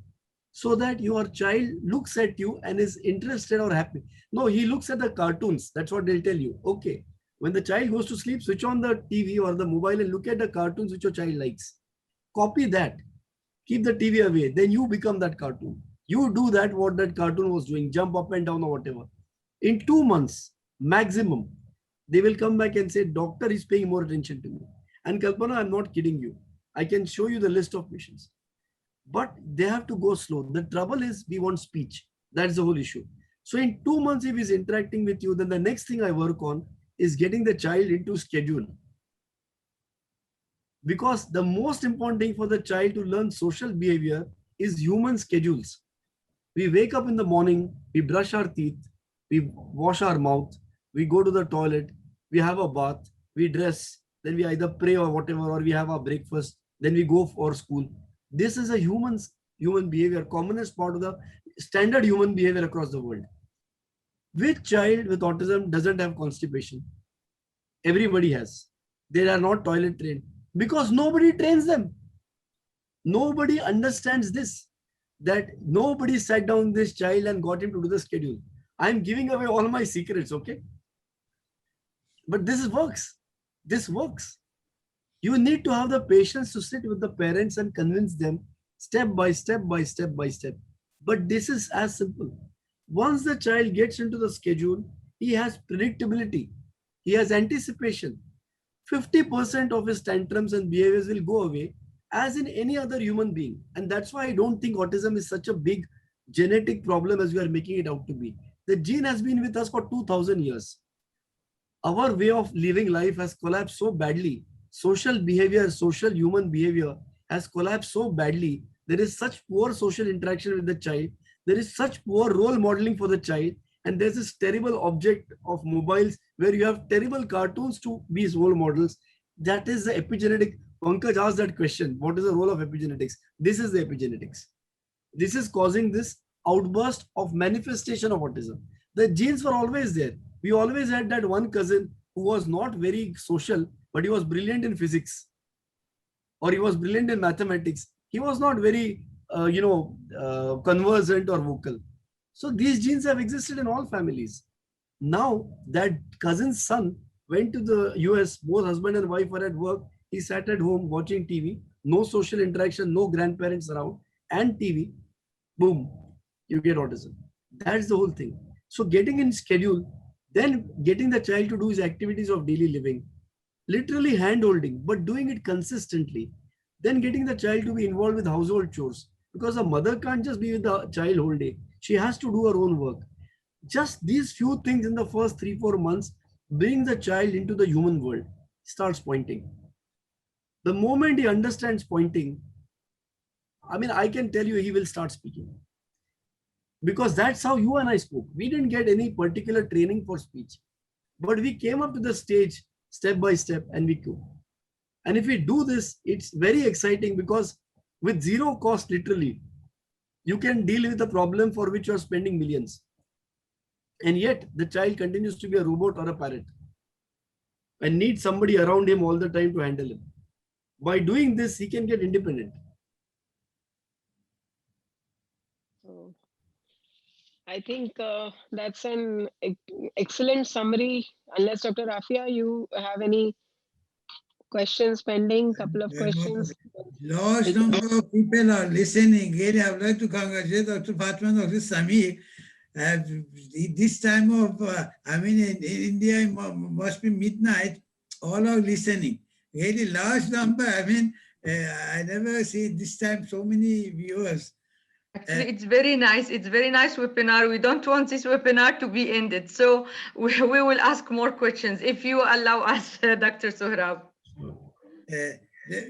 so that your child looks at you and is interested or happy. No, he looks at the cartoons. That's what they'll tell you. Okay, when the child goes to sleep, switch on the TV or the mobile and look at the cartoons which your child likes. Copy that. Keep the TV away. Then you become that cartoon. You do that, what that cartoon was doing, jump up and down or whatever. In 2 months, maximum, they will come back and say, doctor is paying more attention to me. And Kalpana, I'm not kidding you. I can show you the list of patients. But they have to go slow. The trouble is we want speech. That's the whole issue. So in 2 months, if he's interacting with you, then the next thing I work on is getting the child into schedule. Because the most important thing for the child to learn social behavior is human schedules. We wake up in the morning, we brush our teeth, we wash our mouth, we go to the toilet, we have a bath, we dress, then we either pray or whatever, or we have our breakfast, then we go for school. This is a human behavior, commonest part of the standard human behavior across the world. Which child with autism doesn't have constipation? Everybody has. They are not toilet trained because nobody trains them. Nobody understands this, that nobody sat down with this child and got him to do the schedule. I'm giving away all my secrets, okay? But this works. This works. You need to have the patience to sit with the parents and convince them step by step by step by step. But this is as simple. Once the child gets into the schedule, he has predictability. He has anticipation. 50% of his tantrums and behaviors will go away as in any other human being. And that's why I don't think autism is such a big genetic problem as we are making it out to be. The gene has been with us for 2000 years. Our way of living life has collapsed so badly. Social behavior, social human behavior has collapsed so badly. There is such poor social interaction with the child. There is such poor role modeling for the child. And there's this terrible object of mobiles where you have terrible cartoons to be his role models. That is the epigenetic. Pankaj asked that question. What is the role of epigenetics? This is the epigenetics. This is causing this outburst of manifestation of autism. The genes were always there. We always had that one cousin who was not very social, but he was brilliant in physics, or he was brilliant in mathematics. He was not very, conversant or vocal. So these genes have existed in all families. Now that cousin's son went to the US, both husband and wife were at work. He sat at home watching TV, no social interaction, no grandparents around, and TV. Boom, you get autism. That's the whole thing. So getting in schedule, then getting the child to do his activities of daily living, literally hand-holding, but doing it consistently. Then getting the child to be involved with household chores, because a mother can't just be with the child whole day. She has to do her own work. Just these few things in the first 3-4 months bring the child into the human world. Starts pointing. The moment he understands pointing, I can tell you he will start speaking. Because that's how you and I spoke. We didn't get any particular training for speech. But we came up to the stage step by step and we go. And if we do this, it's very exciting because with zero cost, literally, you can deal with a problem for which you're spending millions. And yet the child continues to be a robot or a parrot and needs somebody around him all the time to handle him. By doing this, he can get independent. So I think that's an excellent summary. Unless Dr. Rafia, you have any questions pending? Couple of questions. Large number of people are listening. Really, I would like to congratulate Dr. Fatima and Dr. Sami. This time of, in India, it must be midnight. All are listening. Really large number. I never see this time so many viewers. Actually, it's very nice. It's very nice webinar. We don't want this webinar to be ended. So we will ask more questions if you allow us, Dr. Sohrab.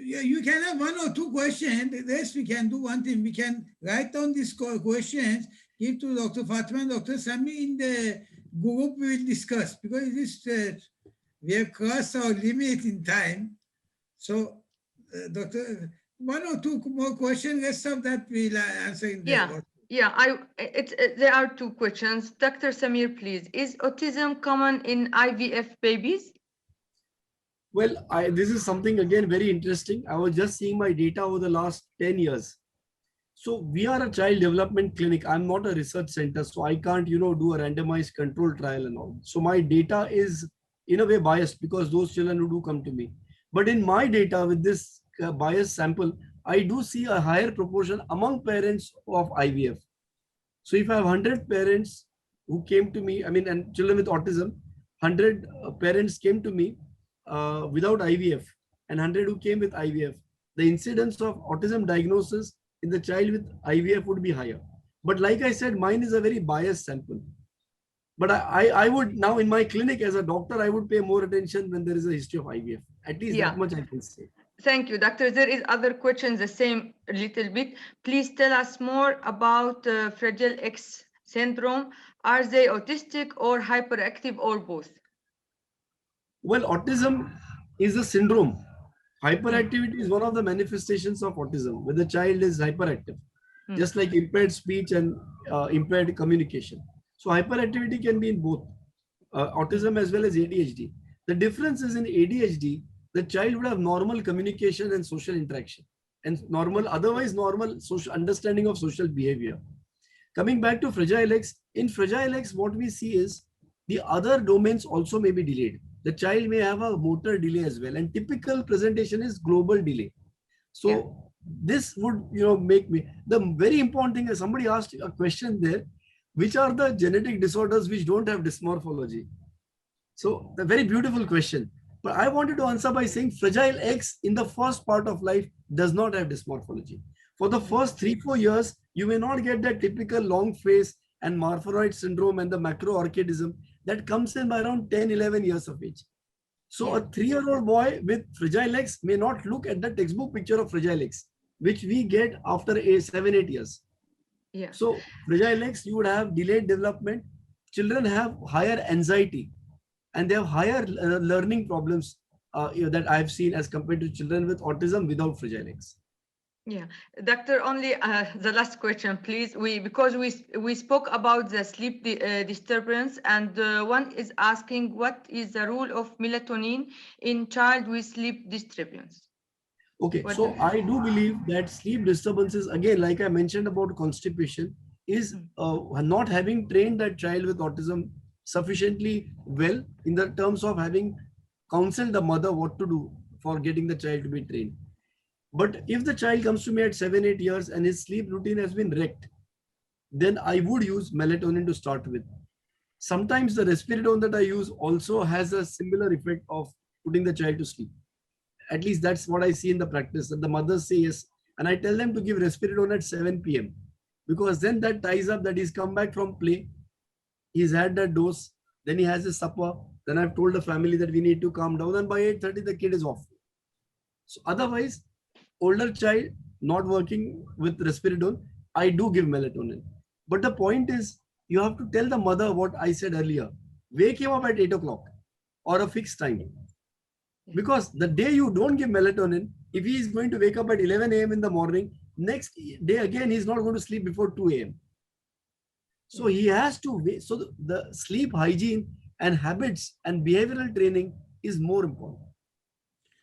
You can have one or two questions. The rest we can do one thing. We can write down these questions, give to Dr. Fatima and Dr. Sami in the group. We will discuss because it is, we have crossed our limit in time. So, Doctor, one or two more questions. Rest of that we'll answer in the there are two questions. Dr. Samir, please. Is autism common in IVF babies? Well, this is something again very interesting. I was just seeing my data over the last 10 years. So we are a child development clinic. I'm not a research center, so I can't, do a randomized control trial and all. So my data is in a way biased because those children who do come to me. But in my data with this biased sample, I do see a higher proportion among parents of IVF. So if I have 100 parents who came to me, and children with autism, 100 parents came to me without IVF and 100 who came with IVF, the incidence of autism diagnosis in the child with IVF would be higher. But like I said, mine is a very biased sample. But I would now in my clinic as a doctor, I would pay more attention when there is a history of IVF. At least that much I can say. Thank you, doctor. There is other questions, the same little bit. Please tell us more about Fragile X syndrome. Are they autistic or hyperactive or both? Well, autism is a syndrome. Hyperactivity is one of the manifestations of autism, where the child is hyperactive, just like impaired speech and impaired communication. So hyperactivity can be in both autism as well as ADHD. The difference is in ADHD, the child would have normal communication and social interaction and otherwise normal social understanding of social behavior. Coming back to Fragile X, in Fragile X, what we see is the other domains also may be delayed. The child may have a motor delay as well, and typical presentation is global delay. So this would, make me, the very important thing is somebody asked a question there, which are the genetic disorders which don't have dysmorphology? So a very beautiful question. But I wanted to answer by saying Fragile X in the first part of life does not have dysmorphology. For the first 3-4 years, you may not get that typical long face and Marfanoid syndrome and the macroorchidism that comes in by around 10-11 years of age. So a 3-year-old boy with Fragile X may not look at the textbook picture of Fragile X, which we get after 7-8 years. So Fragile X, you would have delayed development. Children have higher anxiety and they have higher learning problems that I've seen as compared to children with autism without Fragile X. Yeah, doctor, only the last question, please. Because we spoke about the sleep disturbance, and one is asking what is the role of melatonin in child with sleep disturbance? Okay, so I do believe that sleep disturbances, again, like I mentioned about constipation, is not having trained that child with autism sufficiently well in the terms of having counseled the mother what to do for getting the child to be trained. But if the child comes to me at 7-8 years and his sleep routine has been wrecked, then I would use melatonin to start with. Sometimes the risperidone that I use also has a similar effect of putting the child to sleep. At least that's what I see in the practice, that the mothers say yes. And I tell them to give risperidone at 7 p.m. because then that ties up that he's come back from play, he's had that dose, then he has his supper, then I've told the family that we need to calm down, and by 8:30 the kid is off. So otherwise, older child not working with risperidone, I do give melatonin. But the point is, you have to tell the mother what I said earlier. Wake him up at 8 o'clock or a fixed time. Because the day you don't give melatonin, if he is going to wake up at 11 a.m. in the morning, next day again, he's not going to sleep before 2 a.m. So he has to wait. So the sleep hygiene and habits and behavioral training is more important.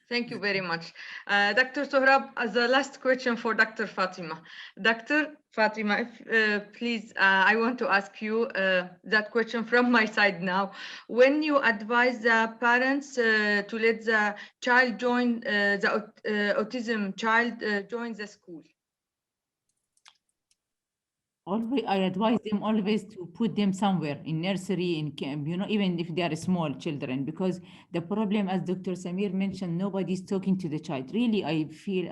Thank you very much. Dr. Sohrab, as the last question for Dr. Fatima. Dr. Fatima, please, I want to ask you that question from my side now. When you advise the parents to let the child join, the autism child join the school? Always, I advise them always to put them somewhere in nursery, in camp, even if they are small children, because the problem, as Dr. Samir mentioned, nobody's talking to the child. Really, I feel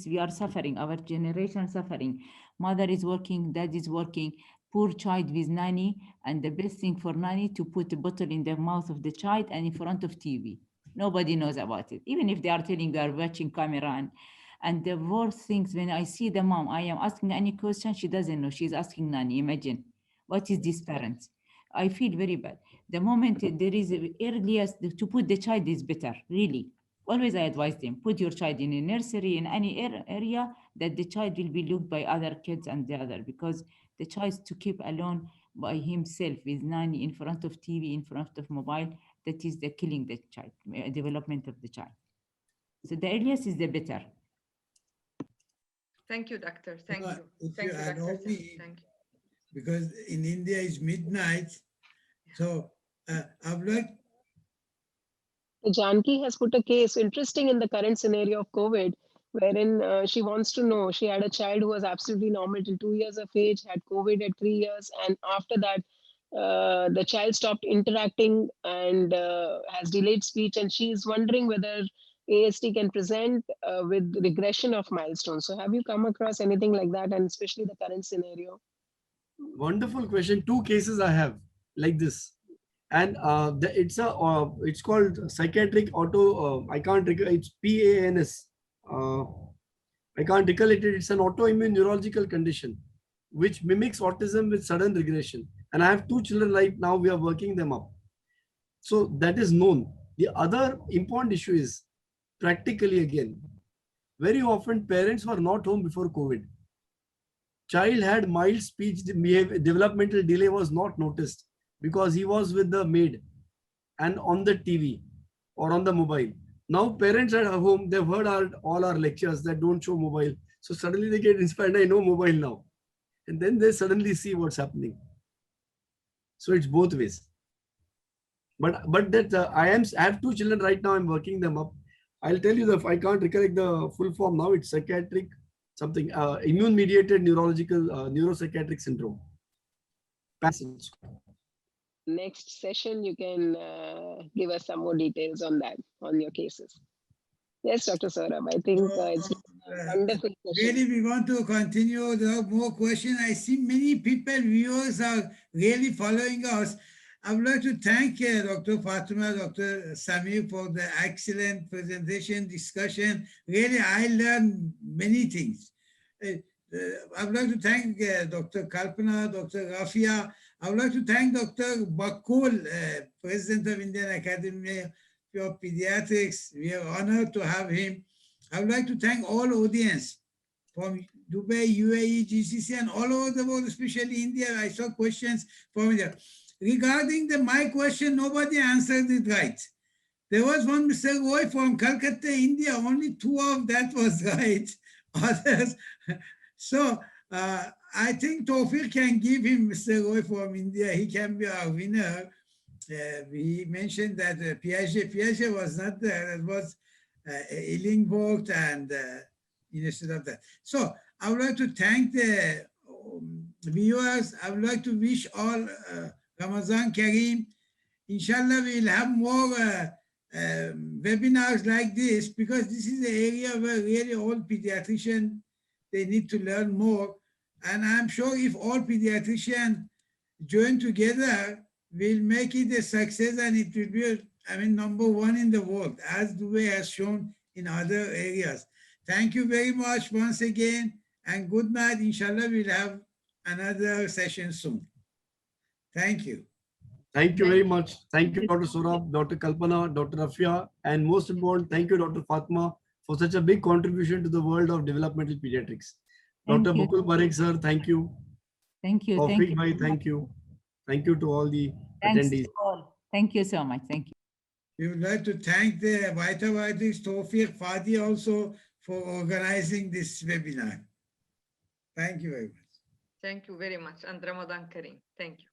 we are suffering, our generation suffering. Mother is working, dad is working, poor child with nanny, and the best thing for nanny to put a bottle in the mouth of the child and in front of TV. Nobody knows about it. Even if they are telling they are watching camera. And the worst things, when I see the mom, I am asking any question, she doesn't know. She's asking nanny. Imagine, what is this parents? I feel very bad. The moment there is earliest to put the child is better, really. Always I advise them, put your child in a nursery in any area that the child will be looked by other kids and the other, because the child to keep alone by himself with nanny in front of TV, in front of mobile, that is the killing the child, development of the child. So the earliest is the better. Thank you, doctor. Thank you. If Thank you you, allow doctor. me, Thank you. because in India it's midnight, so I'd like. Janki has put a case interesting in the current scenario of COVID, wherein she wants to know, she had a child who was absolutely normal till 2 years of age, had COVID at 3 years, and after that, the child stopped interacting and has delayed speech, and she is wondering whether ASD can present with regression of milestones. So have you come across anything like that, and especially the current scenario? Wonderful question. 2 cases I have like this. And it's called psychiatric I can't recall, it's PANS. I can't recall it. It's an autoimmune neurological condition which mimics autism with sudden regression. And I have 2 children right now, we are working them up. So that is known. The other important issue is practically again, very often parents were not home before COVID. Child had mild speech developmental delay was not noticed because he was with the maid and on the TV or on the mobile. Now parents at home, they've heard all our lectures that don't show mobile. So suddenly they get inspired, I know mobile now. And then they suddenly see what's happening. So it's both ways. But that I have 2 children right now, I'm working them up. I'll tell you I can't recollect the full form now. It's psychiatric something, immune-mediated neurological neuropsychiatric syndrome. Next session, you can give us some more details on that, on your cases. Yes, Dr. Saurabh, I think it's been a wonderful session. Really, we want to continue. There are more questions. I see many people, viewers are really following us. I would like to thank Dr. Fatima, Dr. Samir for the excellent presentation, discussion. Really, I learned many things. I would like to thank Dr. Kalpana, Dr. Rafia. I would like to thank Dr. Bakul, President of Indian Academy of Pediatrics. We are honored to have him. I would like to thank all audience from Dubai, UAE, GCC, and all over the world, especially India. I saw questions from India. Regarding my question, nobody answered it right. There was one Mr. Roy from Calcutta, India. Only 2 of that was right. Others. So I think Tawfiq can give him Mr. Roy from India. He can be our winner. We mentioned that Piaget was not there. It was Illingworth and instead of that. So I would like to thank the viewers. I would like to wish all Ramazan Kareem. Inshallah, we will have more webinars like this, because this is the area where really all pediatricians, they need to learn more. And I'm sure if all pediatricians join together, we'll make it a success, and it will be, #1 in the world, as Dubai has shown in other areas. Thank you very much once again, and good night. Inshallah, we'll have another session soon. Thank you. Thank you very much. Thank you, Dr. Saurabh, Dr. Kalpana, Dr. Rafia, and most important, thank you, Dr. Fatma, for such a big contribution to the world of developmental pediatrics. Dr. Bakul Parekh, sir, thank you. Thank you. Tawfiq bhai, thank you. Thank you to all the attendees. To all. Thank you so much. Thank you. We would like to thank the Vitavitis Tawfiq Fadi also for organizing this webinar. Thank you very much. Thank you very much. And Ramadan Kareem. Thank you.